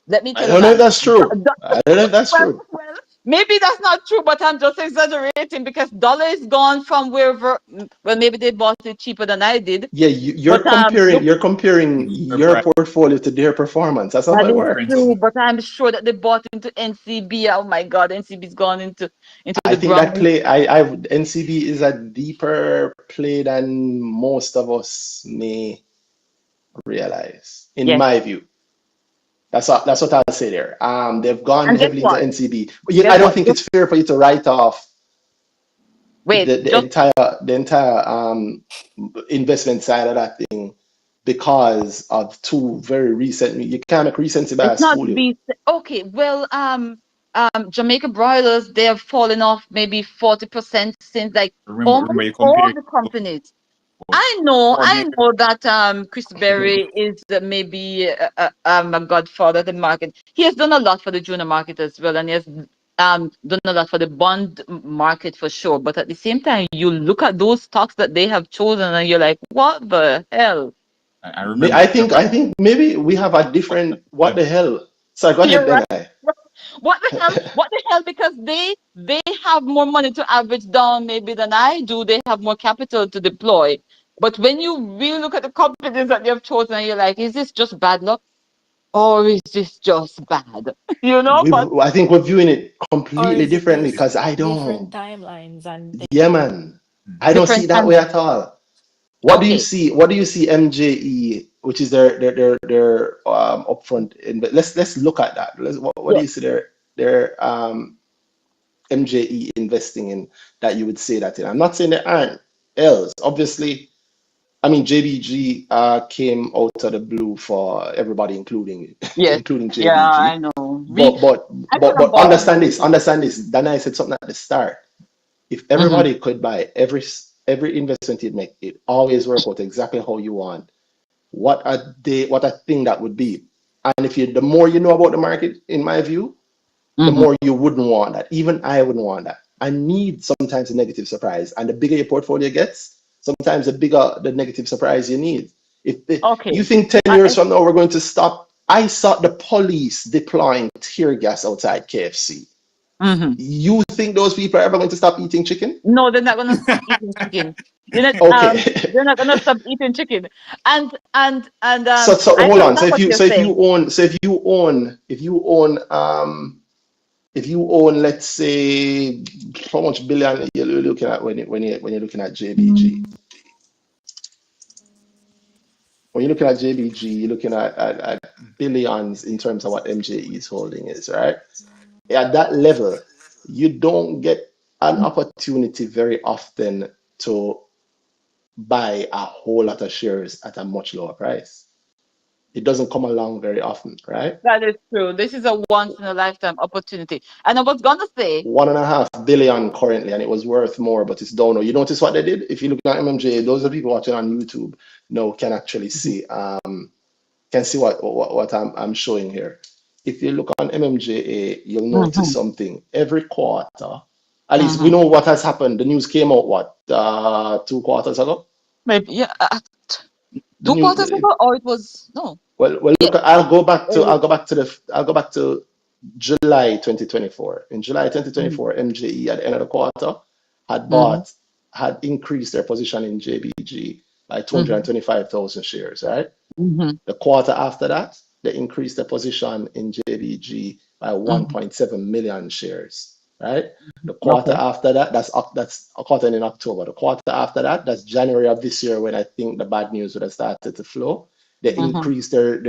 Let me I tell a don't know if man. that's true. I don't know if that's Well, true. well, maybe that's not true, but I'm just exaggerating because dollar is gone from wherever. Well, maybe they bought it cheaper than I did, Yeah, but look, you're comparing Her your price portfolio to their performance. That's not how that it is works. true. But I'm sure that they bought into NCB. Oh my God, NCB's gone into I the think that ground. play, NCB is a deeper play than most of us may realize, in Yes, my view. That's what I'll say there. They've gone and guess heavily into what? NCB. Guess I don't what? think it's fair for you to write off. Wait, the entire investment side of that thing because of two very recent. You can't make recency it's bias not fool you. be okay. Well, Jamaica broilers, they have fallen off maybe 40% since like Remember almost you all compare the companies. about I 4 million. know that Chris Berry is maybe a godfather of the market. He has done a lot for the junior market as well, and he has done a lot for the bond market for sure. But at the same time, you look at those stocks that they have chosen, and you're like, what the hell? I remember I think maybe we have a different. What the the hell? Sorry, go You're ahead, right. then. I. What the hell? What the hell? Because they have more money to average down maybe than I do. They have more capital to deploy. But when you really look at the companies that they have chosen, you're like, is this just bad luck or is this just bad? You know, but I think we're viewing it Or completely is it differently just because I different don't. timelines and Yeah, they man. I don't see different it that way timeline. at all. What do you Okay. see? What do you see MJE, which is their upfront? Let's look at that. What do Yes. you see their MJE investing in that you would say that in? I'm not saying there aren't else. Obviously, I mean JBG came out of the blue for everybody, including Yes. including Yeah, I JBG. know. But but I could but have but bought them. understand this. Understand this. Dana said something at the start. If Mm-hmm. everybody could buy every investment you'd make, it always work out exactly how you want. What a thing that would be. And if you the more you know about the market, in my view, the Mm-hmm. more you wouldn't want that. Even I wouldn't want that. I need sometimes a negative surprise. And the bigger your portfolio gets, sometimes the bigger the negative surprise you need. Okay. You think 10 years from now we're going to stop, I saw the police deploying tear gas outside KFC. Mm-hmm. You think those people are ever going to stop eating chicken? No, they're not gonna stop eating chicken. You know, Okay. they're not gonna stop eating chicken. So I hold on. understand what you're saying. If you own, let's say, how much billion you're looking at when you're looking at JBG. When you're looking at JBG, you're looking at billions in terms of what MJE's holding is, right? At that level, you don't get an opportunity very often to buy a whole lot of shares at a much lower price. It doesn't come along very often, right? That is true. This is a once in a lifetime opportunity. And I was gonna say, 1.5 billion currently, and it was worth more, but it's down now. You notice what they did? If you look at MMJ, those are people watching on YouTube now can actually see what I'm showing here. If you look on MMJA, you'll notice mm-hmm, something. Every quarter, at least we mm-hmm. know what has happened. The news came out 2 quarters ago. Maybe yeah, The two quarters new ago, or it was no, well yeah, look. early. I'll go back to July 2024. In July Mm-hmm, 2024, MJE at the end of the quarter had mm-hmm, bought had increased their position in JBG by mm-hmm, 225,000 shares, right? mm-hmm, The quarter after that, they increased their position in JBG by mm-hmm. 1.7 million shares, right? The quarter Okay. after that, that's a quarter in October. The quarter after that, that's January of this year when I think the bad news would have started to flow. They Mm-hmm. increased their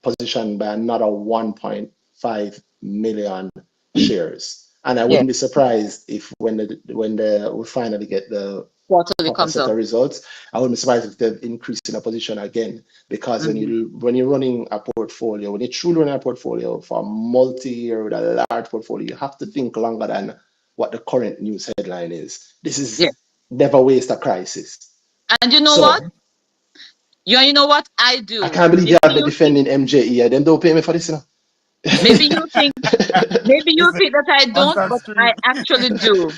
position by another 1.5 million shares. And I Yeah, wouldn't be surprised if when we finally get the quarterly proper comes set up. of results, I wouldn't be surprised if they've increased in a position again. Because Mm-hmm. when you're running a portfolio, when you're truly running a portfolio for a multi-year with a large portfolio, you have to think longer than what the current news headline is. This Yeah. is never waste a crisis. And you know what? So You know what I I do? can't believe Maybe you have the you think, defending MJE. Then don't pay me for this, you know. maybe you think, maybe you Listen, think that I on don't, that but street. I actually do.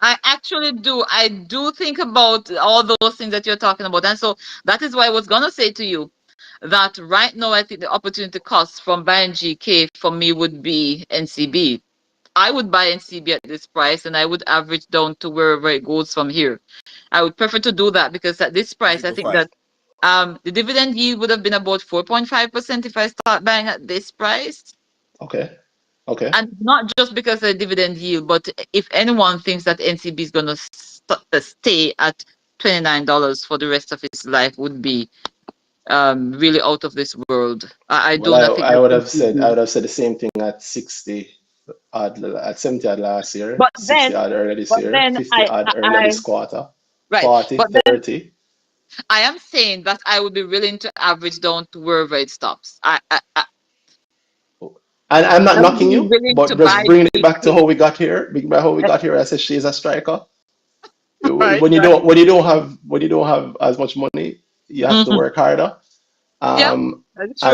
I actually do. I do think about all those things that you're talking about. And so that is why I was going to say to you that right now, I think the opportunity cost from buying GK for me would be NCB. I would buy NCB at this price and I would average down to wherever it goes from here. I would prefer to do that because at this price, Nine I to think five. that the dividend yield would have been about 4.5% if I start buying at this price. Okay. Okay. And not just because of the dividend yield, but if anyone thinks that NCB is going to stay at $29 for the rest of its life, would be really out of this world. I Well, do not think I that would have said NCB. the same thing at 60. odd at 70 odd last year, But 60 then, odd earlier this but year, then 50 odd earlier I this quarter, right. 40, But then 30. I am saying that I would be willing to average down to wherever it stops. And I'm not I would knocking be you, willing to but just buy bringing it back to GK. how we got here. By how we got here, I said she's a striker. Right, When you right. don't have as much money, you have to Mm-hmm. work harder. Yeah, Um, that's true.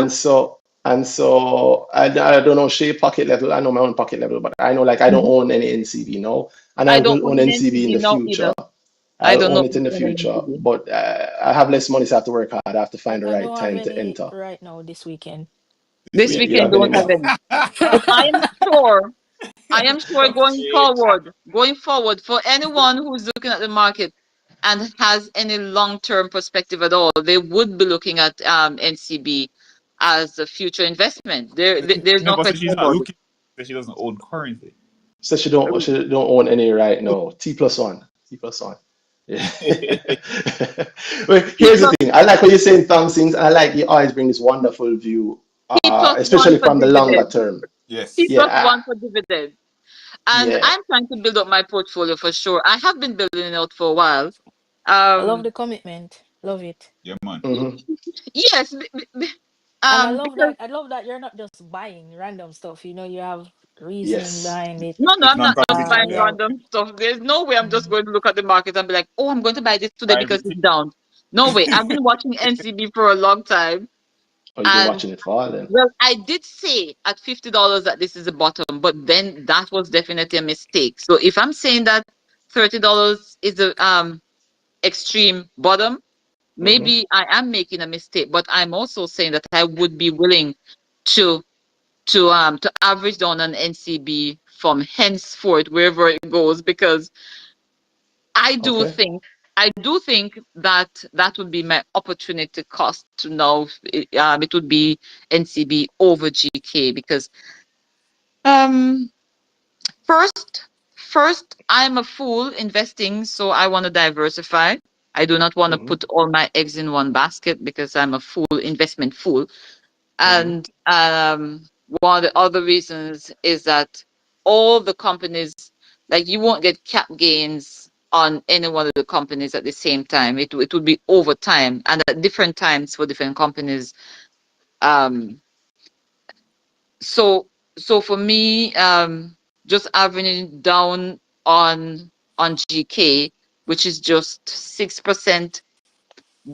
and so I don't know Shea pocket level. I know my own pocket level, but I know like I don't Mhm. own any NCV now, and I I don't will own own an NCV in NCB the now future. either. I I'll don't own know it if in the I own an future, NCB. but I have less money, so I have to work hard. I have to find the I right don't have time to any enter. right now this weekend. This This You weekend. weekend have any don't have now? any. But I am sure going forward for anyone who's looking at the market and has any long-term perspective at all, they would be looking at NCB as a future investment. There's No, no but question she's not about it. looking. That she doesn't own currently. So she don't own any right now. T+1. Yeah. But T here's the plus thing. I like what you're saying, Tom Sings, and I like you always bring this wonderful view, T plus one especially for from the longer dividend. term. T Yes. Yeah, plus one for dividend. And yeah. I'm trying to build up my portfolio for sure. I have been building it out for a while. I love Um, the commitment. Love it. Yeah, man. Hmm. yes, And I love because that you're not just buying random stuff. You know, you have reasoning Yes. behind it. no, It's I'm not just non-profit. buying You Yeah. have random stuff. There's no way I'm just mhm. going to look at the market and be like, oh, I'm going to buy this today because Private it's thing. down. No way. I've been watching NCB for a long time. Oh, you've been And watching it for all then. well, I did say at $50 that this is the bottom, but then that was definitely a mistake. So if I'm saying that $30 is the extreme bottom, Hmm. maybe I am making a mistake. But I'm also saying that I would be willing to to average down an NCB from henceforth wherever it goes, because I do Okay. think that that would be my opportunity cost to now. It would be NCB over GK because um first I'm a fool investing, so I want to diversify. I do not want to Hmm. put all my eggs in one basket because I'm a fool, investment fool. Hmm. And one of the other reasons is that all the companies, like you won't get cap gains on any one of the companies at the same time. It would be over time and at different times for different companies. Um, so so for me, just averaging down on GK, which is just 6%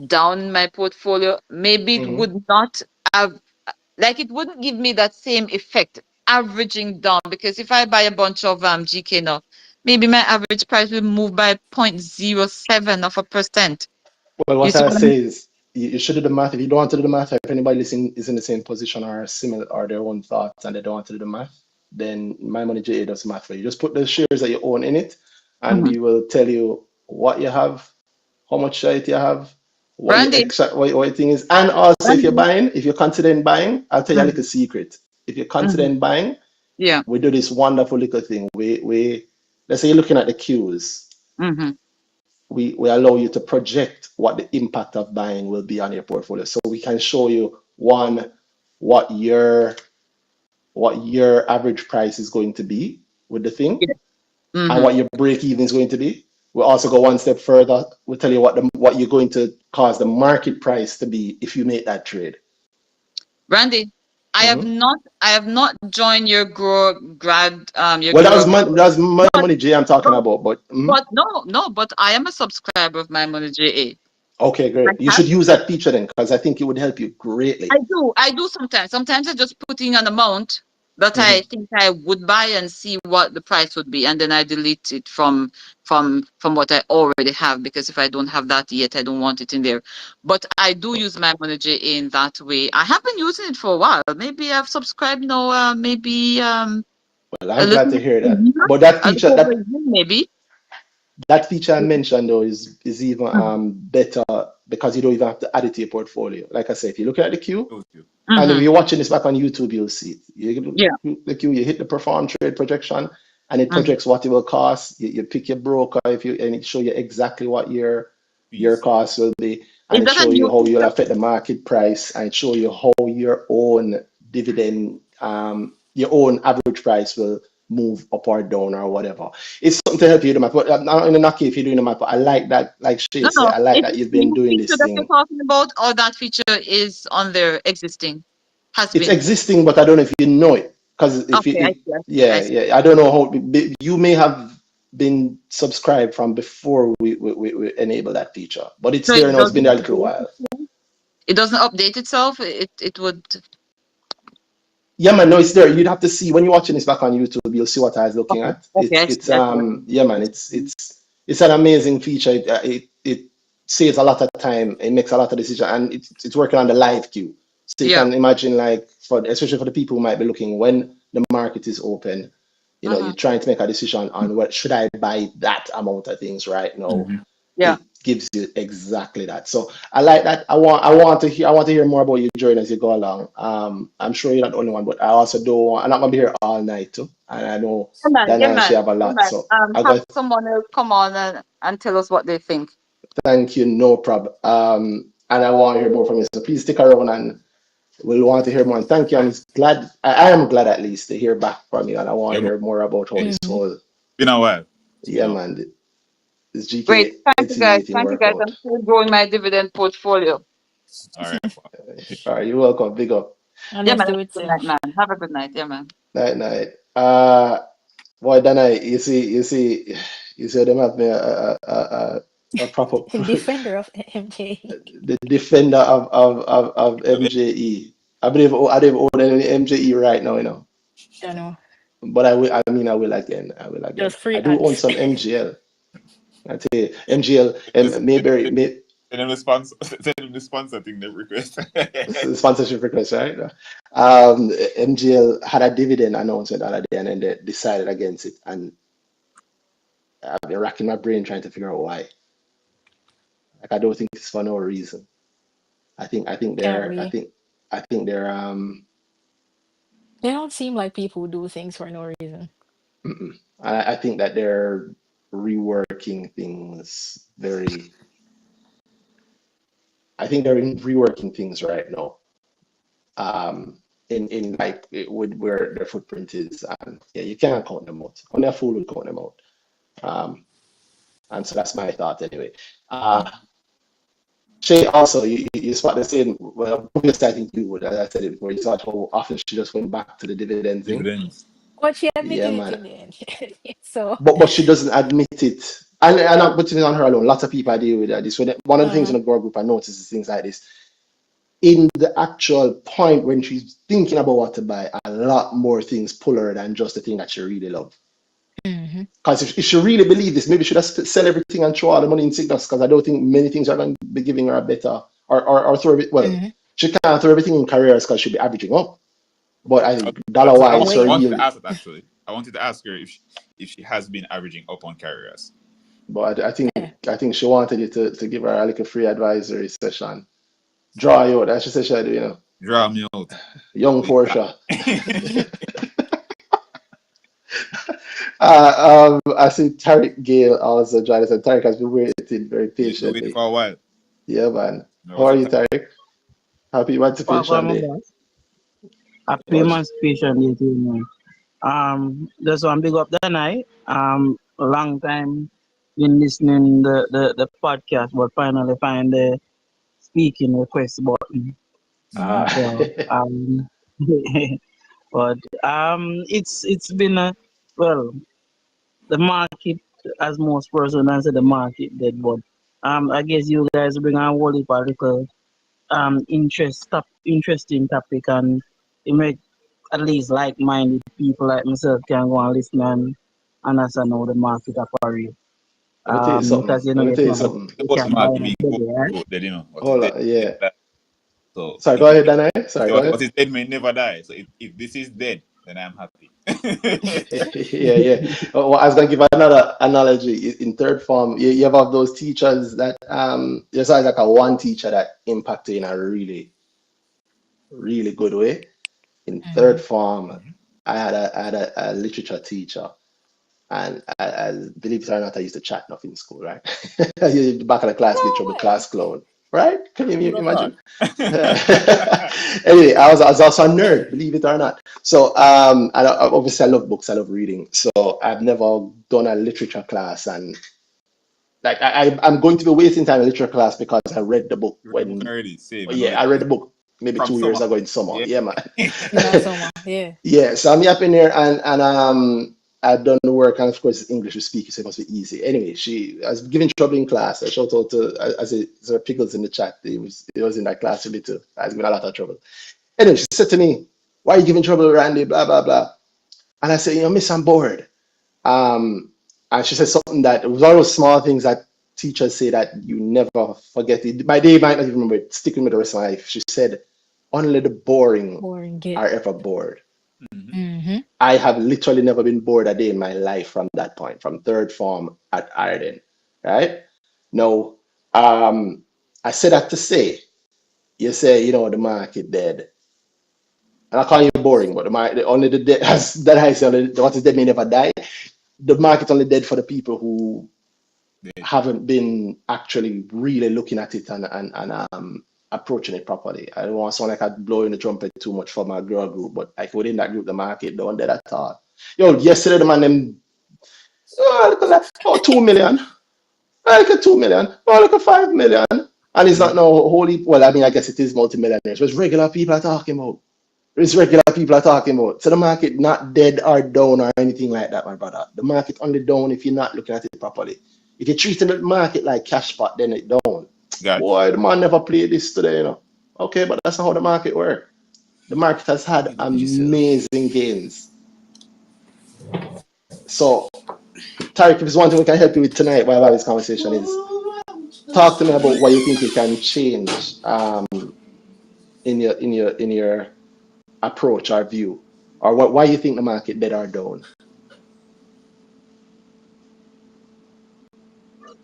down in my portfolio, maybe it Hmm. would not have, like it wouldn't give me that same effect averaging down, because if I buy a bunch of GK now, maybe my average price will move by 0.07%. Well, You what see I what I mean? say is you should do the math. If you don't want to do the math, if anybody listening is in the same position or similar or their own thoughts and they don't want to do the math, then my money JA does the math for you. Just put the shares that you own in it, and Mhm. we will tell you what you have, how much share you have, what your Randy, extra what your thing is. And also Randy. if you're considering buying, I'll tell you a little Mhm, secret. If you're mhm. considering buying, Yeah. we do this wonderful little thing. We let's say you're looking at the cues. Hmm. We allow you to project what the impact of buying will be on your portfolio. So we can show you one, what your average price is going to be with the thing Yeah. and Hmm. what your break even is going to be. We'll also go one step further. We'll tell you what you're going to cause the market price to be if you make that trade. Randy, Mhm. I have not joined your your Well, that was grow. my But money, Jay, I'm talking but about. But no, but I am a subscriber of My Money JA. okay, I great. You have should use been. that feature then, because I think it would help you greatly. I do sometimes. Sometimes I just put in an amount that I Mhm. think I would buy and see what the price would be, and then I delete it from what I already have, because if I don't have that yet, I don't want it in there. But I do use My Money JA in that way. I have been using it for a while. Maybe I've subscribed now. Maybe Well, a I'm glad little to hear a that. year, But that a feature, little over a that year, maybe. that feature I mentioned though is even Mm-hmm. better because you don't even have to add it to your portfolio. Like I said, if you look at the queue, Those two. and if Mm-hmm. you're watching this back on YouTube, you'll see it. Yeah. The queue, you hit the perform trade projection, and it Mm-hmm. projects what it will cost. You pick your broker and it show you exactly what your Peace. cost will be, and Is it that a show you new how you'll feature? affect the market price, and it show you how your own dividend, your own average which price will move up or down or whatever. It's something to help you do the math. But I'm not in the knock if you're doing the math, but I like that, like Shay No, said, no. I like Is that it you've been new doing feature this that you're thing. talking about, or that feature is on there existing? Has It's been. existing, but I don't know if you know it. Because if you, Okay, I if, see, I see, I yeah, see. yeah, I don't know how you may have been subscribed from before we enable that feature, but it's So there it now. It's been doesn't there a little update. while. It doesn't update itself. It would. Yeah, man, no, it's there. You'd have to see when you're watching this back on YouTube. You'll see what I was looking Okay, at. okay, I see, I see what you Yeah, man, mean. it's an amazing feature. It saves a lot of time. It makes a lot of decisions, and it's working on the live queue. So you Yeah. can imagine, like, especially for the people who might be looking when the market is open, Mm-hmm. you're trying to make a decision on what should I buy that amount of things right now. Mm-hmm. Yeah. It gives you exactly that. So I like that. I want to hear more about your journey as you go along. I'm sure you're not the only one, but I also don't want, I'm not gonna be here all night too. And I know Yeah, man. Yeah, Dana and she man. have a Yeah, lot. man. So I Have got someone else come on and tell us what they think. thank you, no problem. And I want to hear more from you. So please stick around and we'll want to hear more. And thank you. And it's glad I am glad at least to hear back from you. And I want Yeah, to man. hear more about how It's this Mm-hmm. whole been a while. It's been yeah a while. man, this Great. GK Thank you, NCD guys. meeting Thank you, work guys. out. I'm still growing my dividend portfolio. All right. All right, you're welcome. Big up. And Yeah, let's man. do Have it a good night, safe. man. Have a good night. Yeah, man. Night night. Boy, Dana, you see, them have me a proper Defender of MJ. the defender of MJE. I believe I don't own any MJE right now, Don't know. But I will. I mean, I will again. I will again. Just I free do own ads. some MGL. I tell you, MGL, Just Mayberry, send them the sponsor. Send them the sponsor thing. The request. sponsorship request, right? MGL had a dividend announcement the other day, and then they decided against it, and I've been racking my brain trying to figure out why. Like, I don't think it's for no reason. I think Can't they're I be. think I think they're They don't seem like people who do things for no reason. mm-mm. I think that they're reworking things very. I think they're reworking things right now. In like with where their footprint is, and yeah, you cannot count them out. Only a fool would count them out. Um, and so that's my thought anyway. Uh, Shay, also, you spot the same. Well, obviously, I think you would. As I said it before, you saw how often she just went back to the dividend thing. Dividends. But she Yeah, admitted it man. in the end. So, But she doesn't admit it. And I'm putting it on her alone. Lots of people I deal with this. One of the things uh-huh. in the girl group I notice is things like this. In the actual point when she's thinking about what to buy, a lot more things pull her than just the thing that she really loves. Mm-hmm. Because if she really believed this, maybe she should have sell everything and throw all the money in sickness. Because I don't think many things are going to be giving her a better or throw it. Well, Mm-hmm. she can't throw everything in careers because she'll be averaging up. But I think dollar So I, wise, want, her I Wait. wanted to real. ask it actually. I wanted to ask her if she has been averaging up on carriers. But I think Yeah. I think she wanted you to give her a little free advisory session. Draw you out. As she said she do, Draw me out. young Portia. Exactly. I see Tariq Gale also joined us, and Tariq has been waiting very You've been waiting patiently. for a while. Yeah, man. No, How what's are up? you, Tariq? Happy Emancipation Welcome, Day. boss. Happy Much. Emancipation Day to you, man. Just one big up the night. A long time been listening the podcast, but finally find the speaking request button. Mm-hmm. Ah, So but it's been a well the market, as most persons say, the market dead, but I guess you guys bring a whole heap of little interesting topic, and it make at least like-minded people like myself can go and listen and understand how the market operate. let me tell you something. Because you know Let me you tell you can't something. you About the can't buy market, a we go baby, right? through that, what is Hold dead, on. dead Yeah. die. So Sorry, go if ahead, Danai. Sorry, go what ahead. is dead may never die. So if this is dead, then I'm happy. Yeah, yeah. Well, I was gonna give another analogy. In third form, you have those teachers that there's always like a one teacher that impacted in a really, really good way. In third Mm-hmm. form, Mhm. I had a literature teacher, and I believe it or not, I used to chat enough in school, right? Back of the class, get No trouble, way. class clown. right? Can you Who'd have thought? imagine? Anyway, I was also a nerd, believe it or not. So, obviously, I love books, I love reading. So, I've never done a literature class, and like I'm going to be wasting time in literature class because I read the book You read the book when, already? Same. I know yeah, it I read the book maybe from 2 years summer. ago in summer. Yeah. Yeah, man. In a summer, yeah. Yeah, so I'm up in there, and I've done the work, and of course English we speak, so it must be easy. Anyway, I was giving trouble in class. I shout out to as a sort of Pickles in the chat. He was in that class with me too. I was giving a lot of trouble. Anyway, she said to me, "Why are you giving trouble, Randy?" Blah blah blah. And I said, Miss, I'm bored. Um, and she said something that it was one of those small things that teachers say that you never forget. It. My day might not even remember it, sticking with the rest of my life. She said, "Only the boring Boring get. are ever bored." Mhm. Mm-hmm. I have literally never been bored a day in my life from that point, from third form at Ireland, right? Now, I said that to say, you say, the market dead. And I call you boring, but the market, only the dead, as that I say, what is dead may never die. The market only dead for the people who Yeah. haven't been actually really looking at it and approaching it properly. I don't want to sound like I'm blowing the trumpet too much for my girl group, but like within that group, the market don't dead at all. Yo, yesterday the man them look at that. Oh, 2 million. Look at 2 million. Oh, look at 5 million. And it's Mhm. not no holy. Well, I mean, I guess it is multimillionaires. But it's regular people are talking about. It's regular people are talking about. So the market not dead or down or anything like that, my brother. The market only down if you're not looking at it properly. If you're treating the market like cash pot, then it down. Got Boy, the man never played this today. Okay, but that's not how the market works. The market has had you. Look at yourself. amazing gains. So, Tariq, if there's one thing we can help you with tonight while we have this conversation is talk to me about what you think you can change in your approach or view, or why you think the market dead or down.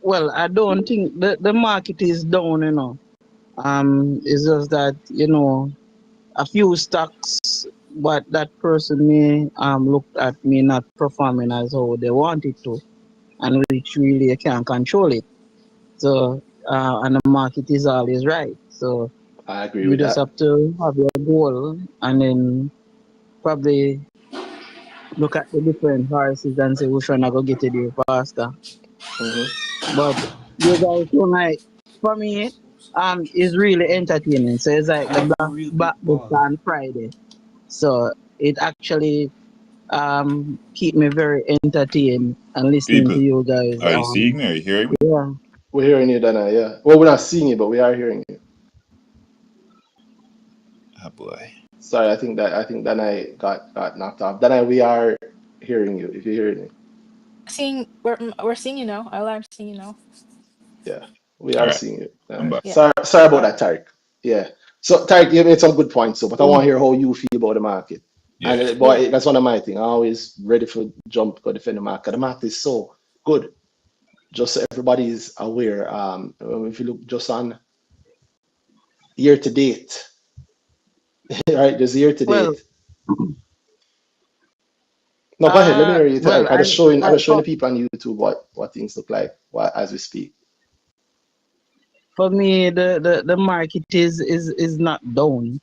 Well, I don't think the market is down. It's just that, a few stocks, but that person may look at me not performing as how they want it to, and which really you can't control it. So, and the market is always right. So I agree you with just that. have to have your goal and then probably look at the different horses and say which one I go get it there faster. Hmm. But you guys tonight, for me, is really entertaining. So it's like I the have a real back big book ball. on Friday. So it actually keep me very entertained and listening to People, you guys. are you seeing me? Are you hearing me? Yeah. We're hearing you, Dana. Yeah. Well, we're not seeing you, but we are hearing you. Oh boy. Sorry, I think Dana got knocked off. Dana, we are hearing you. If you're hearing me, We're seeing you now. I'm seeing you now. yeah, we All are right, seeing you. I'm back. Yeah. Sorry about that, Tariq. Yeah. So Tariq, you made some good points, so but I want to Mm. hear how you feel about the market. And Yeah. Yeah. boy, that's one of my things. I always ready for jump go defend the market. The market is so good. Just so everybody is aware. If you look just on year to date, right? Just year to Well, date. No, go ahead. Let me hear you, well, Tariq. I'm I just showing the people on YouTube what things look like as we speak. for me, the market is not down.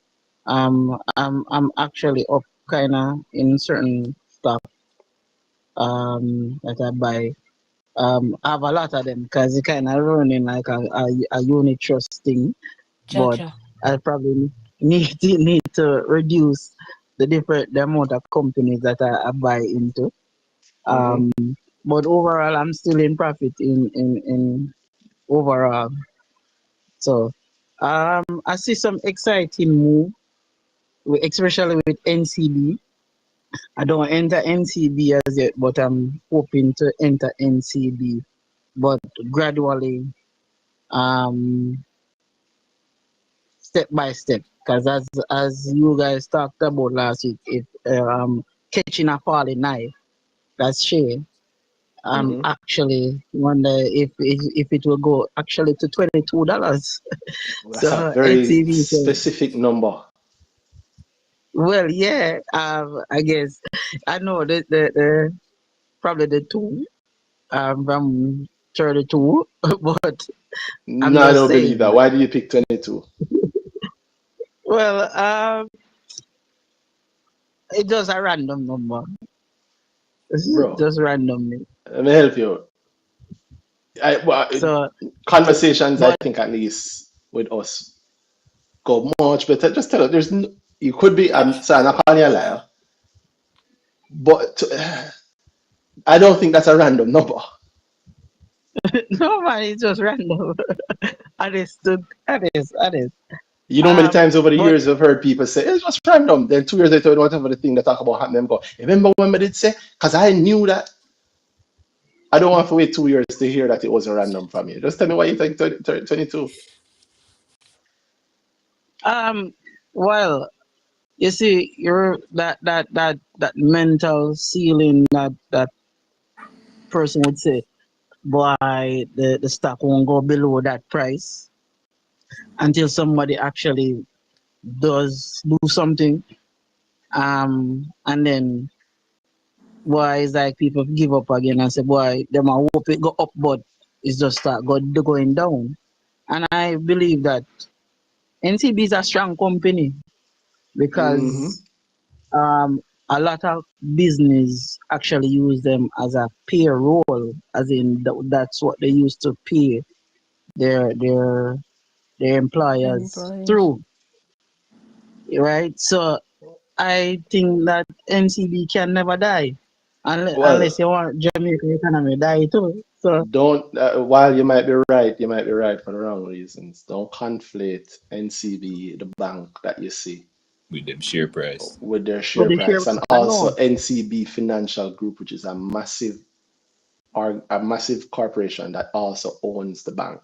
I'm actually up kind of in certain stuff that I buy. I have a lot of them because it kind of running like a unit trust thing. But Jaja. I probably need to reduce the amount of companies that I buy into. Hmm. Um, but overall, I'm still in profit in overall. So I see some exciting move, especially with NCB. I don't enter NCB as yet, but I'm hoping to enter NCB. But gradually, um, step by step. Because as you guys talked about last week, if catching a falling knife, that's shame. Hmm. Actually wonder if it will go actually to $22. That's a So very NCB says, specific number. well, yeah, I guess I know the probably the two from 32, but I'm No, I just don't believe saying that. that. Why do you pick 22? Well, it's just a random number. It's Bro, just randomly. let me help you. So, Conversations, I but think, at least with us, go much better. Just tell us, you could be, I'm sorry, I'm not calling you a liar, but I don't think that's a random number. no man, it's just random. Understood. That is. You know, many times over the But years, we've heard people say, it's just random. Then 2 years later, whatever the thing they talk about happened, them go, remember when I did say? Because I knew that. I don't want to wait 2 years to hear that it was a random from you. Just tell me why you think 22. um, well, you see, you're that mental ceiling that person would say, boy, the stock won't go below that price until somebody actually does do something. And then boy, it's like people give up again and say, boy, them I hope it go up, but it's just start going down. And I believe that NCB is a strong company Mm-hmm. because a lot of business actually use them as a payroll, as in that's what they used to pay their their their employers employees. through, right? So I think that NCB can never die unless Well, you want Jamaica economy die too. So don't, while you might be right for the wrong reasons. Don't conflate NCB, the bank that you see, with them share price. with their but share the share price, and I also know. NCB Financial Group, which is a massive corporation that also owns the bank.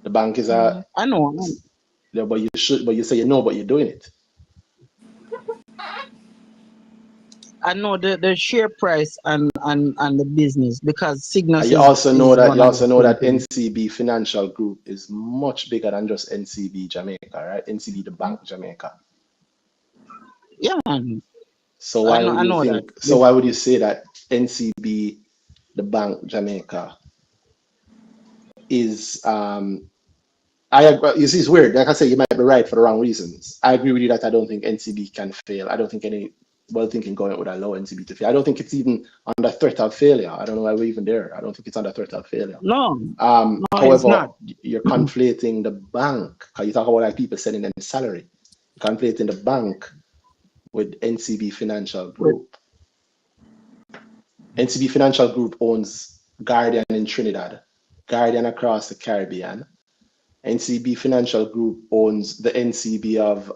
The bank is Mm. I know. yeah, but you say you know, but you're doing it. I know the share price and the business because And Cygnus you also know is that one of those companies. NCB Financial Group is much bigger than just NCB Jamaica, right? NCB the Bank Jamaica. Yeah, man. So why would I you know that. think? So why would you say that NCB the Bank Jamaica is you see, it's weird. Like I say, you might be right for the wrong reasons. I agree with you that I don't think NCB can fail. I don't think any well thinking government would allow NCB to fail. I don't think it's even under threat of failure. I don't know why we're even there. I don't think it's under threat of failure. No, no, it's However, not. you're conflating the bank. Cause you talk about like people sending them salary. You're conflating the bank with NCB Financial But Group. NCB Financial Group owns Guardian in Trinidad, Guardian across the Caribbean. NCB Financial Group owns the NCB of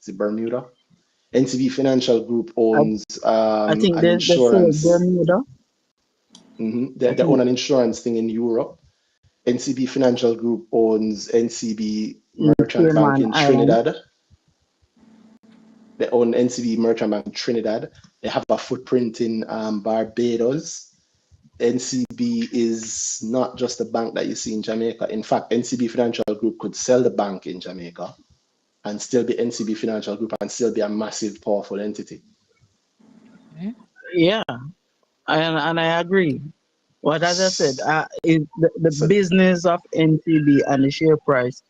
is it Bermuda? NCB Financial Group I, owns I think an they say insurance. Bermuda. I They own think an insurance thing in Europe. NCB Financial Group owns NCB in Merchant Bank Cayman in Island. Trinidad. They own NCB Merchant Bank in Trinidad. They have a footprint in Barbados. NCB is not just a bank that you see in Jamaica. In fact, NCB Financial Group could sell the bank in Jamaica and still be NCB Financial Group and still be a massive, powerful entity. Mhm. Yeah, and I agree. But as I said, the So, business of NCB and the share price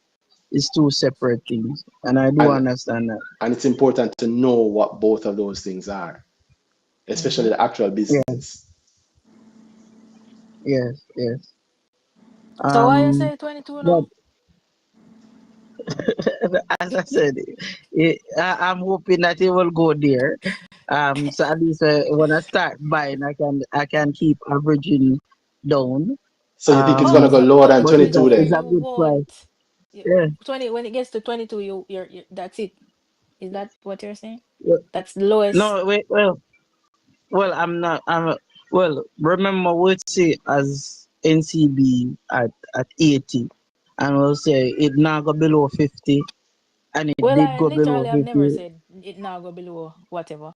is two separate things, and I do and understand that. and it's important to know what both of those things are, especially Mhm. the actual Yeah, business. yes, yes. So why you Um, say 22 but now? as I said, I'm hoping that it will go there. So at least when I start buying, I can keep averaging down. So you think it's Oh, gonna go so Um, lower than but it's 22 a, it's then? a you good price. won't you, Yeah. 20 when it gets to 22 you're that's it. Is that what you're saying? Yeah. That's the lowest. No, wait. Well, I'm not. Well. Remember, we'll say as NCB at 80, and we'll say it now go below 50, and it Well, did I go below literally have never 50. said it now go below whatever.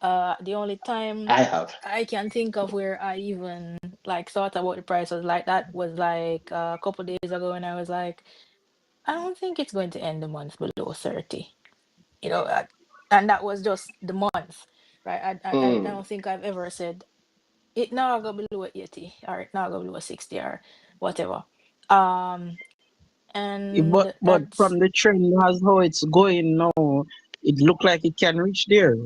The only time I have. I can think of where I even like thought about the price was like that was like a couple days ago, and I was like, I don't think it's going to end the month below 30. You know, and that was just the month, right? I Mm. don't think I've ever said. it now go below 80 or it now go below 60 or whatever. Um But and from that's the trend as how it's going now, it look like it can reach there.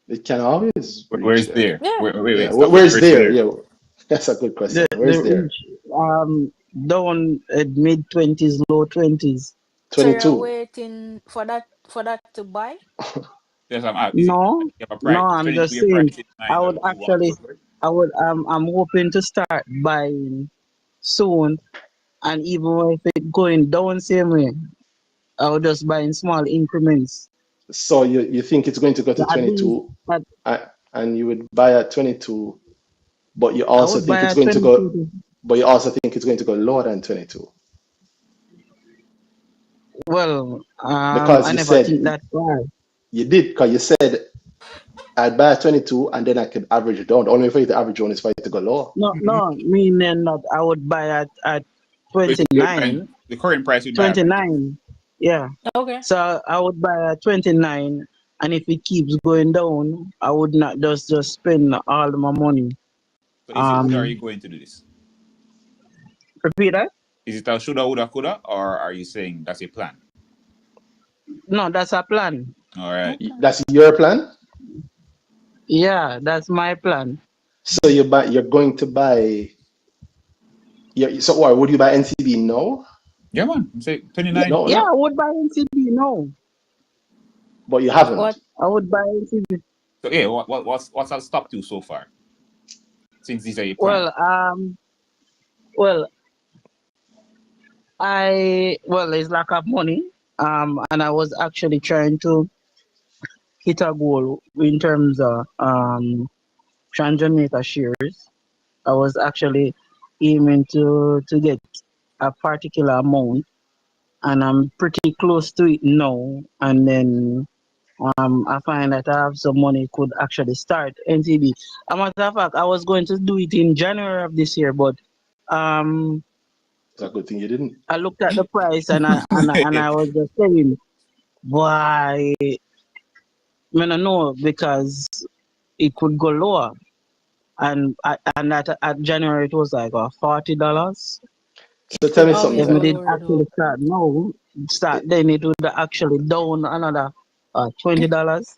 It can always reach Where's there. there? yeah. Wait, Yeah. stop. Where's Where's there? there? Yeah. That's a good question. The Where's there? reach down at mid 20s, low 20s. So you're 22. waiting for that to buy? Yes, I'm out. Is it No, you have a no, price? I'm 22 just your price saying in I mind would you want to go actually for it? I'm hoping to start buying soon, and even if it going down same way, I would just buy in small increments. So you think it's going to go to So at least 22, at, and you would buy at 22, but you I also would think buy it's at going to 22. go, but you also think it's going to go lower than 22 Well, because I you never said think that far. you did because you said I'd buy at 22 and then I could average it down. The only way for you to average down is for it to go lower. No, Mm-hmm. no, meaning not. I would buy at But twenty the current price you'd buy at 22. 29. Yeah. Okay. So I would buy at 29, and if it keeps going down, I would not just spend all my money. So is it would are Um, you going to do this? Repeat that? Is it a shoulda, woulda, coulda, or are you saying that's a plan? No, that's a plan. All right. Okay. That's your plan. Yeah, that's my plan. So you're going to buy. So or would you buy NCB? No, Yeah, man. I'm saying Yeah, 29. no, yeah, no. I would buy NCB. No, But you haven't. What I would buy NCB. So yeah, what's that stopped you so far since these are your plan? Well, well, it's lack of money. And I was actually trying to hit a goal in terms of trying to make a shares. I was actually aiming to get a particular amount, and I'm pretty close to it now. And then I find that I have some money could actually start NTB. As a matter of fact, I was going to do it in January of this year, but um, It's a good thing you didn't. I looked at the price and I was just saying, why? I mean, I know because it could go lower, and at January it was like $40. So it tell could me always something If go we then. did lower actually though. start It, then it would actually down another $20.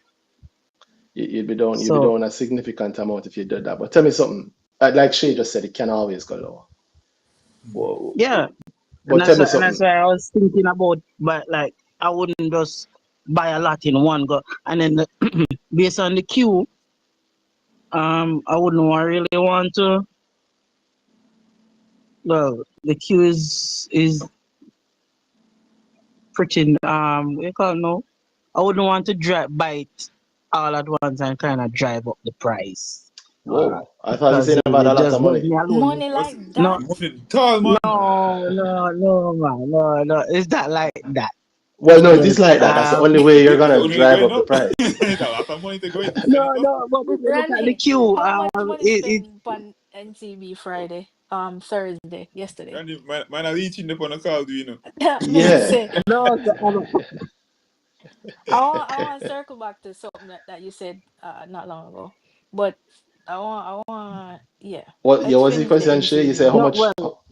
you'd be So down a significant amount if you did that. But tell me something. Like Shay just said, it can always go lower. Whoa. yeah, But tell me and that's something. why I was thinking about, but like I wouldn't just buy a lot in one go, and then based on the queue, I wouldn't really want to. Well, the queue is pretty what you call it now? I wouldn't want to buy it all at once and kind of drive up the price. Whoa. I thought you were Because saying about a it lot of just does money. me alone. Money What's like No, that? money tall man? no, man, no. It's not like that. Well, no, it But is like that. That's the only way you're The gonna only way drive going up the up. price. It's a lot of money to go into spend it no, up. no. But if you look at the Randy, queue, how much money spent on NCB Friday? Thursday, yesterday. And man are reaching up on a call, do you know? Me Yeah. say, no, I want to circle back to something that you said not long ago, but yeah. Yeah, Let's what's the finish the question, Shay? You say NCB. no. Well,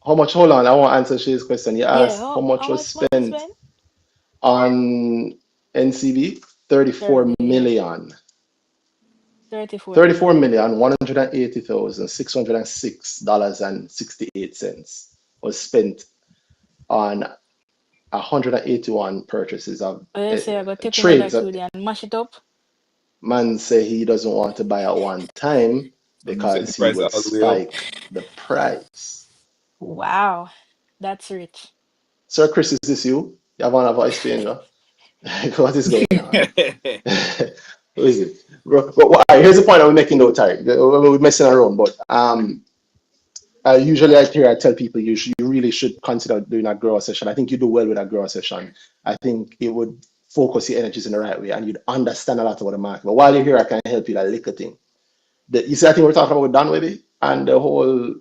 how much, hold on, I want to answer Shay's question. You Yeah, asked how much how was much money spent spent? on NCB? 34 Thursday, yeah. million. 34 Thirty-four million. million $180,606.68 was spent on 181 purchases of I say I got take another trades. cutie and mash it up. Man say he doesn't want to buy at one time I'm gonna set the because he price would all the way up. spike the price. Wow, that's rich. Sir Chris, is this you? You have one voice changer. What is going on? Who is it? All right, here's the point I'm making though, Tarek. We're messing around, but usually I tell people you really should consider doing a grower session. I think you do well with a grower session. I think it would focus your energies in the right way and you'd understand a lot about the market. But while you're here, I can help you with a little thing. You see, I think we're talking about with Don Wehby and the whole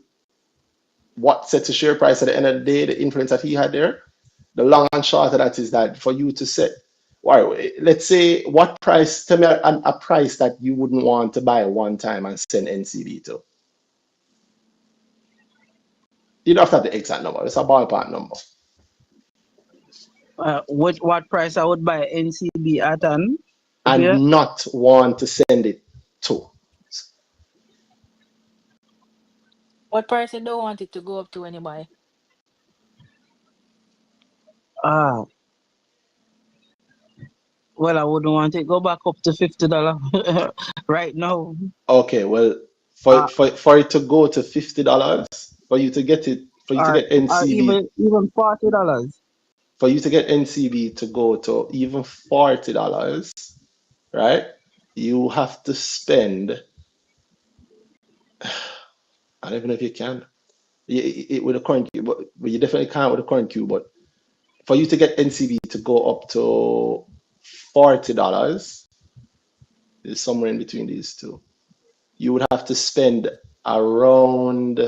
what sets the share price at the end of the day, the influence that he had there. The long and short of that is that for you to set, why, let's say, what price, tell me a price that you wouldn't want to buy one time and send NCB to. You don't have to have the exact number. It's a ballpark number. What price I would buy NCB at and And not want to send it to. What price you don't want it to go up to anybody? ah well, I wouldn't want it go back up to $50 right now. Okay, well, Uh, for it to go to $50, for you to get it, for you to or get NCB, even $40. for you to get NCB to go to even $40, right? You have to spend, I don't even know if you can. With a current Q, but you definitely can't with a current Q. But for you to get NCB to go up to $40, is somewhere in between these two. You would have to spend around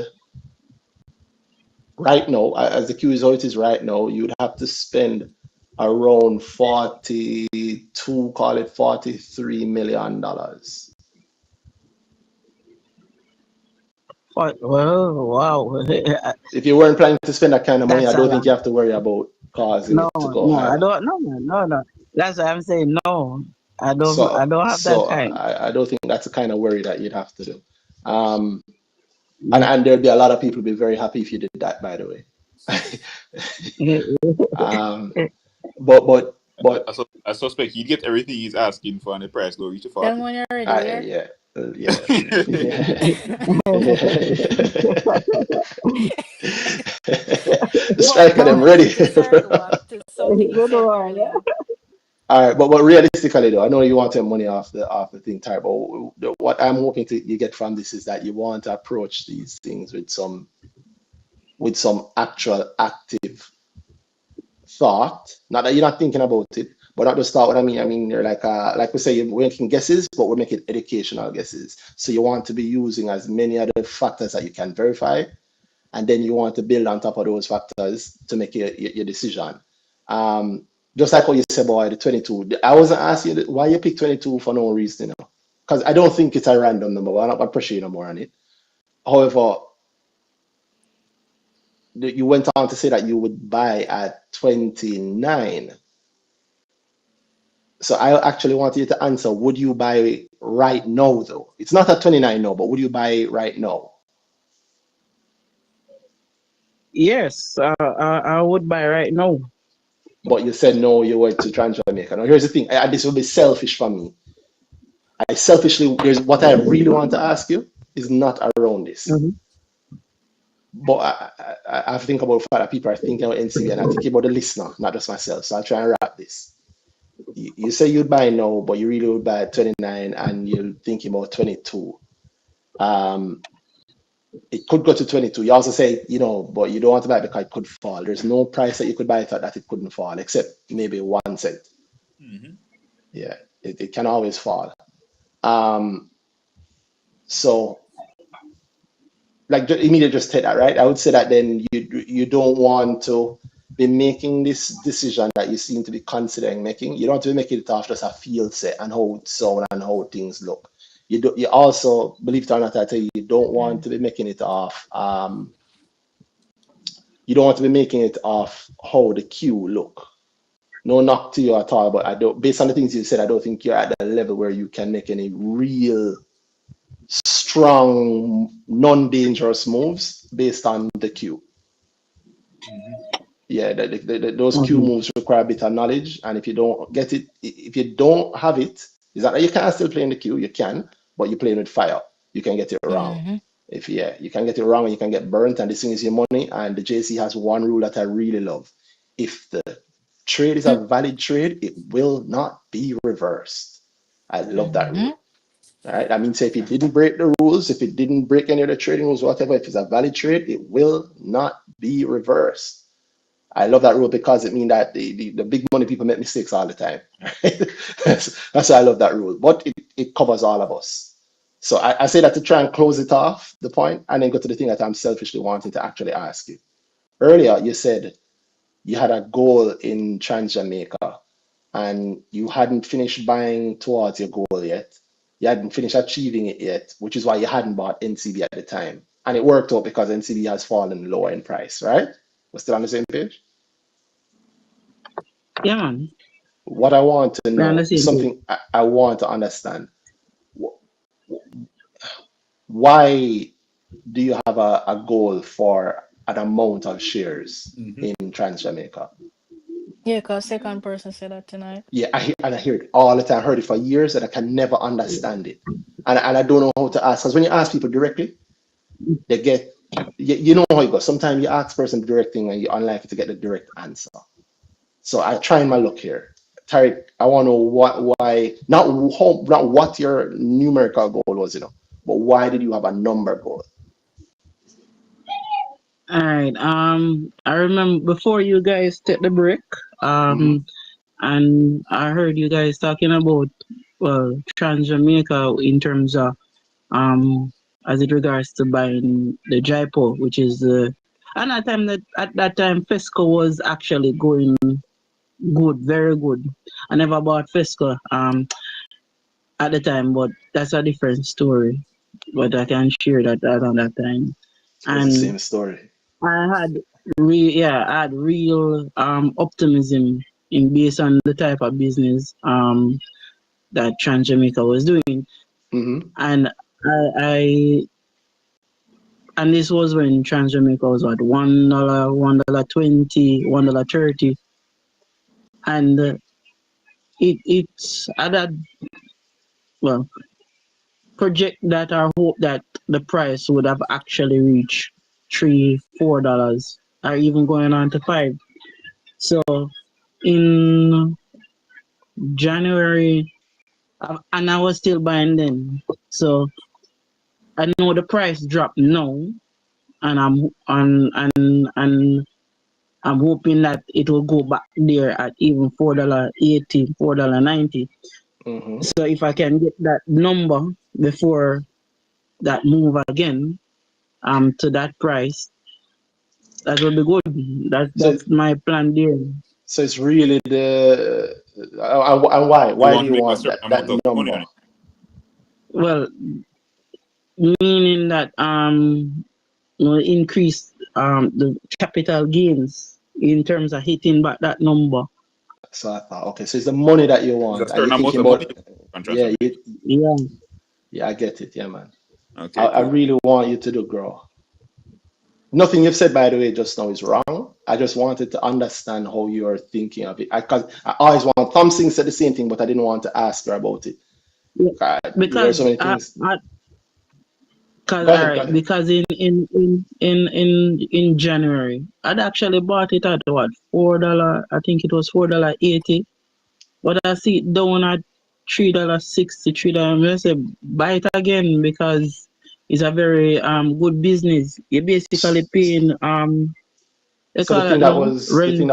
right now, as the Q is how it is right now, you'd have to spend around 42, call it $43 million. Well, wow. If you weren't planning to spend that kind of money, I That's a don't lot. think you have to worry about causing No, it to go no, I higher. don't. No, no, no. That's what I'm saying. No, I don't. I So, don't have that so kind. I don't think that's the kind of worry that you'd have to do. Um, Yeah. and there'd be a lot of people be very happy if you did that, by the way. um, but I suspect he'd get everything he's asking for, and the price don't reach to Tell 40. me when you're ready, I, where? yeah, yeah, yeah. The But striker them I ready. wanted to circle back to something you Good said one. earlier. All right, but realistically though, I know you want to money off the thing, type. But what I'm hoping to you get from this is that you want to approach these things with some actual active thought. Not that you're not thinking about it, but not just thought. What I mean, you're like we say, you're making guesses, but we're making educational guesses. So you want to be using as many other factors that you can verify, and then you want to build on top of those factors to make your decision. Um, just like what you said about the 22. I wasn't asking you why you picked 22 for no reason, because I don't think it's a random number. I'm not going to pressure you no more on it. However, you went on to say that you would buy at 29. So I actually want you to answer, would you buy right now though? It's not at 29 now, but would you buy right now? Yes, I would buy right now. But you said no, you were to try and Jamaica. Now here's the thing, this will be selfish for me. I selfishly, here's what I really want to ask you is not around this. Hmm. But I think about the fact that people are thinking about NCB and I think about the listener, not just myself. So I'll try and wrap this. You say you'd buy now, but you really would buy at 29 and you're thinking about 22. It could go to 22. You also say, but you don't want to buy it because it could fall. There's no price that you could buy it at that it couldn't fall, except maybe 1 cent. Mm-hmm. Yeah, it can always fall. Um, so like immediately just take that, right? I would say that then you don't want to be making this decision that you seem to be considering making. You don't want to be making it off just a feel set and how it sound and how things look. You also, believe it or not, I tell you, you don't want to be making it off. You don't want to be making it off how the queue look. No knock to you at all, but I don't. Based on the things you said, I don't think you're at the level where you can make any real strong, non-dangerous moves based on the queue. Mm-hmm. Yeah, those queue Hmm. moves require a bit of knowledge, and if you don't get it, if you don't have it, is that you can still play in the queue? You can, but you're playing with fire. You can get it wrong. Mm-hmm. If you can get it wrong and you can get burnt, and this thing is your money. And the JC has one rule that I really love: if the trade is a valid trade, it will not be reversed. I love that Mm-hmm. rule. All right. That means if it didn't break the rules, if it didn't break any of the trading rules, whatever, if it's a valid trade, it will not be reversed. I love that rule because it means that the big money people make mistakes all the time. Right? That's why I love that rule. But it covers all of us. So I say that to try and close it off, the point, and then go to the thing that I'm selfishly wanting to actually ask you. Earlier, you said you had a goal in Trans Jamaica and you hadn't finished buying towards your goal yet. You hadn't finished achieving it yet, which is why you hadn't bought NCB at the time. And it worked out because NCD has fallen lower in price, right? We're still on the same page? Yeah, man. What I want to We're on know the is same page. something I want to understand. Why do you have a goal for an amount of shares in Trans Jamaica? Yeah, because second person said that tonight. Yeah, I hear it all the time. I heard it for years and I can never understand it. And I don't know how to ask. Because when you ask people directly, they get, you know how it goes. Sometimes you ask person the direct thing and you're unlikely to get the direct answer. So I try my luck here. Tariq, I want to know why, not what your numerical goal was, but why did you have a number goal? All right. I remember before you guys took the break. And I heard you guys talking about Trans Jamaica in terms of as it regards to buying the Jaipur, which is and at that time Fesco was actually going good, very good. I never bought Fesco at the time, but that's a different story. But I can share that around that time. It was the And same story. I had real optimism in based on the type of business that Trans Jamaica was doing. And I and this was when Trans Jamaica was what $1, $1.20, $1.30, and it's I had well project that or hope that the price would have actually reached $3, $4, or even going on to $5. So in January, and I was still buying then. So I know the price dropped now, and I'm hoping that it will go back there at even $4.80, $4.90. So if I can get that number before that move again, to that price, that will be good. That's my plan there. So it's really and why? You Why do want to you make a want certain that amount of money number? on it. Well, meaning that increase the capital gains in terms of hitting back that number. So I thought, okay, so it's the money that you There's a want. Are you certain amount thinking of money about, on yeah, Jamaica. I get it, yeah, man. Okay, I cool. really want you to do grow. Nothing you've said, by the way, just now is wrong. I just wanted to understand how you're thinking of it. Because I always want, Thompson said the same thing, but I didn't want to ask her about it. Yeah, There are because so many things. Cause Go all ahead, go right, ahead. because in January, I'd actually bought it at what $4. I think it was $4.80, but I see it down at $3.60, $3. I say buy it again because it's a very good business. You're basically paying they So the call it thing that now was rental. the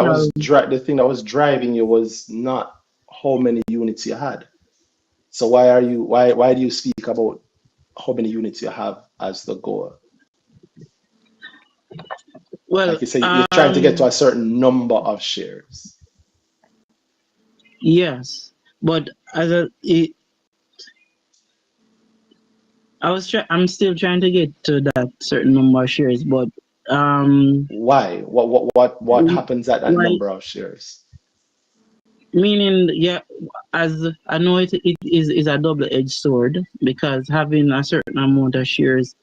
thing that was driving you was not how many units you had. So why do you speak about how many units you have as the goal? Well, Like you say, you're trying to get to a certain number of shares. yes, but I'm still trying to get to that certain number of shares, but Why? What happens at that why? number of shares? Meaning, yeah, as I know it is a double-edged sword because having a certain amount of shares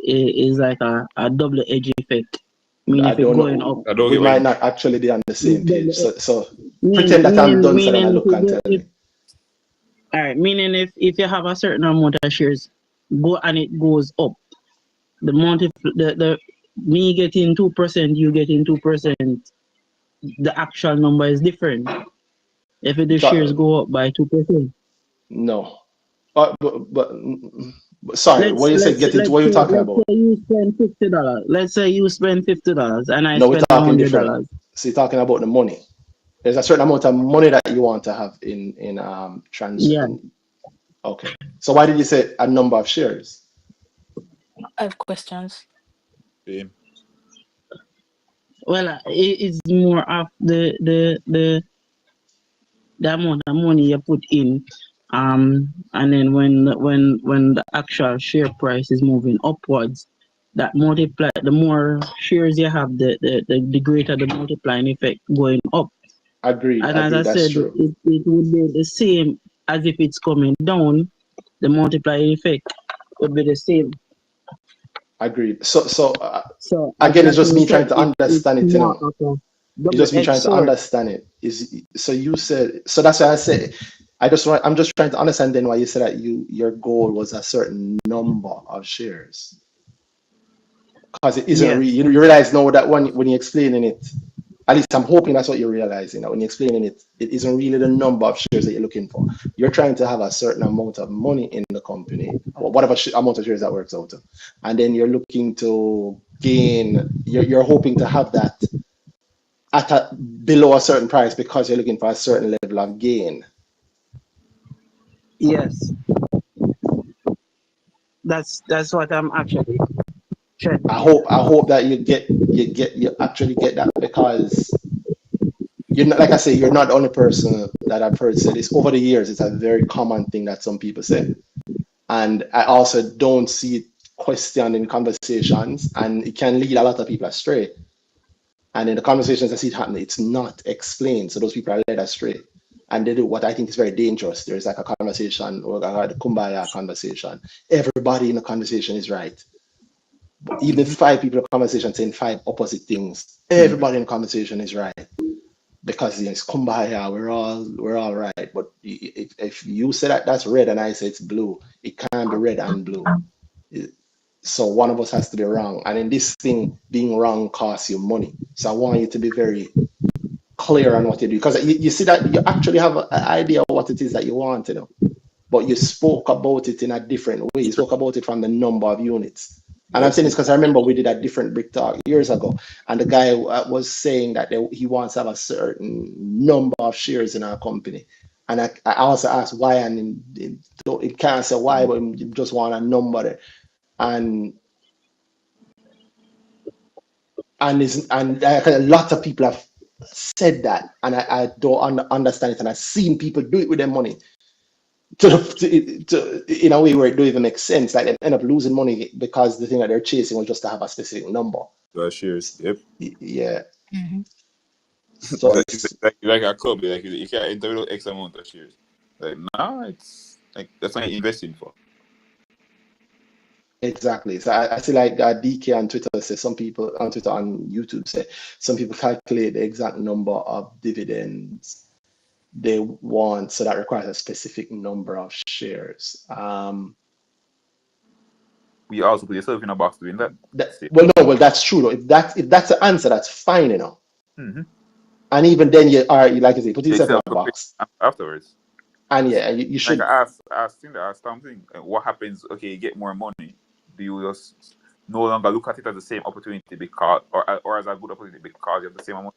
is like a double-edged effect. I mean, I if it don't going up, know. I don't We get what you might mean. not actually be on the same page. So meaning pretend that I'm meaning done, so then I meaning look and tell if me. all right, meaning if you have a certain amount of shares, go and it goes up. The the me getting 2%, you getting 2%, the actual number is different. If the shares go up by 2%. No. But sorry, Let's when you say let's get into let's what are you say talking let's about? say you spend $50. Let's say you spend $50 and I No, we're spend talking different. $100. So you're talking about the money. There's a certain amount of money that you want to have in trans. Yeah. Okay. So why did you say a number of shares? I have questions. Same. Well, it's more of the amount of money you put in, and then when the actual share price is moving upwards, that multiply, the more shares you have, the greater the multiplying effect going up. Agreed, And as I that's said, true. it would be the same as if it's coming down, the multiplying effect would be the same. Agreed. So as Again, it's just Anthony me said, trying to it's understand it, you more know. of a It's just me double-edged trying to sword. understand it. Is so you said so that's why I say I'm just trying to understand then why you said that your goal was a certain number of shares. Because it isn't Yes. you realize now that when you're explaining it, at least I'm hoping that's what you're realizing, that when you're explaining it, it isn't really the number of shares that you're looking for. You're trying to have a certain amount of money in the company, or whatever amount of shares that works out to. And then you're looking to gain, you're hoping to have that at below a certain price because you're looking for a certain level of gain. Yes. That's what I'm actually trying to get I at. hope that you actually get that, because you're not, like I say, you're not the only person that I've heard say this. Over the years, it's a very common thing that some people say. And I also don't see it questioned in conversations, and it can lead a lot of people astray. And in the conversations I see it happening, it's not explained. So those people are led astray. And they do what I think is very dangerous. There's like a conversation, or the kumbaya conversation. Everybody in the conversation is right. But even if five people in the conversation saying five opposite things, everybody in the conversation is right. Because it's kumbaya, we're all right. But if you say that that's red and I say it's blue, it can't be red and blue. So one of us has to be wrong. And in this thing, being wrong costs you money. So I want you to be very clear on what you do. Because you see that you actually have an idea of what it is that you want to know. But you spoke about it in a different way. You spoke about it from the number of units. And I'm Yes. saying this because I remember we did a different BrickTalk years ago. And the guy was saying that he wants to have a certain number of shares in our company. And I also asked why, and it can't say why, but you just want a number there. And a lot of people have said that, and I don't understand it, and I've seen people do it with their money in a way where it don't even make sense. Like they end up losing money because the thing that they're chasing was just to have a specific number. Shares. Yep. Yeah, Mhm. so It's like a club. Like you can't enter with X amount of shares. Like nah, it's like that's not investing for. exactly. So I see like DK on Twitter say, some people on Twitter, on YouTube say, some people calculate the exact number of dividends they want, so that requires a specific number of shares. We also put yourself in a box doing that. See. Well, no, well, that's true though. If that's the answer, that's fine, you know. Mm-hmm. And even then, you are, like you say, put yourself in Yourself a to pay box, afterwards. and yeah, you Like should. I asked something. What happens? Okay, you get more money. Do you just no longer look at it as the same opportunity because, or as a good opportunity because you have the same amount?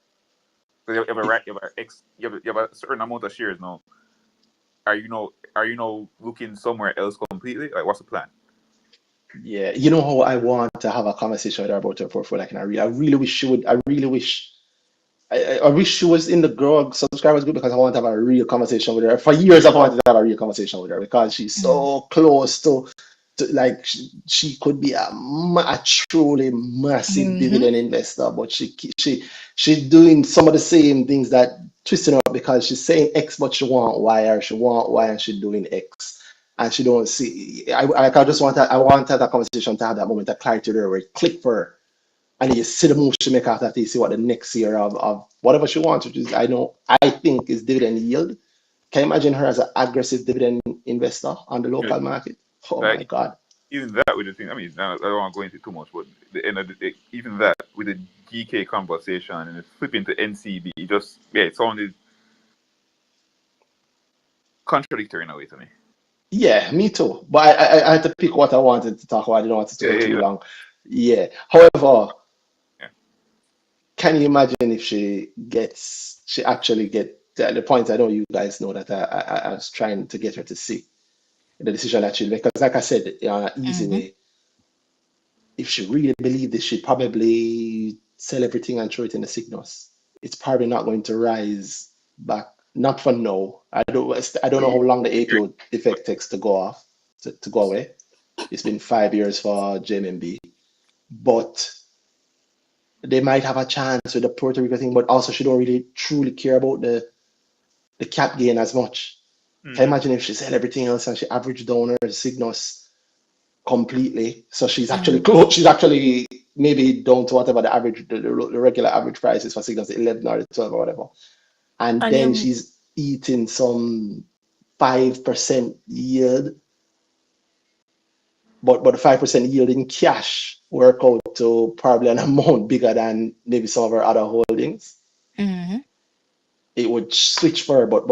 Because you have a right, you have a certain amount of shares now. Are you now looking somewhere else completely? Like, what's the plan? Yeah, you know how I want to have a conversation with her about her portfolio. Like, and I really wish she would. I really wish. I wish she was in the girl subscribers group, because I want to have a real conversation with her. For years, I've wanted to have a real conversation with her because she's Mm. so close to like she could be a truly massive Mhm. dividend investor, but she's doing some of the same things that twisting her up, because she's saying X but she want Y, or she want Y and she's doing X. And she don't see. I just want that. I want to have that conversation, to have that moment of clarity there where it click for her, and you see the move she make after that. You see what the next year of whatever she wants, which is I think is dividend yield. Can you imagine her as an aggressive dividend investor on the Like, local market? Oh my like, God. even that with the thing. I mean, I don't want to go into too much, but the end of the day, even that with the GK conversation and it's flipping to NCB, it sounded contradictory in a way to me. Yeah, me too. But I had to pick what I wanted to talk about. I didn't want it to Yeah, go yeah, too yeah. long. Yeah. However, Yeah. can you imagine if she actually get the point? I know you guys know that I was trying to get her to see the decision that she'll make. Because like I said, in an easy Mhm. way, if she really believed this, she'd probably sell everything and throw it in the signals. It's probably not going to rise back. Not for now. I don't know how long the APO effect takes to go off, to go away. It's been 5 years for JMB. but they might have a chance with the Puerto Rico thing, but also she don't really truly care about the cap gain as much. Can you imagine if she sell everything else and she averaged down her Cygnus completely? So she's actually close. She's actually maybe down to whatever the average, the regular average price is for Cygnus, the 11 or the 12 or whatever. And And then you, she's eating some 5% yield, but the 5% yield in cash work out to probably an amount bigger than maybe some of her other holdings. It would switch for her, but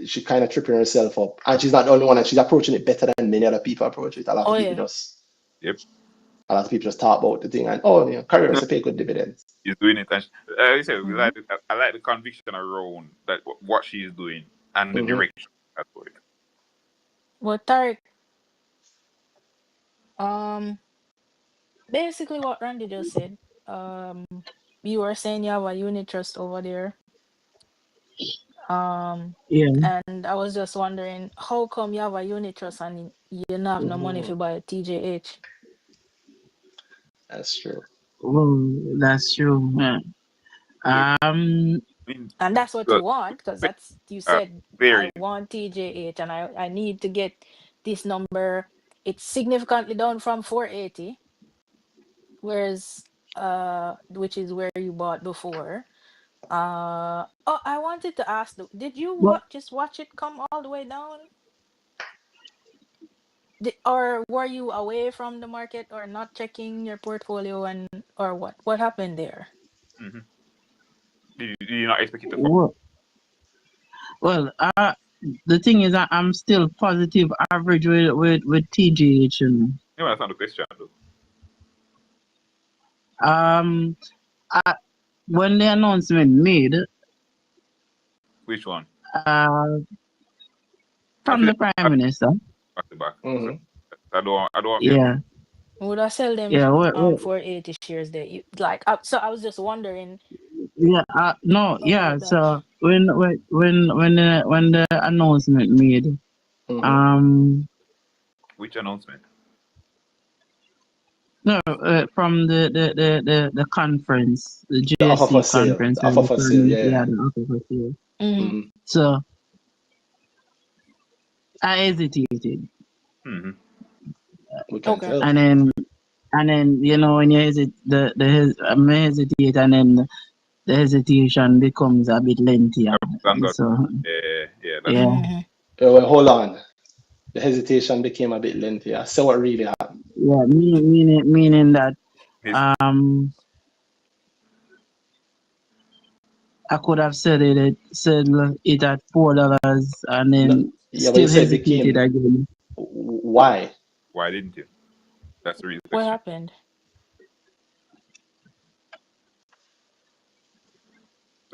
she kind of tripping herself up. And she's not the only one, and she's approaching it better than many other people approach it. A lot of people just talk about the thing and careers to pay good dividends. He's doing it, and I said, I like the conviction around that what she is doing and the direction that's going. well, Tarek, basically what Randy just said. You were saying you have a unit trust over there. Yeah. And I was just wondering, how come you have a unit trust and you don't have no money to buy a TJH? That's true. Well, that's true. Yeah. And that's what you want, because that's you said I want TJH and I need to get this number. It's significantly down from 480, whereas which is where you bought before. I wanted to ask, did you just watch it come all the way down? Or were you away from the market or not checking your portfolio, and or what? What happened there? Did you not expect it to fall? Well, the thing is, I'm still positive average with TGH. No, that's not the question, though. When the announcement made. Which one? From the Prime Minister. Back to back. I don't. Yeah. Would I sell them? Yeah. 480 shares there. So I was just wondering. Yeah. No. Yeah. So when the announcement made. Which announcement? No, from the conference, the JSC offer for conference. Sale. The offer for sale, yeah. The offer for sale. So I hesitated. We can tell. And then when you hesitate, and then the hesitation becomes a bit lengthy. So Well, hold on. The hesitation became a bit lengthy. I see what really happened. Yeah, meaning that I could have said it at $4 and then still hesitated again. Why? Why didn't you? That's the reason. What happened?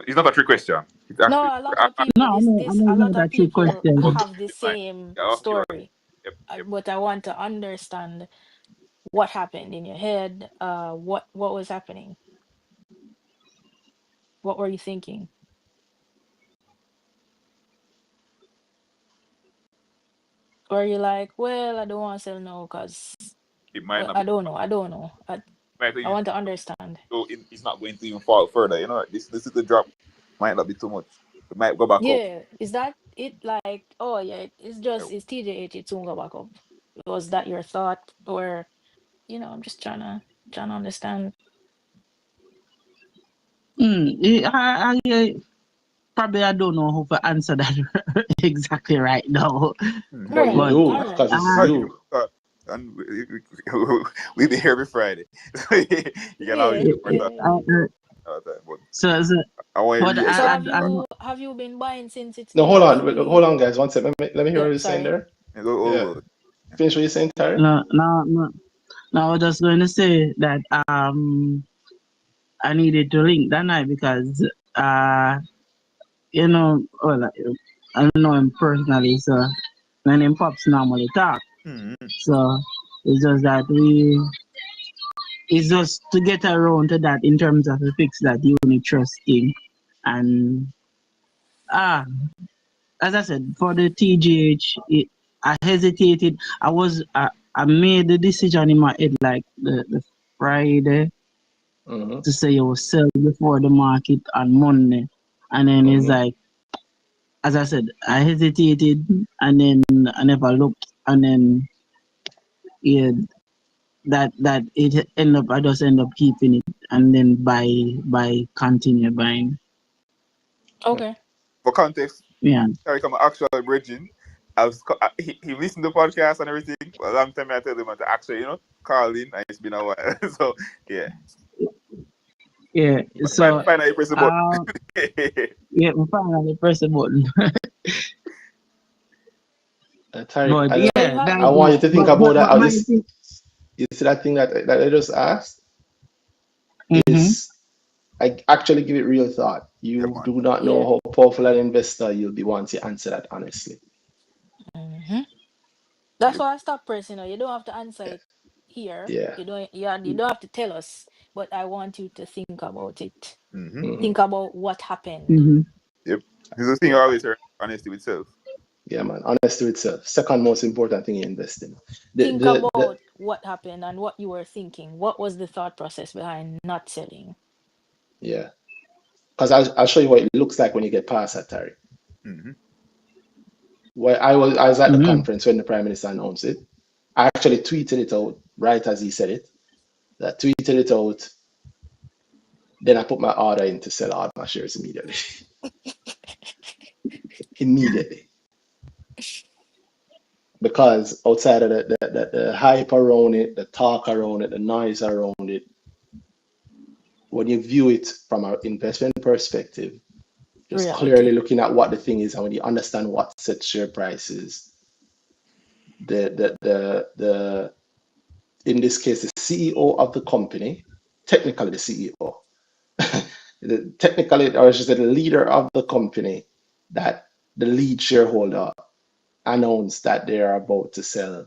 It's not a trick question. No, a lot of people. A lot of people have the same story. But I want to understand what happened in your head. What was happening? What were you thinking? Or you like, well, I don't want to sell now because I don't know. I want to understand. So it's not going to even fall further. You know, this is the drop. Might not be too much. It might go back up. Yeah, is that it? Like, oh yeah, it's TJH. It won't go back up. Was that your thought, or I'm just trying to understand. Probably I don't know how to answer that exactly right now. But you do, because it's you. And we'll be here every Friday. You can always have you been buying since it's no? Hold on, guys. One second. Let me hear what you're saying there. Finish what you're saying, Terry. No. I was just going to say that I needed to link that night because well, I don't know him personally, so when him pops normally talk. So it's just that it's just to get around to that in terms of to fix that unit trust thing. And as I said, for the TGH, I hesitated. I made the decision in my head like the Friday Mm-hmm. to say you will sell before the market on Monday. And then it's Mm-hmm. like, as I said, I hesitated and then I never looked. And then, yeah, that it end up, I just end up keeping it and then continue buying. Okay. For context, Yeah. Eric, I'm actually bridging. He listened to the podcast and everything. For a long time I told him to actually, call in, and it's been a while. So yeah. Yeah. So, Finally press the uh, button. yeah, we finally press the button. Tariq, But So you yeah, have I it. want you to think about that. but my thing. You see that thing that I just asked Mm-hmm. is I actually give it real thought. Yeah, You man. do not know Yeah. how powerful an investor you'll be once you answer that honestly. Hmm. That's Yep. why I stopped pressing. You don't have to answer it here. Yeah. You don't have to tell us. But I want you to think about it. Mm-hmm. Hmm. Think about what happened. Mm-hmm. Yep. This is the thing I always hear, honesty with self. Yeah, man. Honesty with itself. Second most important thing you invest in. Think The about what happened and what you were thinking. What was the thought process behind not selling? Yeah. Because I'll show you what it looks like when you get past that, Tariq. Mm-hmm. Well, I was at the Mm-hmm. conference when the Prime Minister announced it. I actually tweeted it out right as he said it. I tweeted it out. Then I put my order in to sell all my shares immediately. Immediately. Because outside of the hype around it, the talk around it, the noise around it, when you view it from an investment perspective, just clearly Reality. looking at what the thing is and when you understand what sets share prices, the in this case, the CEO of the company, technically the CEO, technically, or I should say the leader of the company, that the lead shareholder announced that they are about to sell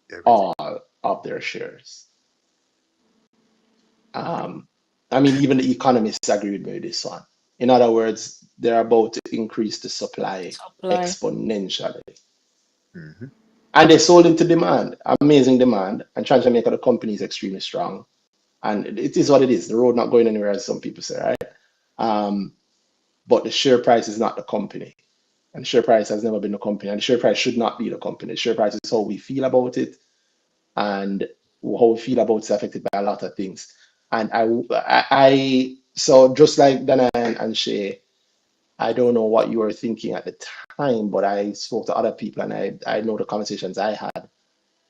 Everything. all of their shares. Um, I mean, even the economists agree with me with this one. In other words, they're about to increase the supply Supply. exponentially. Mm-hmm. And they sold into demand, amazing demand. And Jamaica, the company is extremely strong. And it is what it is. The road not going anywhere, as some people say, right? Um, but the share price is not the company. And the share price has never been the company. And the share price should not be the company. The share price is how we feel about it. And how we feel about it is affected by a lot of things. And so just like Dana and Shay, I don't know what you were thinking at the time, but I spoke to other people and I know the conversations I had.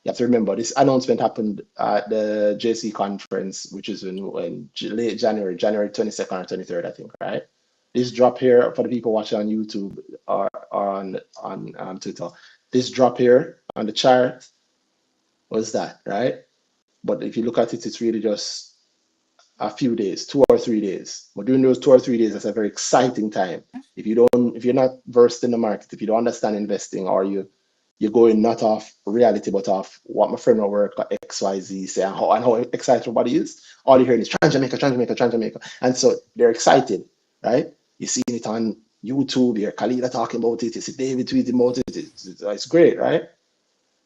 You have to remember this announcement happened at the JC conference, which is in late January 22nd or 23rd, I think, right? This drop here for the people watching on YouTube or on Twitter. This drop here on the chart was that, right? But if you look at it, it's really just a few days, 2 or 3 days. But during those 2 or 3 days, that's a very exciting time. If you're not versed in the market, if you don't understand investing, or you're going not off reality, but off what my friend at work at XYZ say and how excited everybody is, all you hear is trying Jamaica, trying Jamaica, trying Jamaica. And so they're excited, right? You're seeing it on YouTube, you hear Khalida talking about it, you see David tweeting about it, it's great, right?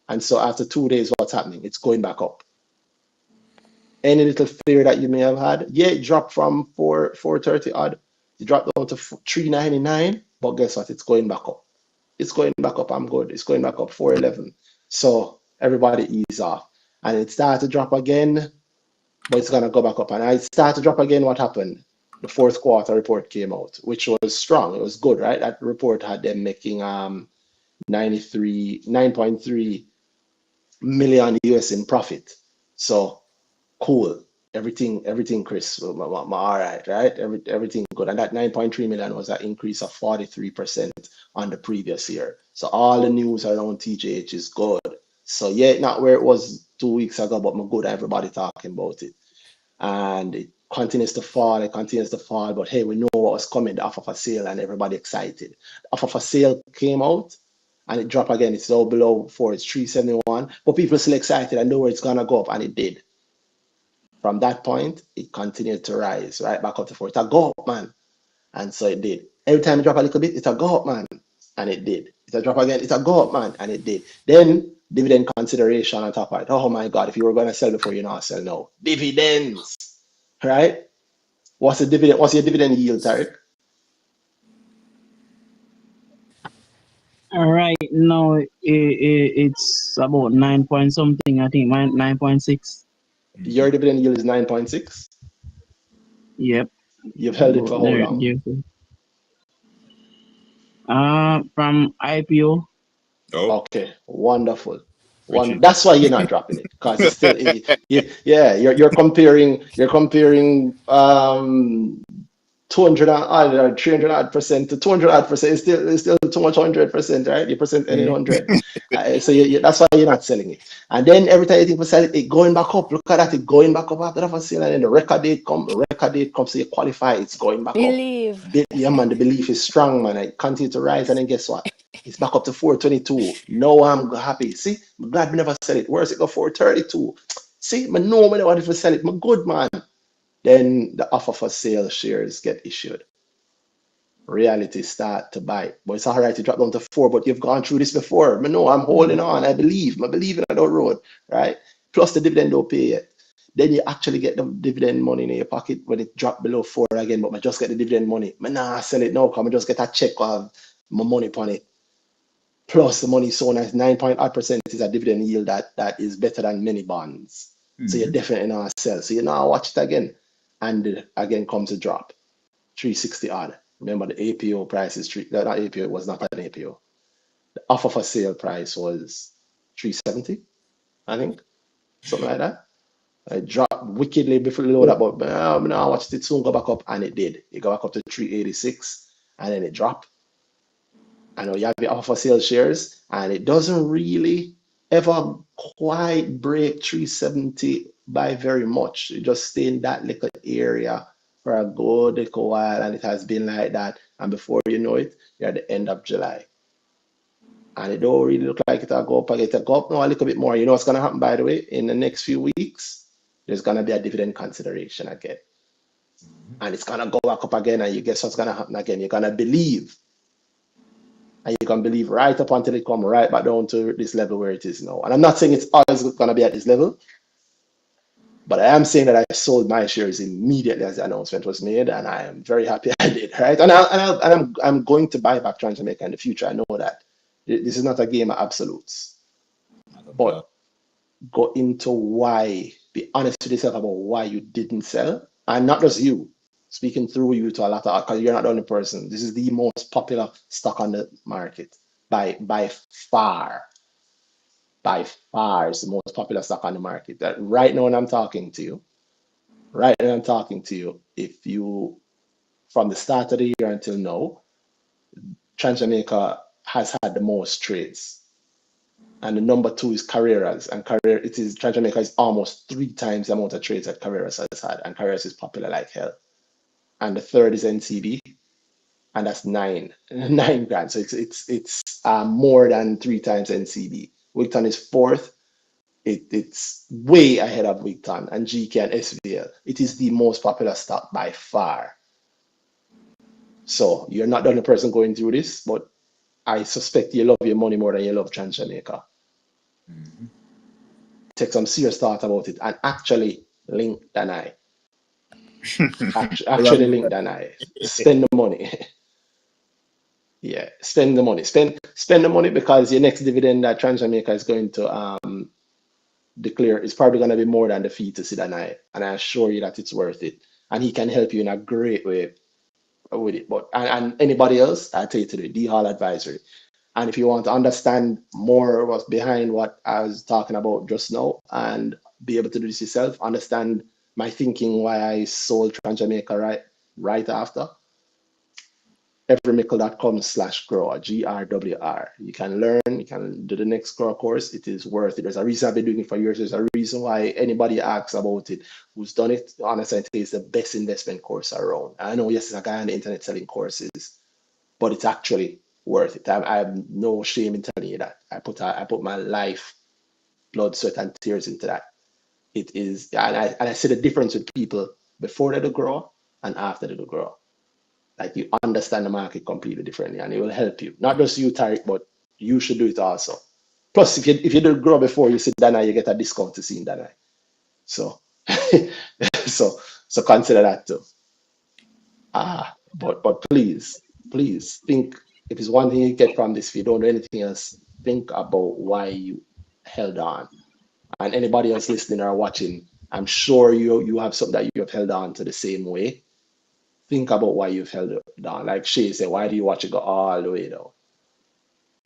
And so after 2 days, what's happening? It's going back up. Any little fear that you may have had, yeah, it dropped from 430 odd, it dropped down to 399, but guess what? It's going back up. It's going back up. I'm good. It's going back up 411. So everybody ease off. And it started to drop again, but it's gonna go back up. And I started to drop again. What happened? The fourth quarter report came out, which was strong. It was good, right? That report had them making 9.3 million US in profit. So cool. Everything, Chris, all right? Everything good. And that 9.3 million was an increase of 43% on the previous year. So all the news around TJH is good. So yeah, not where it was 2 weeks ago, but I'm good. Everybody talking about it. And it continues to fall, but hey, we know what was coming, the offer for sale, and everybody excited. The offer for sale came out and it dropped again. It's now below 4, it's 371, but people still excited and know where it's gonna go up, and it did. From that point, it continued to rise right back up to 4. It's a go up, man. And so it did. Every time it drop a little bit, it's a go up, man. And it did. It's a drop again, it's a go up, man. And it did. Then dividend consideration on top of it. Oh my God, if you were going to sell before, you not sell now. Dividends, right? What's the dividend? What's your dividend yield, Tarek? Right now, it's about 9 point something. I think 9.6. Your dividend yield is 9.6. Yep. You've held it for how long? From IPO. Oh, Okay, wonderful. which is That's why you're not dropping it because it's still, yeah, you're comparing 200 odd or 300 odd percent to 200 odd percent. It's still too much 100%, right? You percent any 100. So that's why you're not selling it. And then every time you think for selling it going back up, look at that, it going back up after the sale, and then the record date comes, so you qualify, it's going back up. Believe. Yeah, man, the belief is strong, man. I continue to rise, and then guess what? It's back up to 422. No, I'm happy. See, I'm glad we never sell it. Where's it go? 432. See, I know I wanted to sell it. I'm good, man. Then the offer for sale shares get issued. Reality start to bite. But it's all right to drop down to 4, but you've gone through this before. I know I'm holding on. I believe in that road, right? Plus the dividend don't pay yet. Then you actually get the dividend money in your pocket when it dropped below 4 again, but I just get the dividend money. Nah, sell it now, come I just get a check of my money upon it. Plus the money is so nice, 9.8% is a dividend yield that is better than many bonds. So you're definitely not sell. So you now watch it again. And again comes a drop. 360 odd. Remember the APO price is not APO, it was not an APO. The offer for sale price was 370, I think. Something like that. It dropped wickedly below that, but now I watched it soon go back up, and it did. It got back up to 386, and then it dropped. I know you have the offer for sale shares, and it doesn't really ever quite break 370 by very much. It just stay in that little area for a good little while, and it has been like that. And before you know it, you're at the end of July. And it don't really look like it'll go up. It'll go up now a little bit more. You know what's going to happen, by the way? In the next few weeks, there's going to be a dividend consideration again. And it's going to go back up again, and you guess what's going to happen again? You're going to believe. And you can believe right up until it come right back down to this level where it is now. And I'm not saying it's always going to be at this level, but I am saying that I sold my shares immediately as the announcement was made, and I am very happy I did, right? And I'm going to buy back Jamaica in the future. I know that. This is not a game of absolutes. But go into why, be honest with yourself about why you didn't sell. And not just you, speaking through you to a lot of, because you're not the only person. This is the most popular stock on the market by far. By far, it's the most popular stock on the market. That right now when I'm talking to you, if you, from the start of the year until now, Jamaica has had the most trades. And the number 2 is Carreras, and Jamaica is almost 3 times the amount of trades that Carreras has had, and Carreras is popular like hell. And the third is NCB, and that's 9 grand. So it's more than 3 times NCB. Wigton is 4th. It's way ahead of Wigton and GK and SVL. It is the most popular stock by far. So you're not the only person going through this, but I suspect you love your money more than you love Jamaica. Take some serious thought about it and actually link Danai. Actually link Danai. Spend the money. Yeah, spend the money. Spend the money, because your next dividend that Jamaica is going to declare is probably going to be more than the fee to sit Danai. And I assure you that it's worth it. And he can help you in a great way with it. But and anybody else, I tell you today, D Hall Advisory. And if you want to understand more what's behind what I was talking about just now and be able to do this yourself, understand my thinking why I sold Jamaica right after, everymickle.com/grower, GRWR. You can learn, you can do the next grower course. It is worth it. There's a reason I've been doing it for years. There's a reason why anybody asks about it who's done it. Honestly, I think it's the best investment course around. I know, yes, it's a guy on the internet selling courses, but it's actually worth it. I have no shame in telling you that. I put my life, blood, sweat, and tears into that. It is, and I see the difference with people before they do grow and after they do grow. Like, you understand the market completely differently, and it will help you. Not just you, Tariq, but you should do it also. Plus, if you do grow before you see Dana, you get a discount to see Dana. So, so consider that too. But please think, if it's one thing you get from this, if you don't do anything else, think about why you held on. And anybody else listening or watching, I'm sure you have something that you have held on to the same way. Think about why you've held it down. Like Shay said, why do you watch it go all the way down?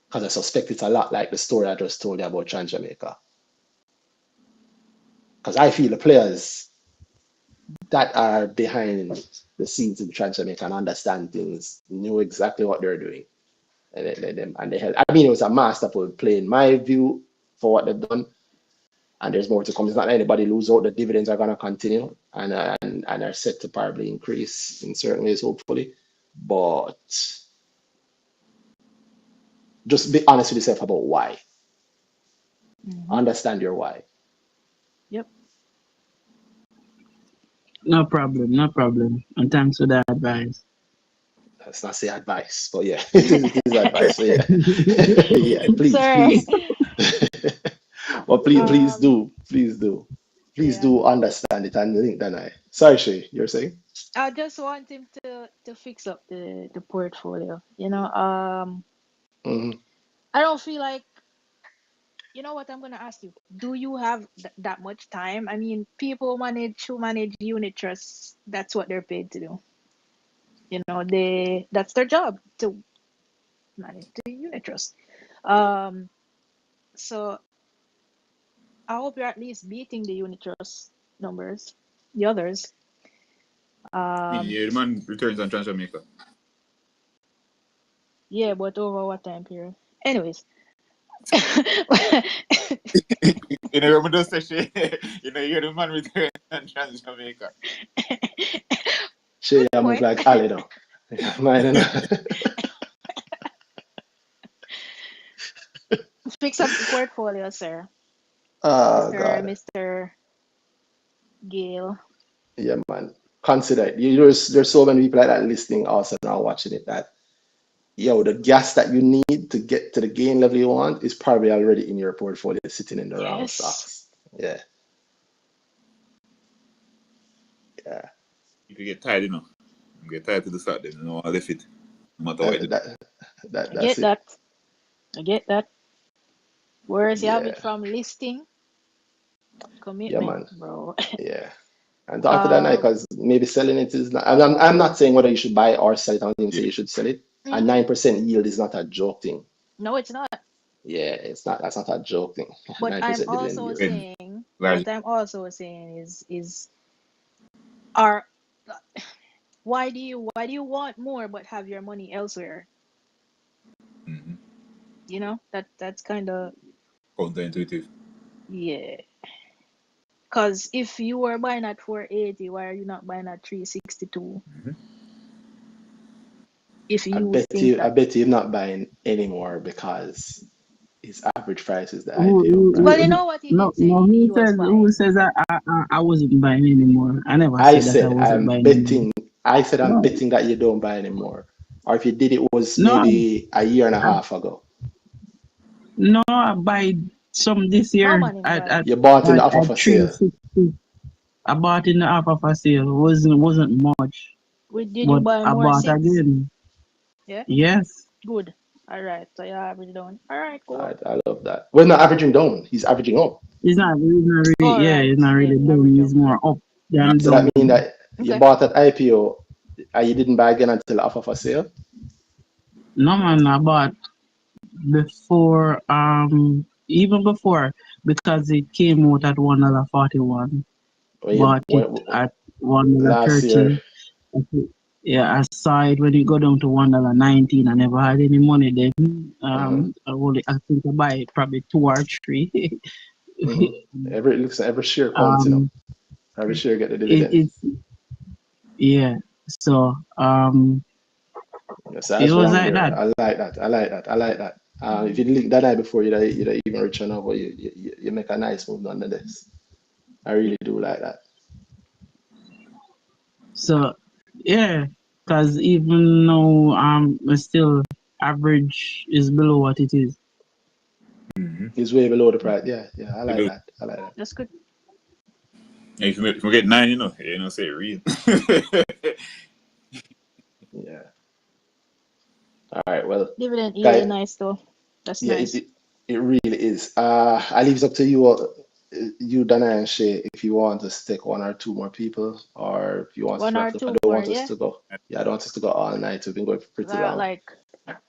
Because I suspect it's a lot like the story I just told you about Trans Jamaica. Because I feel the players that are behind the scenes in Trans Jamaica and understand things knew exactly what they're doing. And they held. I mean, it was a masterful play in my view for what they've done. And there's more to come. It's not anybody lose out. The dividends are going to continue and are set to probably increase in certain ways, hopefully. But just be honest with yourself about why. Understand your why. Yep. No problem. And thanks for the advice. Let's not say advice, but yeah, it is advice. So yeah, yeah. Sorry. Please. Well, please Yeah. do understand it and link that. Sorry, Shay, you're saying? I just want him to fix up the portfolio. Mm-hmm. I don't feel like, you know what, I'm gonna ask you. Do you have that much time? I mean, people who manage unit trusts, that's what they're paid to do. That's their job, to manage the unit trust. So I hope you're at least beating the unit trust numbers, the others. Yeah, the man returns on Trans Jamaica. Yeah, but over what time period? Anyways. You know, remember those sessions? You know, you're the man returns on Trans Jamaica. Shay, Good I move point. like Ali now. Mine, Fix up the portfolio, sir. Oh God. Mr. Gale. Yeah, man. Consider it. There's so many people like that listening also now watching it that the gas that you need to get to the gain level you want is probably already in your portfolio sitting in the wrong Yes. stocks. Yeah. Yeah. If you get tired, you get tired to the start, then you know, I'll lift it. No matter what you do. That's it. I get that. Whereas you have Yeah. it from listing, commitment, Yeah, man. bro. Yeah. And after that night, because maybe selling it is not, I'm not saying whether you should buy or sell it. I don't even say you should sell it. A 9% yield is not a joke thing. No, it's not. Yeah, it's not. That's not a joke thing. But 9% I'm dividend also yield. saying, are why do you want more but have your money elsewhere? Mm-hmm. That's kind of Counterintuitive. Yeah. Because if you were buying at 480, why are you not buying at 362? Mm-hmm. If I you bet think you that. you're not buying anymore because his average price is the IPO Well, you price. know what he No, did say he was who buying. says I wasn't buying anymore? I never I said that I said wasn't I'm buying anymore. betting. I said I'm No, betting that you don't buy anymore. Or if you did, it was no, maybe a year and a I, half ago. no, I buy some this No year money at buy. at You bought in the offer at for sale. 360. I bought in the offer for sale. Wasn't much, Did you but buy I more bought since? again. Yeah? Yes, Good. All right. So you average down. All right, cool. I love that. We're not averaging down. He's averaging up. it's not really, All yeah, right. it's not Yeah, really you down. average It's up. Yeah. more up Yeah. than So that down. means that you Okay. bought at IPO and you didn't buy again until the offer for sale. No man, I bought before even before because it came out at $1.41, When bought it when at one dollar last year. thirty. Yeah, I saw it when it go down to $1.19. I never had any money then. Uh-huh. I think I buy probably two or three. Mm-hmm. Every share counts, um, Every share get the it, dividend. it's yeah. So Yes, that's it was wrong like there. that. I like that. I like that. I like that. If you link that night before you'd even reach on over, you make a nice move nonetheless. I really do like that. So yeah, because even though still average is below what it is. Mm-hmm. It's way below the price. Yeah, I like Below. that. I like that. That's good. If you get 9, say real. Yeah. All right. Well, Dividend yield is guys, nice though. That's yeah, nice. it really is. I leave it up to you, Dana and Shay, if you want us to take one or two more people, or if you want us One to or wrap it up. I two don't more, want us yeah. to go. Yeah, I don't want us to go all night. We've been going pretty long. I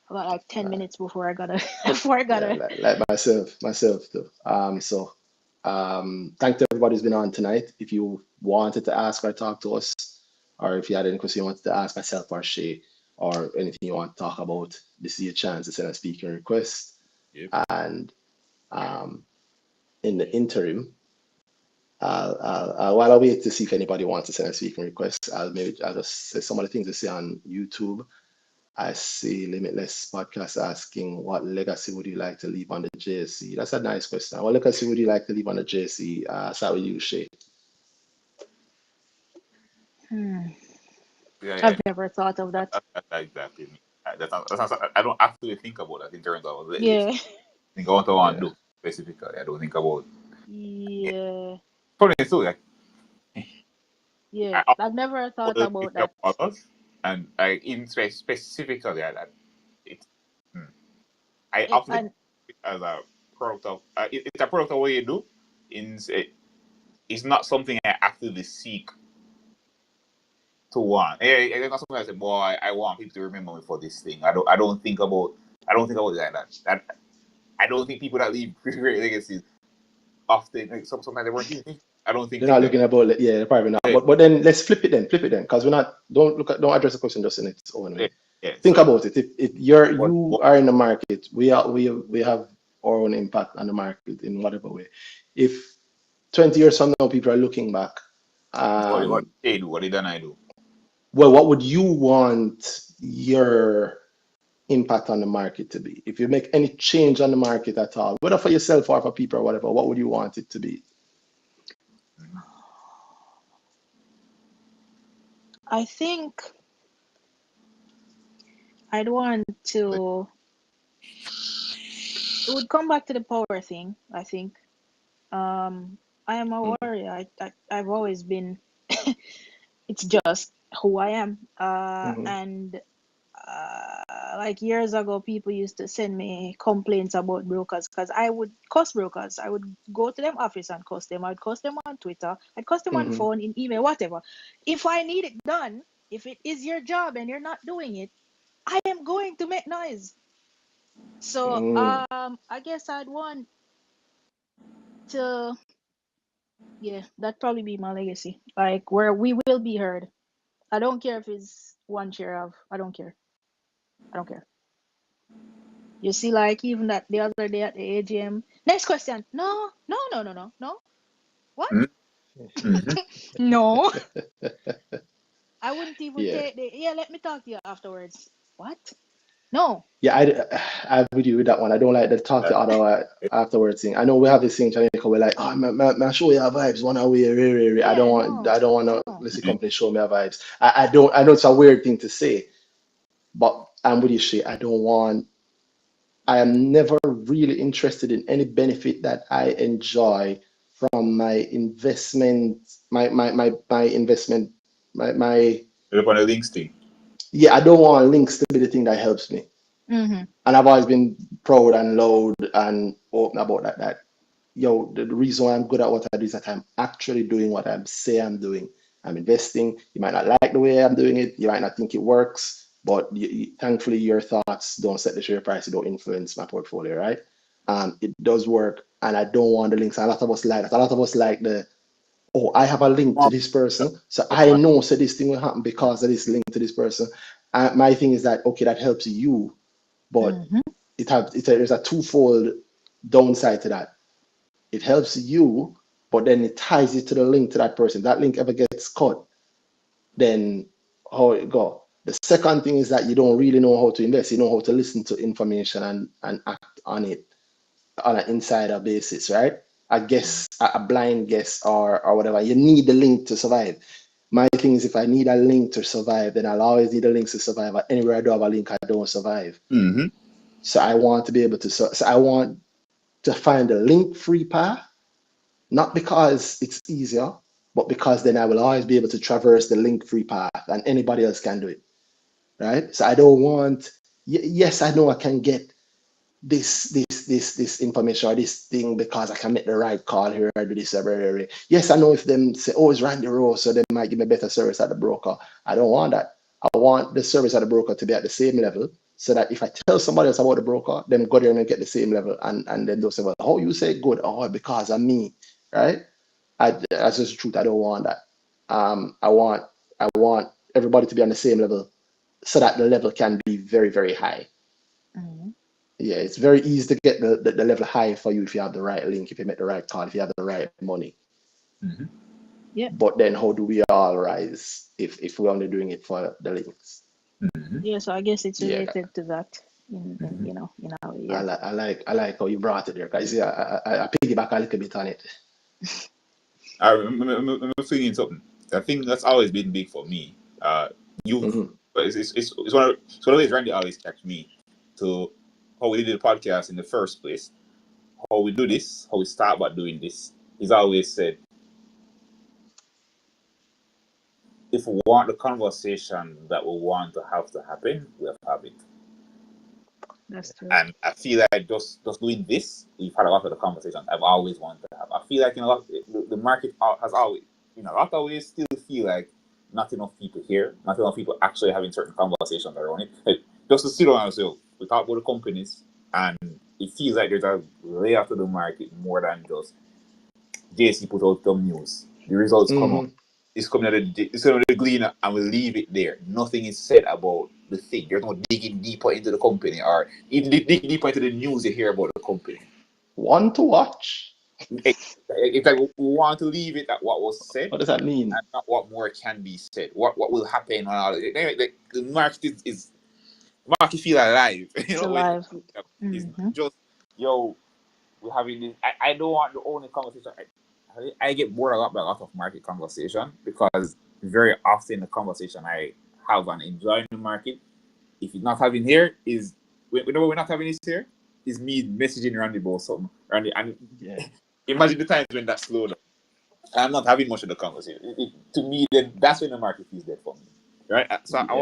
got like 10 Uh, minutes before I gotta yeah, like myself too. Thank to everybody who's been on tonight. If you wanted to ask or talk to us, or if you had any question you wanted to ask myself or Shay, or anything you want to talk about, this is your chance to send a speaking request. Yep. And in the interim, while I wait to see if anybody wants to send a speaking request, I'll just say some of the things I see on YouTube. I see Limitless Podcast asking, what legacy would you like to leave on the JSC? That's a nice question. What legacy would you like to leave on the JSC? Start with you, Shay. I've never thought of that. That's exactly me. I don't actually think about that in terms of legacy. Yeah. I think what I want to Yeah. do specifically. I don't think about. Yeah. Probably so. Like, Yeah. I I've never thought often about think that. about us, and I in specifically that it. I often think And it as a product of. It's a product of what you do. It's not something I actively seek to want. It's not something I say, boy, I want people to remember me for this thing. I don't think about it like that. I don't think people that leave great legacies often sometimes they weren't thinking. I don't think They're not that. looking about, yeah, probably not. Yeah, But then let's flip it then, because we're not, don't address the question just in its own yeah, way. yeah. Think So about it. If you are in the market, we have our own impact on the market in whatever way. If 20 years from now people are looking back, what they do, what did I do? well, what would you want your impact on the market to be? If you make any change on the market at all, whether for yourself or for people or whatever, what would you want it to be? I think I'd want to. It would come back to the power thing. I think. I am a warrior. I've always been. It's just who I am. Mm-hmm. And like years ago, people used to send me complaints about brokers because I would cuss brokers. I would go to them office and cuss them. I'd cuss them on Twitter. I'd cuss them on Mm-hmm. phone, in email, whatever. If I need it done, if it is your job and you're not doing it, I am going to make noise. So I guess I'd want to, yeah, that'd probably be my legacy. Like where we will be heard. I don't care if it's one share of. I don't care. I don't care. You see, like even that the other day at the AGM. Next question. No. What? Mm-hmm. No. I wouldn't even Yeah. take the. Yeah, let me talk to you afterwards. What? No. Yeah, I'm with you with that one. I don't like the talk to other afterwards thing. I know we have this thing in Jamaica. We're like, oh, man, show you vibes one away. I don't Yeah, want, no. to No. listen company show me vibes. I don't. I know it's a weird thing to say, but I'm with you, Shay. I am never really interested in any benefit that I enjoy from my investment, my investment, my. Look on the links thing. Yeah, I don't want links to be the thing that helps me. Mm-hmm. And I've always been proud and loud and open about that. The reason why I'm good at what I do is that I'm actually doing what I say I'm doing. I'm investing. You might not like the way I'm doing it. You might not think it works, but thankfully your thoughts don't set the share price. It don't influence my portfolio, right? It does work, and I don't want the links. A lot of us like that. A lot of us like I have a link to this person, so I know so this thing will happen because of this link to this person. My thing is that okay, that helps you, but Mm-hmm. there's a twofold downside to that. It helps you, but then it ties it to the link to that person. That link ever gets cut, then how it go? The second thing is that you don't really know how to invest. You know how to listen to information and act on it on an insider basis, right? A guess, a blind guess or whatever. You need the link to survive. My thing is if I need a link to survive, then I'll always need a link to survive. Anywhere I do have a link, I don't survive. Mm-hmm. So I want to be able to. So I want to find a link-free path, not because it's easier, but because then I will always be able to traverse the link-free path and anybody else can do it, right? So I don't want, yes, I know I can get this information or this thing because I can make the right call here or do this every. Yes, I know if them say, oh, it's Randy Rowe, so they might give me better service at the broker. I don't want that. I want the service at the broker to be at the same level so that if I tell somebody else about the broker, them go there and get the same level and then they'll say, well, how you say good? Oh, because of me, right? That's just the truth. I don't want that. I want everybody to be on the same level so that the level can be very, very high. Mm-hmm. Yeah, it's very easy to get the level high for you if you have the right link, if you make the right call, if you have the right money. Mm-hmm. Yeah. But then how do we all rise if we're only doing it for the links? Mm-hmm. Yeah, so I guess it's Yeah, related to that in a way, yeah. I like how you brought it there, guys. Yeah, I piggyback a little bit on it. I'm feeling something. I think that's always been big for me. But it's one of the ways Randy always catch me to how we did the podcast in the first place, how we do this, how we start about doing this. He's always said, if we want the conversation that we want to happen, we have to have it. That's true. And I feel like just doing this, we've had a lot of the conversations I've always wanted to have. I feel like the market has always, in a lot of ways, still feel like not enough people here, not enough people actually having certain conversations around it. Like, just to sit down and say, we talk about the companies, and it feels like there's a layer to the market more than just JC put out some news. The results come out. It's coming out of the gleaner and we'll leave it there. Nothing is said about the thing. There's no digging deeper into the company or even digging deeper into the news you hear about the company. One to watch. It's like we want to leave it at what was said. What does that mean? And not what more can be said. What will happen and all that. The market is the market feel alive. It's alive. It's not just we're having this. I don't want the only conversation. I get bored a lot by a lot of market conversation because very often the conversation I have and enjoy in the market, if it's not having here, is whenever we're not having this here, is me messaging Randy about something. Randy, and imagine the times when that slowed down. I'm not having much of the conversation. To me, then that's when the market feels dead for me, right? So I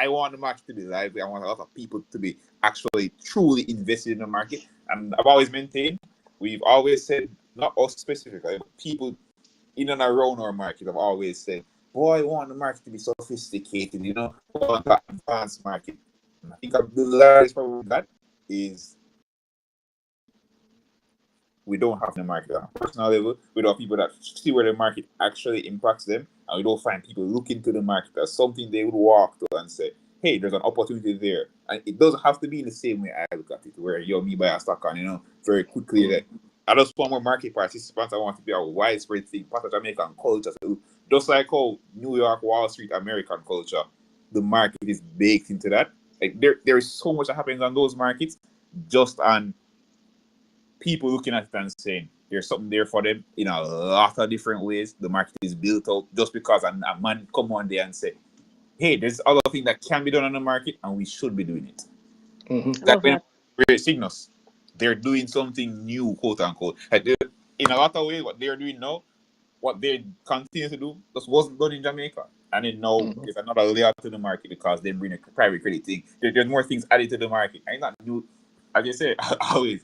want the market to be lively. I want a lot of people to be actually truly invested in the market. And I've always maintained, we've always said, not us specifically, but people in and around our market have always said, boy, I want the market to be sophisticated, I want that advanced market. And I think the largest problem with that is we don't have the market on a personal level. We don't have people that see where the market actually impacts them, and we don't find people looking to the market as something they would walk to and say, hey, there's an opportunity there. And it doesn't have to be in the same way I look at it, where me buy a stock on, very quickly. Like, I just want more market participants. I want to be a widespread thing, part of Jamaican culture. So just like how New York, Wall Street, American culture, the market is baked into that. Like there is so much that happens on those markets just on people looking at it and saying there's something there for them in a lot of different ways. The market is built out just because a man come on there and say, hey, there's other thing that can be done on the market and we should be doing it. Like when we're Cygnus, they're doing something new, quote unquote. Like in a lot of ways, what they're doing now, what they continue to do, just wasn't done in Jamaica. And then now there's another layer to the market because they bring a private credit thing. There's more things added to the market. And it's not new, as you say, always.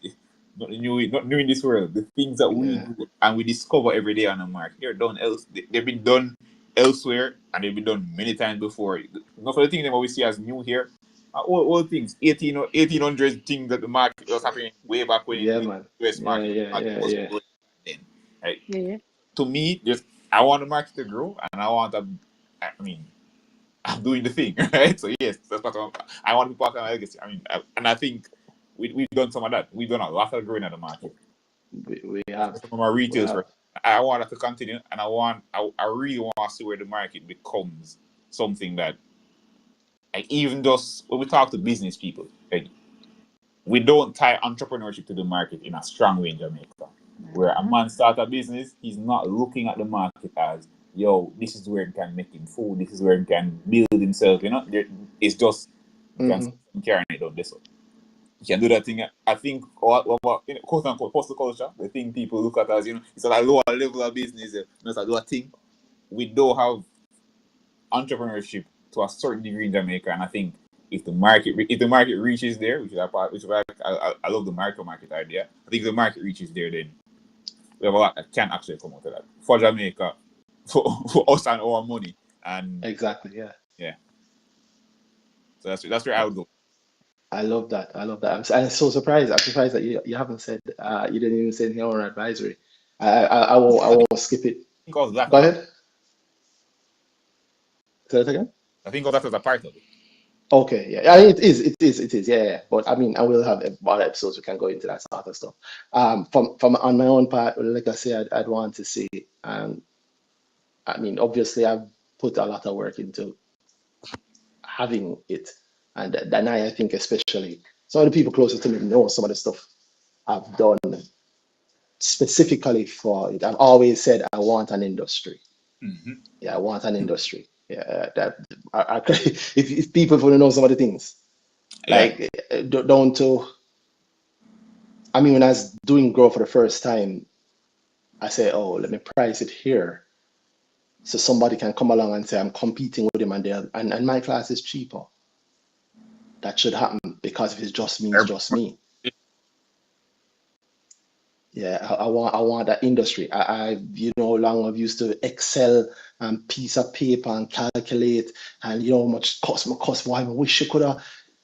Not new in this world. The things that we do and we discover every day on the market, they're done else. They've been done elsewhere and they've been done many times before. Not for the things that we see as new here. All things, 1800s things that the market was happening way back when in the US market was growing then. Right? To me, I want the market to grow and I'm doing the thing, right? So yes, that's what I want to be part of my legacy. And I think we've done some of that. We've done a lot of growing at the market. We have. Some of our retails. I want that to continue, and I really want to see where the market becomes something that, like, even just when we talk to business people, like, we don't tie entrepreneurship to the market in a strong way in Jamaica. Where a man start a business, he's not looking at the market as, this is where he can make him food, this is where he can build himself, It's just carrying it on this one. You can do that thing. I think, quote unquote, hustle culture, the thing people look at as, it's at a lower level of business. It's a lower thing. We don't have entrepreneurship to a certain degree in Jamaica, and I think if the market reaches there, which is why I love the micro market idea. I think if the market reaches there, then we have a lot that can actually come out of that for Jamaica, for us and our money, and Exactly, yeah. yeah. So that's where I would go. I love that. I'm so surprised. I'm surprised that you haven't said you didn't even say anything on advisory. I won't skip it. I think all that. Go ahead. Say that again. I think all that is a part of it. Okay, yeah, it is, yeah. But I mean, I will have other episodes we can go into that sort of stuff. From on my own part, like I said, I'd want to see. I mean, obviously, I've put a lot of work into having it, and I think especially some of the people closest to me know some of the stuff I've done specifically for it. I've always said I want an industry. Mm-hmm. Yeah, I want an industry. Yeah, if people want to know some of the things, like down to, I mean, when I was doing Grow for the first time, I say, oh, let me price it here, so somebody can come along and say I'm competing with him, and my class is cheaper. That should happen, because if it's just me, it's just me. Yeah, I want that industry. I long I've used to Excel and piece of paper and calculate, and how much cost. Why I wish I could have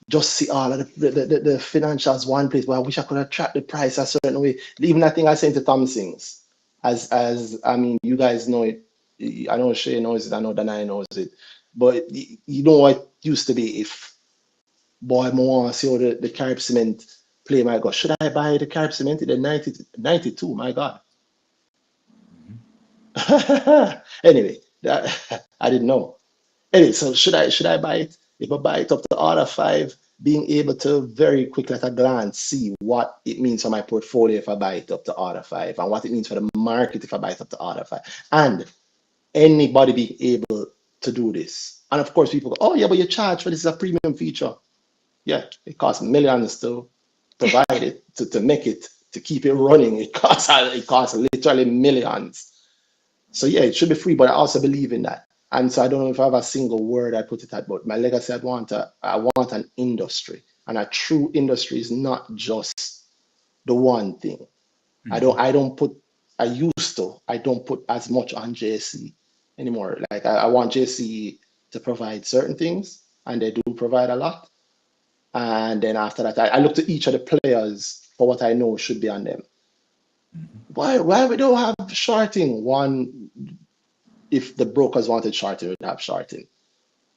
just see all of the financials one place, but I wish I could have tracked the price a certain way. Even that thing I sent to Tom Sings, as I mean, you guys know it. I know Shay knows it. I know Danai knows it. But you know what used to be, if boy, I want to see how the Carib Cement play. My God, should I buy the Carib Cement in the 92? My God. Anyway, I didn't know. Anyway, so should I buy it? If I buy it up to order 5, being able to very quickly at a glance see what it means for my portfolio if I buy it up to order 5, and what it means for the market if I buy it up to order 5, and anybody being able to do this. And of course, people go, oh yeah, but you charge for this as a premium feature. Yeah, it costs millions to provide it, to make it, to keep it running. It costs literally millions. So yeah, it should be free, but I also believe in that. And so I don't know if I have a single word I put it at, but my legacy, I want an industry. And a true industry is not just the one thing. Mm-hmm. I don't put as much on JC anymore. Like I want JC to provide certain things, and they do provide a lot. And then after that, I look to each of the players for what I know should be on them. Why we don't have shorting? One, if the brokers wanted shorting, we'd have shorting.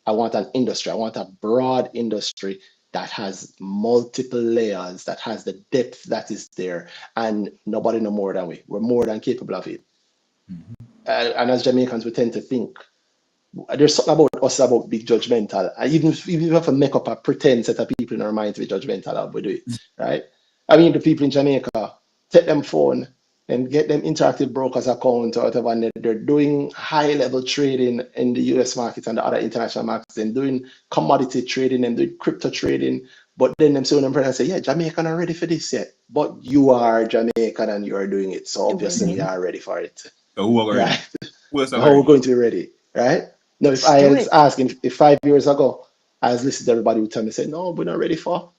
I want an industry. I want a broad industry that has multiple layers, that has the depth that is there, and nobody know more than we. We're more than capable of it. Mm-hmm. And as Jamaicans, we tend to think there's something about us about being judgmental. And even if we have to make up a pretend set of people in our mind to be judgmental, we do it, right? I mean, the people in Jamaica, take them phone and get them interactive brokers account or whatever, and they're doing high level trading in the US markets and the other international markets, and doing commodity trading and doing crypto trading. But then them say, and say, yeah, Jamaican are ready for this yet. But you are Jamaican and you are doing it. So obviously we are ready for it. So who are ready? Right? Who else are How we're ready? going to be ready, right? No, if I was asking, if 5 years ago, I was listening to everybody would tell me, say, no, we're not ready for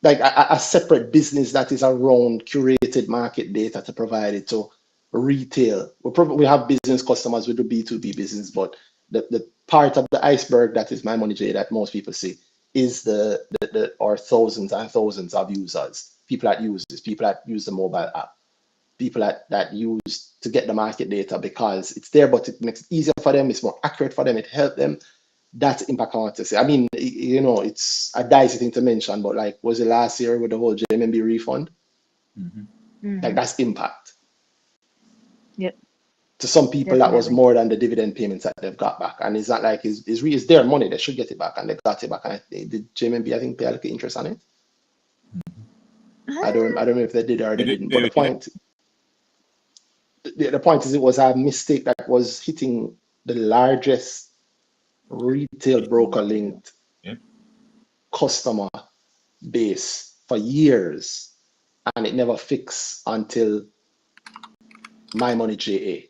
like a separate business that is around curated market data to provide it to retail. We have business customers with the B2B business, but the part of the iceberg that is my money J that most people see is the or thousands and thousands of users, people that use this, people that use the mobile app, people that use to get the market data because it's there, but it makes it easier for them, it's more accurate for them, it helps them. That's the impact I want to say. I mean, it's a dicey thing to mention, but like, was it last year with the whole JMB refund? Mm-hmm. Like, that's impact. Yep. To some people, that was Definitely. more than the dividend payments that they've got back. And it's not like it's their money, they should get it back, and they got it back. And did JMB, I think, pay a little interest on it? I don't know if they did or they didn't. But the point is, it was a mistake that was hitting the largest retail broker linked Yeah. customer base for years, and it never fixed until my money JA.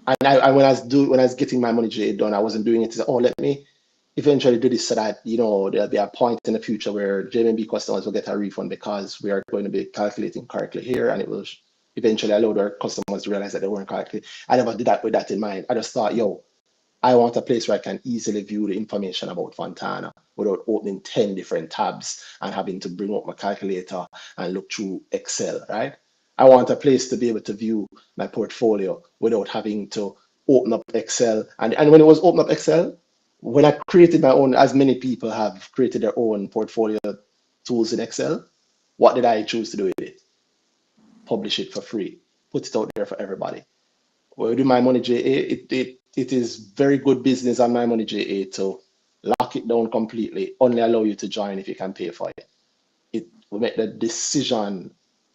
And when I was getting my money JA done, I wasn't doing it to say, oh, let me eventually do this so that, you know, there'll be a point in the future where JMB customers will get a refund because we are going to be calculating correctly here, and it will eventually allow our customers to realize that they weren't correctly. I never did that with that in mind. I just thought, yo, I want a place where I can easily view the information about Fontana without opening 10 different tabs and having to bring up my calculator and look through Excel, right? I want a place to be able to view my portfolio without having to open up Excel. And when it was open up Excel, when I created my own, as many people have created their own portfolio tools in Excel, what did I choose to do with it? Publish it for free, put it out there for everybody. When we do My Money JA, it is very good business on My Money JA to lock it down completely, only allow you to join if you can pay for it. It will make the decision,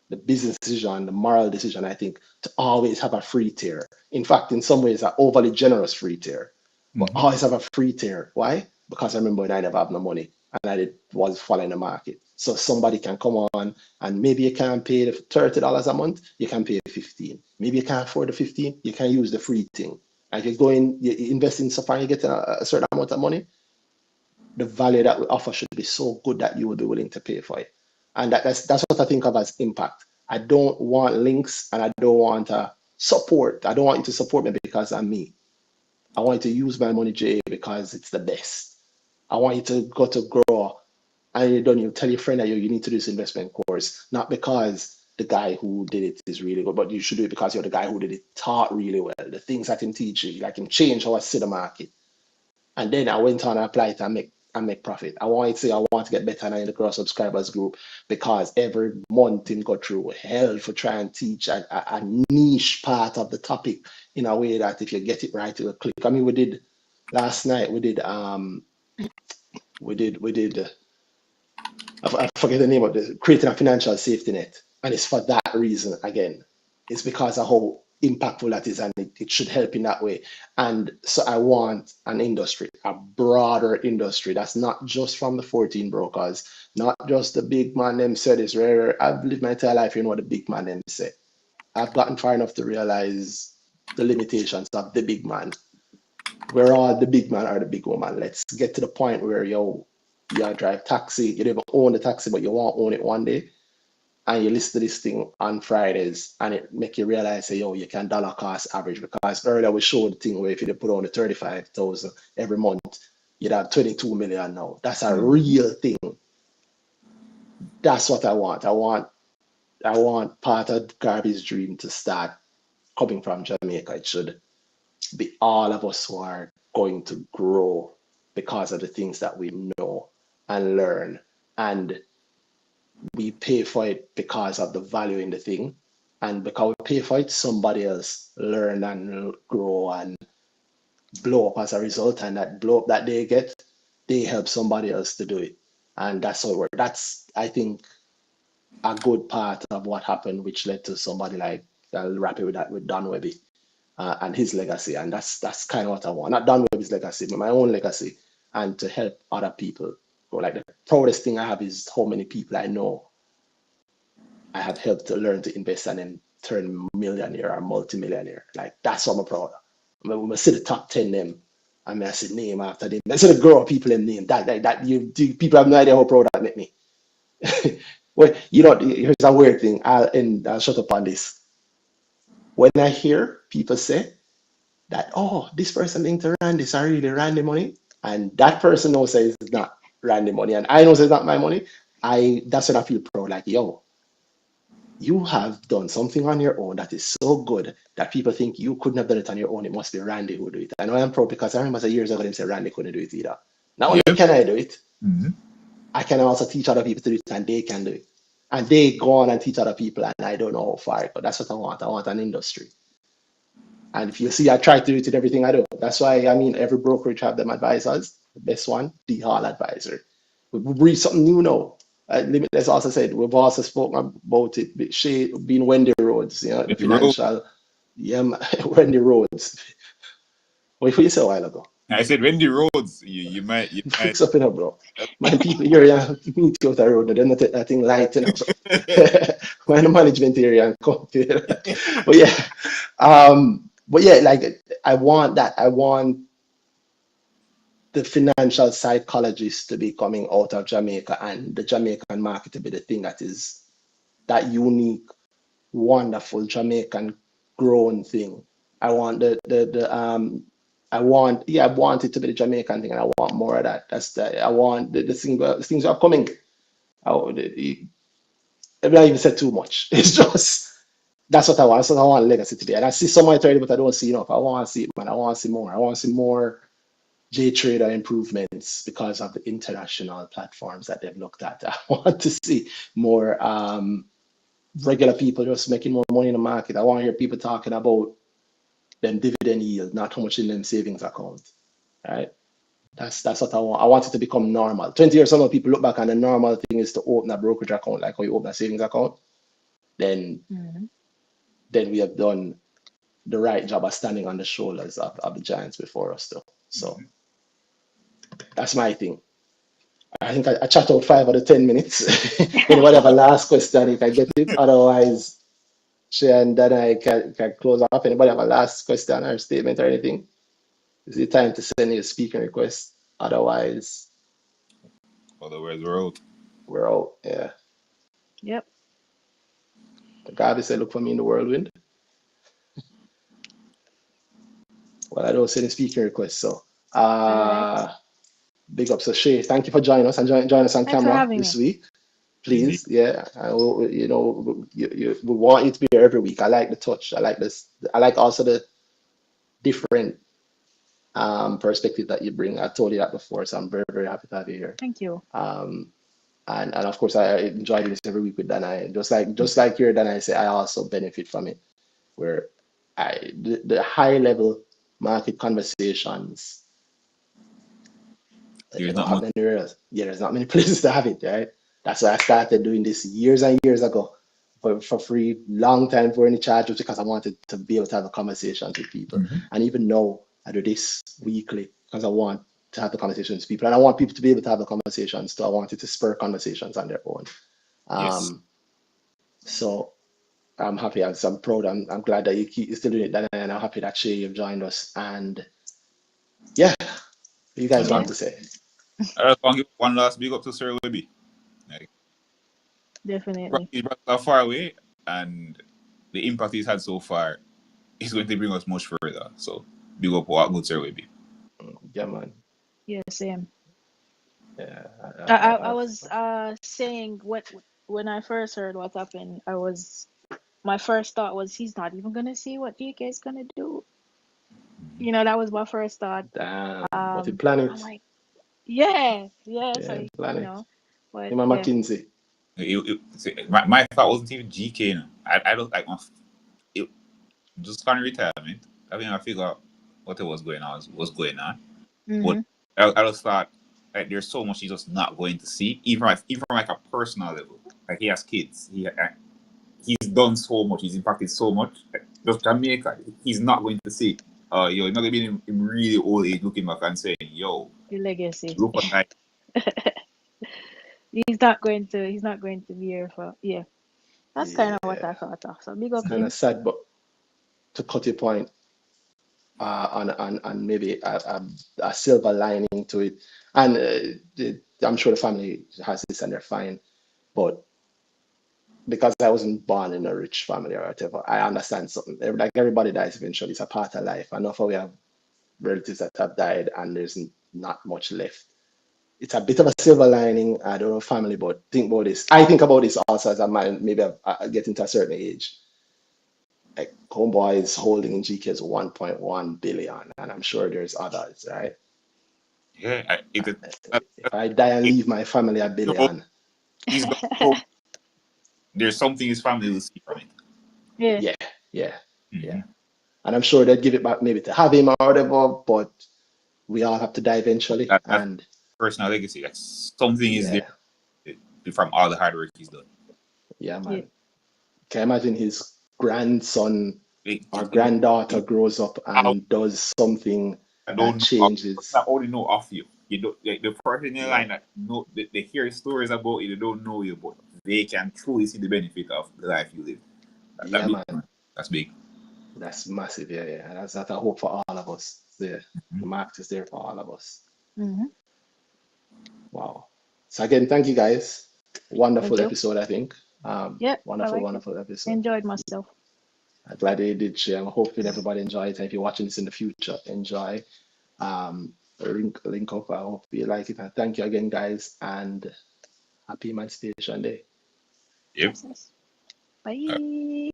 the business decision, the moral decision, I think, to always have a free tier. In fact, in some ways, an overly generous free tier, but always have a free tier. Why? Because I remember when I never have no money and was following the market. So somebody can come on and maybe you can't pay the $30 a month, you can pay 15. Maybe you can't afford the 15, you can use the free thing. And if you go in, you invest in so far, you get a certain amount of money, the value that we offer should be so good that you will be willing to pay for it. And that's what I think of as impact. I don't want links and I don't want support. I don't want you to support me because I'm me. I want you to use My Money JA because it's the best. I want you to go to grow and you tell your friend that you need to do this investment course, not because the guy who did it is really good, but you should do it because you're the guy who did it taught really well. The things I can teach you, I can change how I see the market. And then I went on and applied it and make profit. I want to say I want to get better in the Grow Subscribers group because every month him go through hell for trying to teach a niche part of the topic in a way that if you get it right, it will click. I mean, we did last night. We did I forget the name of this, creating a financial safety net. And it's for that reason, again. It's because of how impactful that is and it should help in that way. And so I want an industry, a broader industry that's not just from the 14 brokers, not just the big man them said is rare. I've lived my entire life in what the big man them say. I've gotten far enough to realize the limitations of the big man. We're all the big man or the big woman. Let's get to the point where you drive taxi, you don't even own the taxi, but you want to own it one day. And you listen to this thing on Fridays and it make you realize, say, yo, you can dollar cost average because earlier we showed the thing where if you put on the 35,000 every month, you'd have 22 million now. That's a real thing. That's what I want. I want part of Garby's dream to start coming from Jamaica. It should be all of us who are going to grow because of the things that we know and learn. And we pay for it because of the value in the thing. And because we pay for it, somebody else learn and grow and blow up as a result. And that blow up that they get, they help somebody else to do it. And that's how it works. That's, I think, a good part of what happened, which led to somebody like, I'll wrap it with that, with Don Wehby and his legacy. And that's kind of what I want. Not Don Wehby's legacy, but my own legacy. And to help other people go. Like the proudest thing I have is how many people I know I have helped to learn to invest and then turn millionaire or multimillionaire. Like that's what I'm proud of. When I see the top 10 them, I mean I see name after them. I see the grow people in name. That you people have no idea how proud that make me. Well, you know, here's a weird thing. I'll shut up on this. When I hear people say that, oh, this person linked to Randy, it's really Randy money, and that person knows says it's not Randy money, and I know it's not my money, that's when I feel proud. Like, yo, you have done something on your own that is so good that people think you couldn't have done it on your own. It must be Randy who do it. I know I'm proud because I remember years ago them say Randy couldn't do it either. Not only can I do it, I can also teach other people to do it and they can do it. And they go on and teach other people and I don't know how far, but that's what I want. I want an industry. And if you see, I try to do it in everything I do. That's why, I mean, every brokerage have them advisors. The best one, the Hall Advisor. We breathe something new now. Limitless also said, we've also spoken about it, being Wendy Rhodes, you know, the financial, yeah, Wendy Rhodes. What did you say a while ago? I said when the roads, you might Fix up, bro. My people here, yeah, meet you out the road, they're not that thing light, When the management area and come to but yeah, like I want that. I want the financial psychologists to be coming out of Jamaica and the Jamaican market to be the thing that is that unique, wonderful Jamaican grown thing. I want I want it to be the Jamaican thing, and I want more of that. I want the things are coming. I don't even said too much. It's just that's what I want. That's what I want legacy to be. And I see some of it already, but I don't see enough. I want to see it, man. I want to see more. I want to see more J Trader improvements because of the international platforms that they've looked at. I want to see more regular people just making more money in the market. I want to hear people talking about them dividend yield, not how much in them savings account. Right? That's what I want. I want it to become normal. 20 years from now, people look back and the normal thing is to open a brokerage account like how you open a savings account. Then we have done the right job of standing on the shoulders of the giants before us though. So that's my thing. I think I chat out 5 out of 10 minutes. Anybody have a last question, you can get it. Otherwise, Shay and then I can close off. Anybody have a last question or statement or anything? Is it time to send you a speaking request? Otherwise, we're out. we're out. Yeah. Yep. Gabi said, look for me in the whirlwind. Well, I don't send a speaking request, so All right. big up. So Shay, thank you for joining us and join us on Thanks for camera having this me. week. Indeed. Please, yeah. We want you to be here every week. I like the touch. I like this. I like also the different perspective that you bring. I told you that before, so I'm very, very happy to have you here. Thank you. And of course, I enjoy this every week with Danai. Just like here, Danai say, I also benefit from it. Where the high level market conversations, There's don't not happen much. anywhere else. Yeah, there's not many places to have it, right? That's why I started doing this years and years ago for free, long time for any charge, just because I wanted to be able to have a conversation with people. And even now, I do this weekly because I want to have the conversations with people, and I want people to be able to have the conversations. So I wanted to spur conversations on their own. Yes. So I'm happy. I'm proud. I'm glad that you're still doing it, Dan, and I'm happy that Shay you've joined us. And yeah, what you guys Okay. want to say? I just want to give one last big up to Sir Webby. Like, Definitely. his brothers are far away, and the impact he's had so far is going to bring us much further. So, big up what good Sir Webby. Yeah, man. Yeah, same. Yeah. I was saying when I first heard what happened, my first thought was he's not even gonna see what GK is gonna do. That was my first thought. Damn. But he plan I'm it. like, yeah. Yeah, So plan it. but Him and yeah. McKinsey. My thought wasn't even GK. I don't like it, just kind of retirement. I mean, I figure out what was going on was going on. But Mm-hmm. I just thought like there's so much he's just not going to see, even from like a personal level. Like he has kids, he's done so much, he's impacted so much. Like, just Jamaica, he's not going to see. You're not gonna be in really old age looking back and saying, "Yo, The legacy. look what I." He's not going to be here for yeah. That's kind of what Yeah. I thought of. So big It's up kind him. of sad, but to cut your point, on maybe a silver lining to it. And I'm sure the family has this and they're fine. But because I wasn't born in a rich family or whatever, I understand something. Like everybody dies eventually. It's a part of life. I know how we have relatives that have died and there's not much left. It's a bit of a silver lining. I don't know family, but think about this. I think about this also as a man, maybe I get into a certain age. Like Homeboy is holding in GK's 1.1 billion, and I'm sure there's others, right? Yeah, If I die and leave my family a so billion, he's done so. There's something his family will see from it. Yeah. yeah, yeah, yeah. Mm-hmm. And I'm sure they'd give it back maybe to have him or whatever, but we all have to die eventually. That's And personal legacy. Like something is there yeah, from all the hard work he's done. yeah, Yeah. man. Can you imagine his grandson Like, or just granddaughter grows up how and does something that that don't know, changes. that only know of you. You don't like the person in your line that know they hear stories about you, they don't know you, but they can truly see the benefit of the life you live. That Yeah, big, man. that's big. That's massive. Yeah, yeah. And that's that I hope for all of us. There. Mm-hmm. The market is there for all of us. Mm-hmm. Wow. So again, thank you guys. Thank Wonderful you. episode, I think. Yeah, I Wonderful, like it. wonderful episode. Enjoyed myself. I'm glad they did share. I'm hoping everybody enjoyed it. And if you're watching this in the future, enjoy. Link up. I hope you like it. And thank you again, guys. And happy Emancipation Day. Yep. Yes. Bye.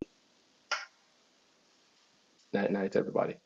Night, night, everybody.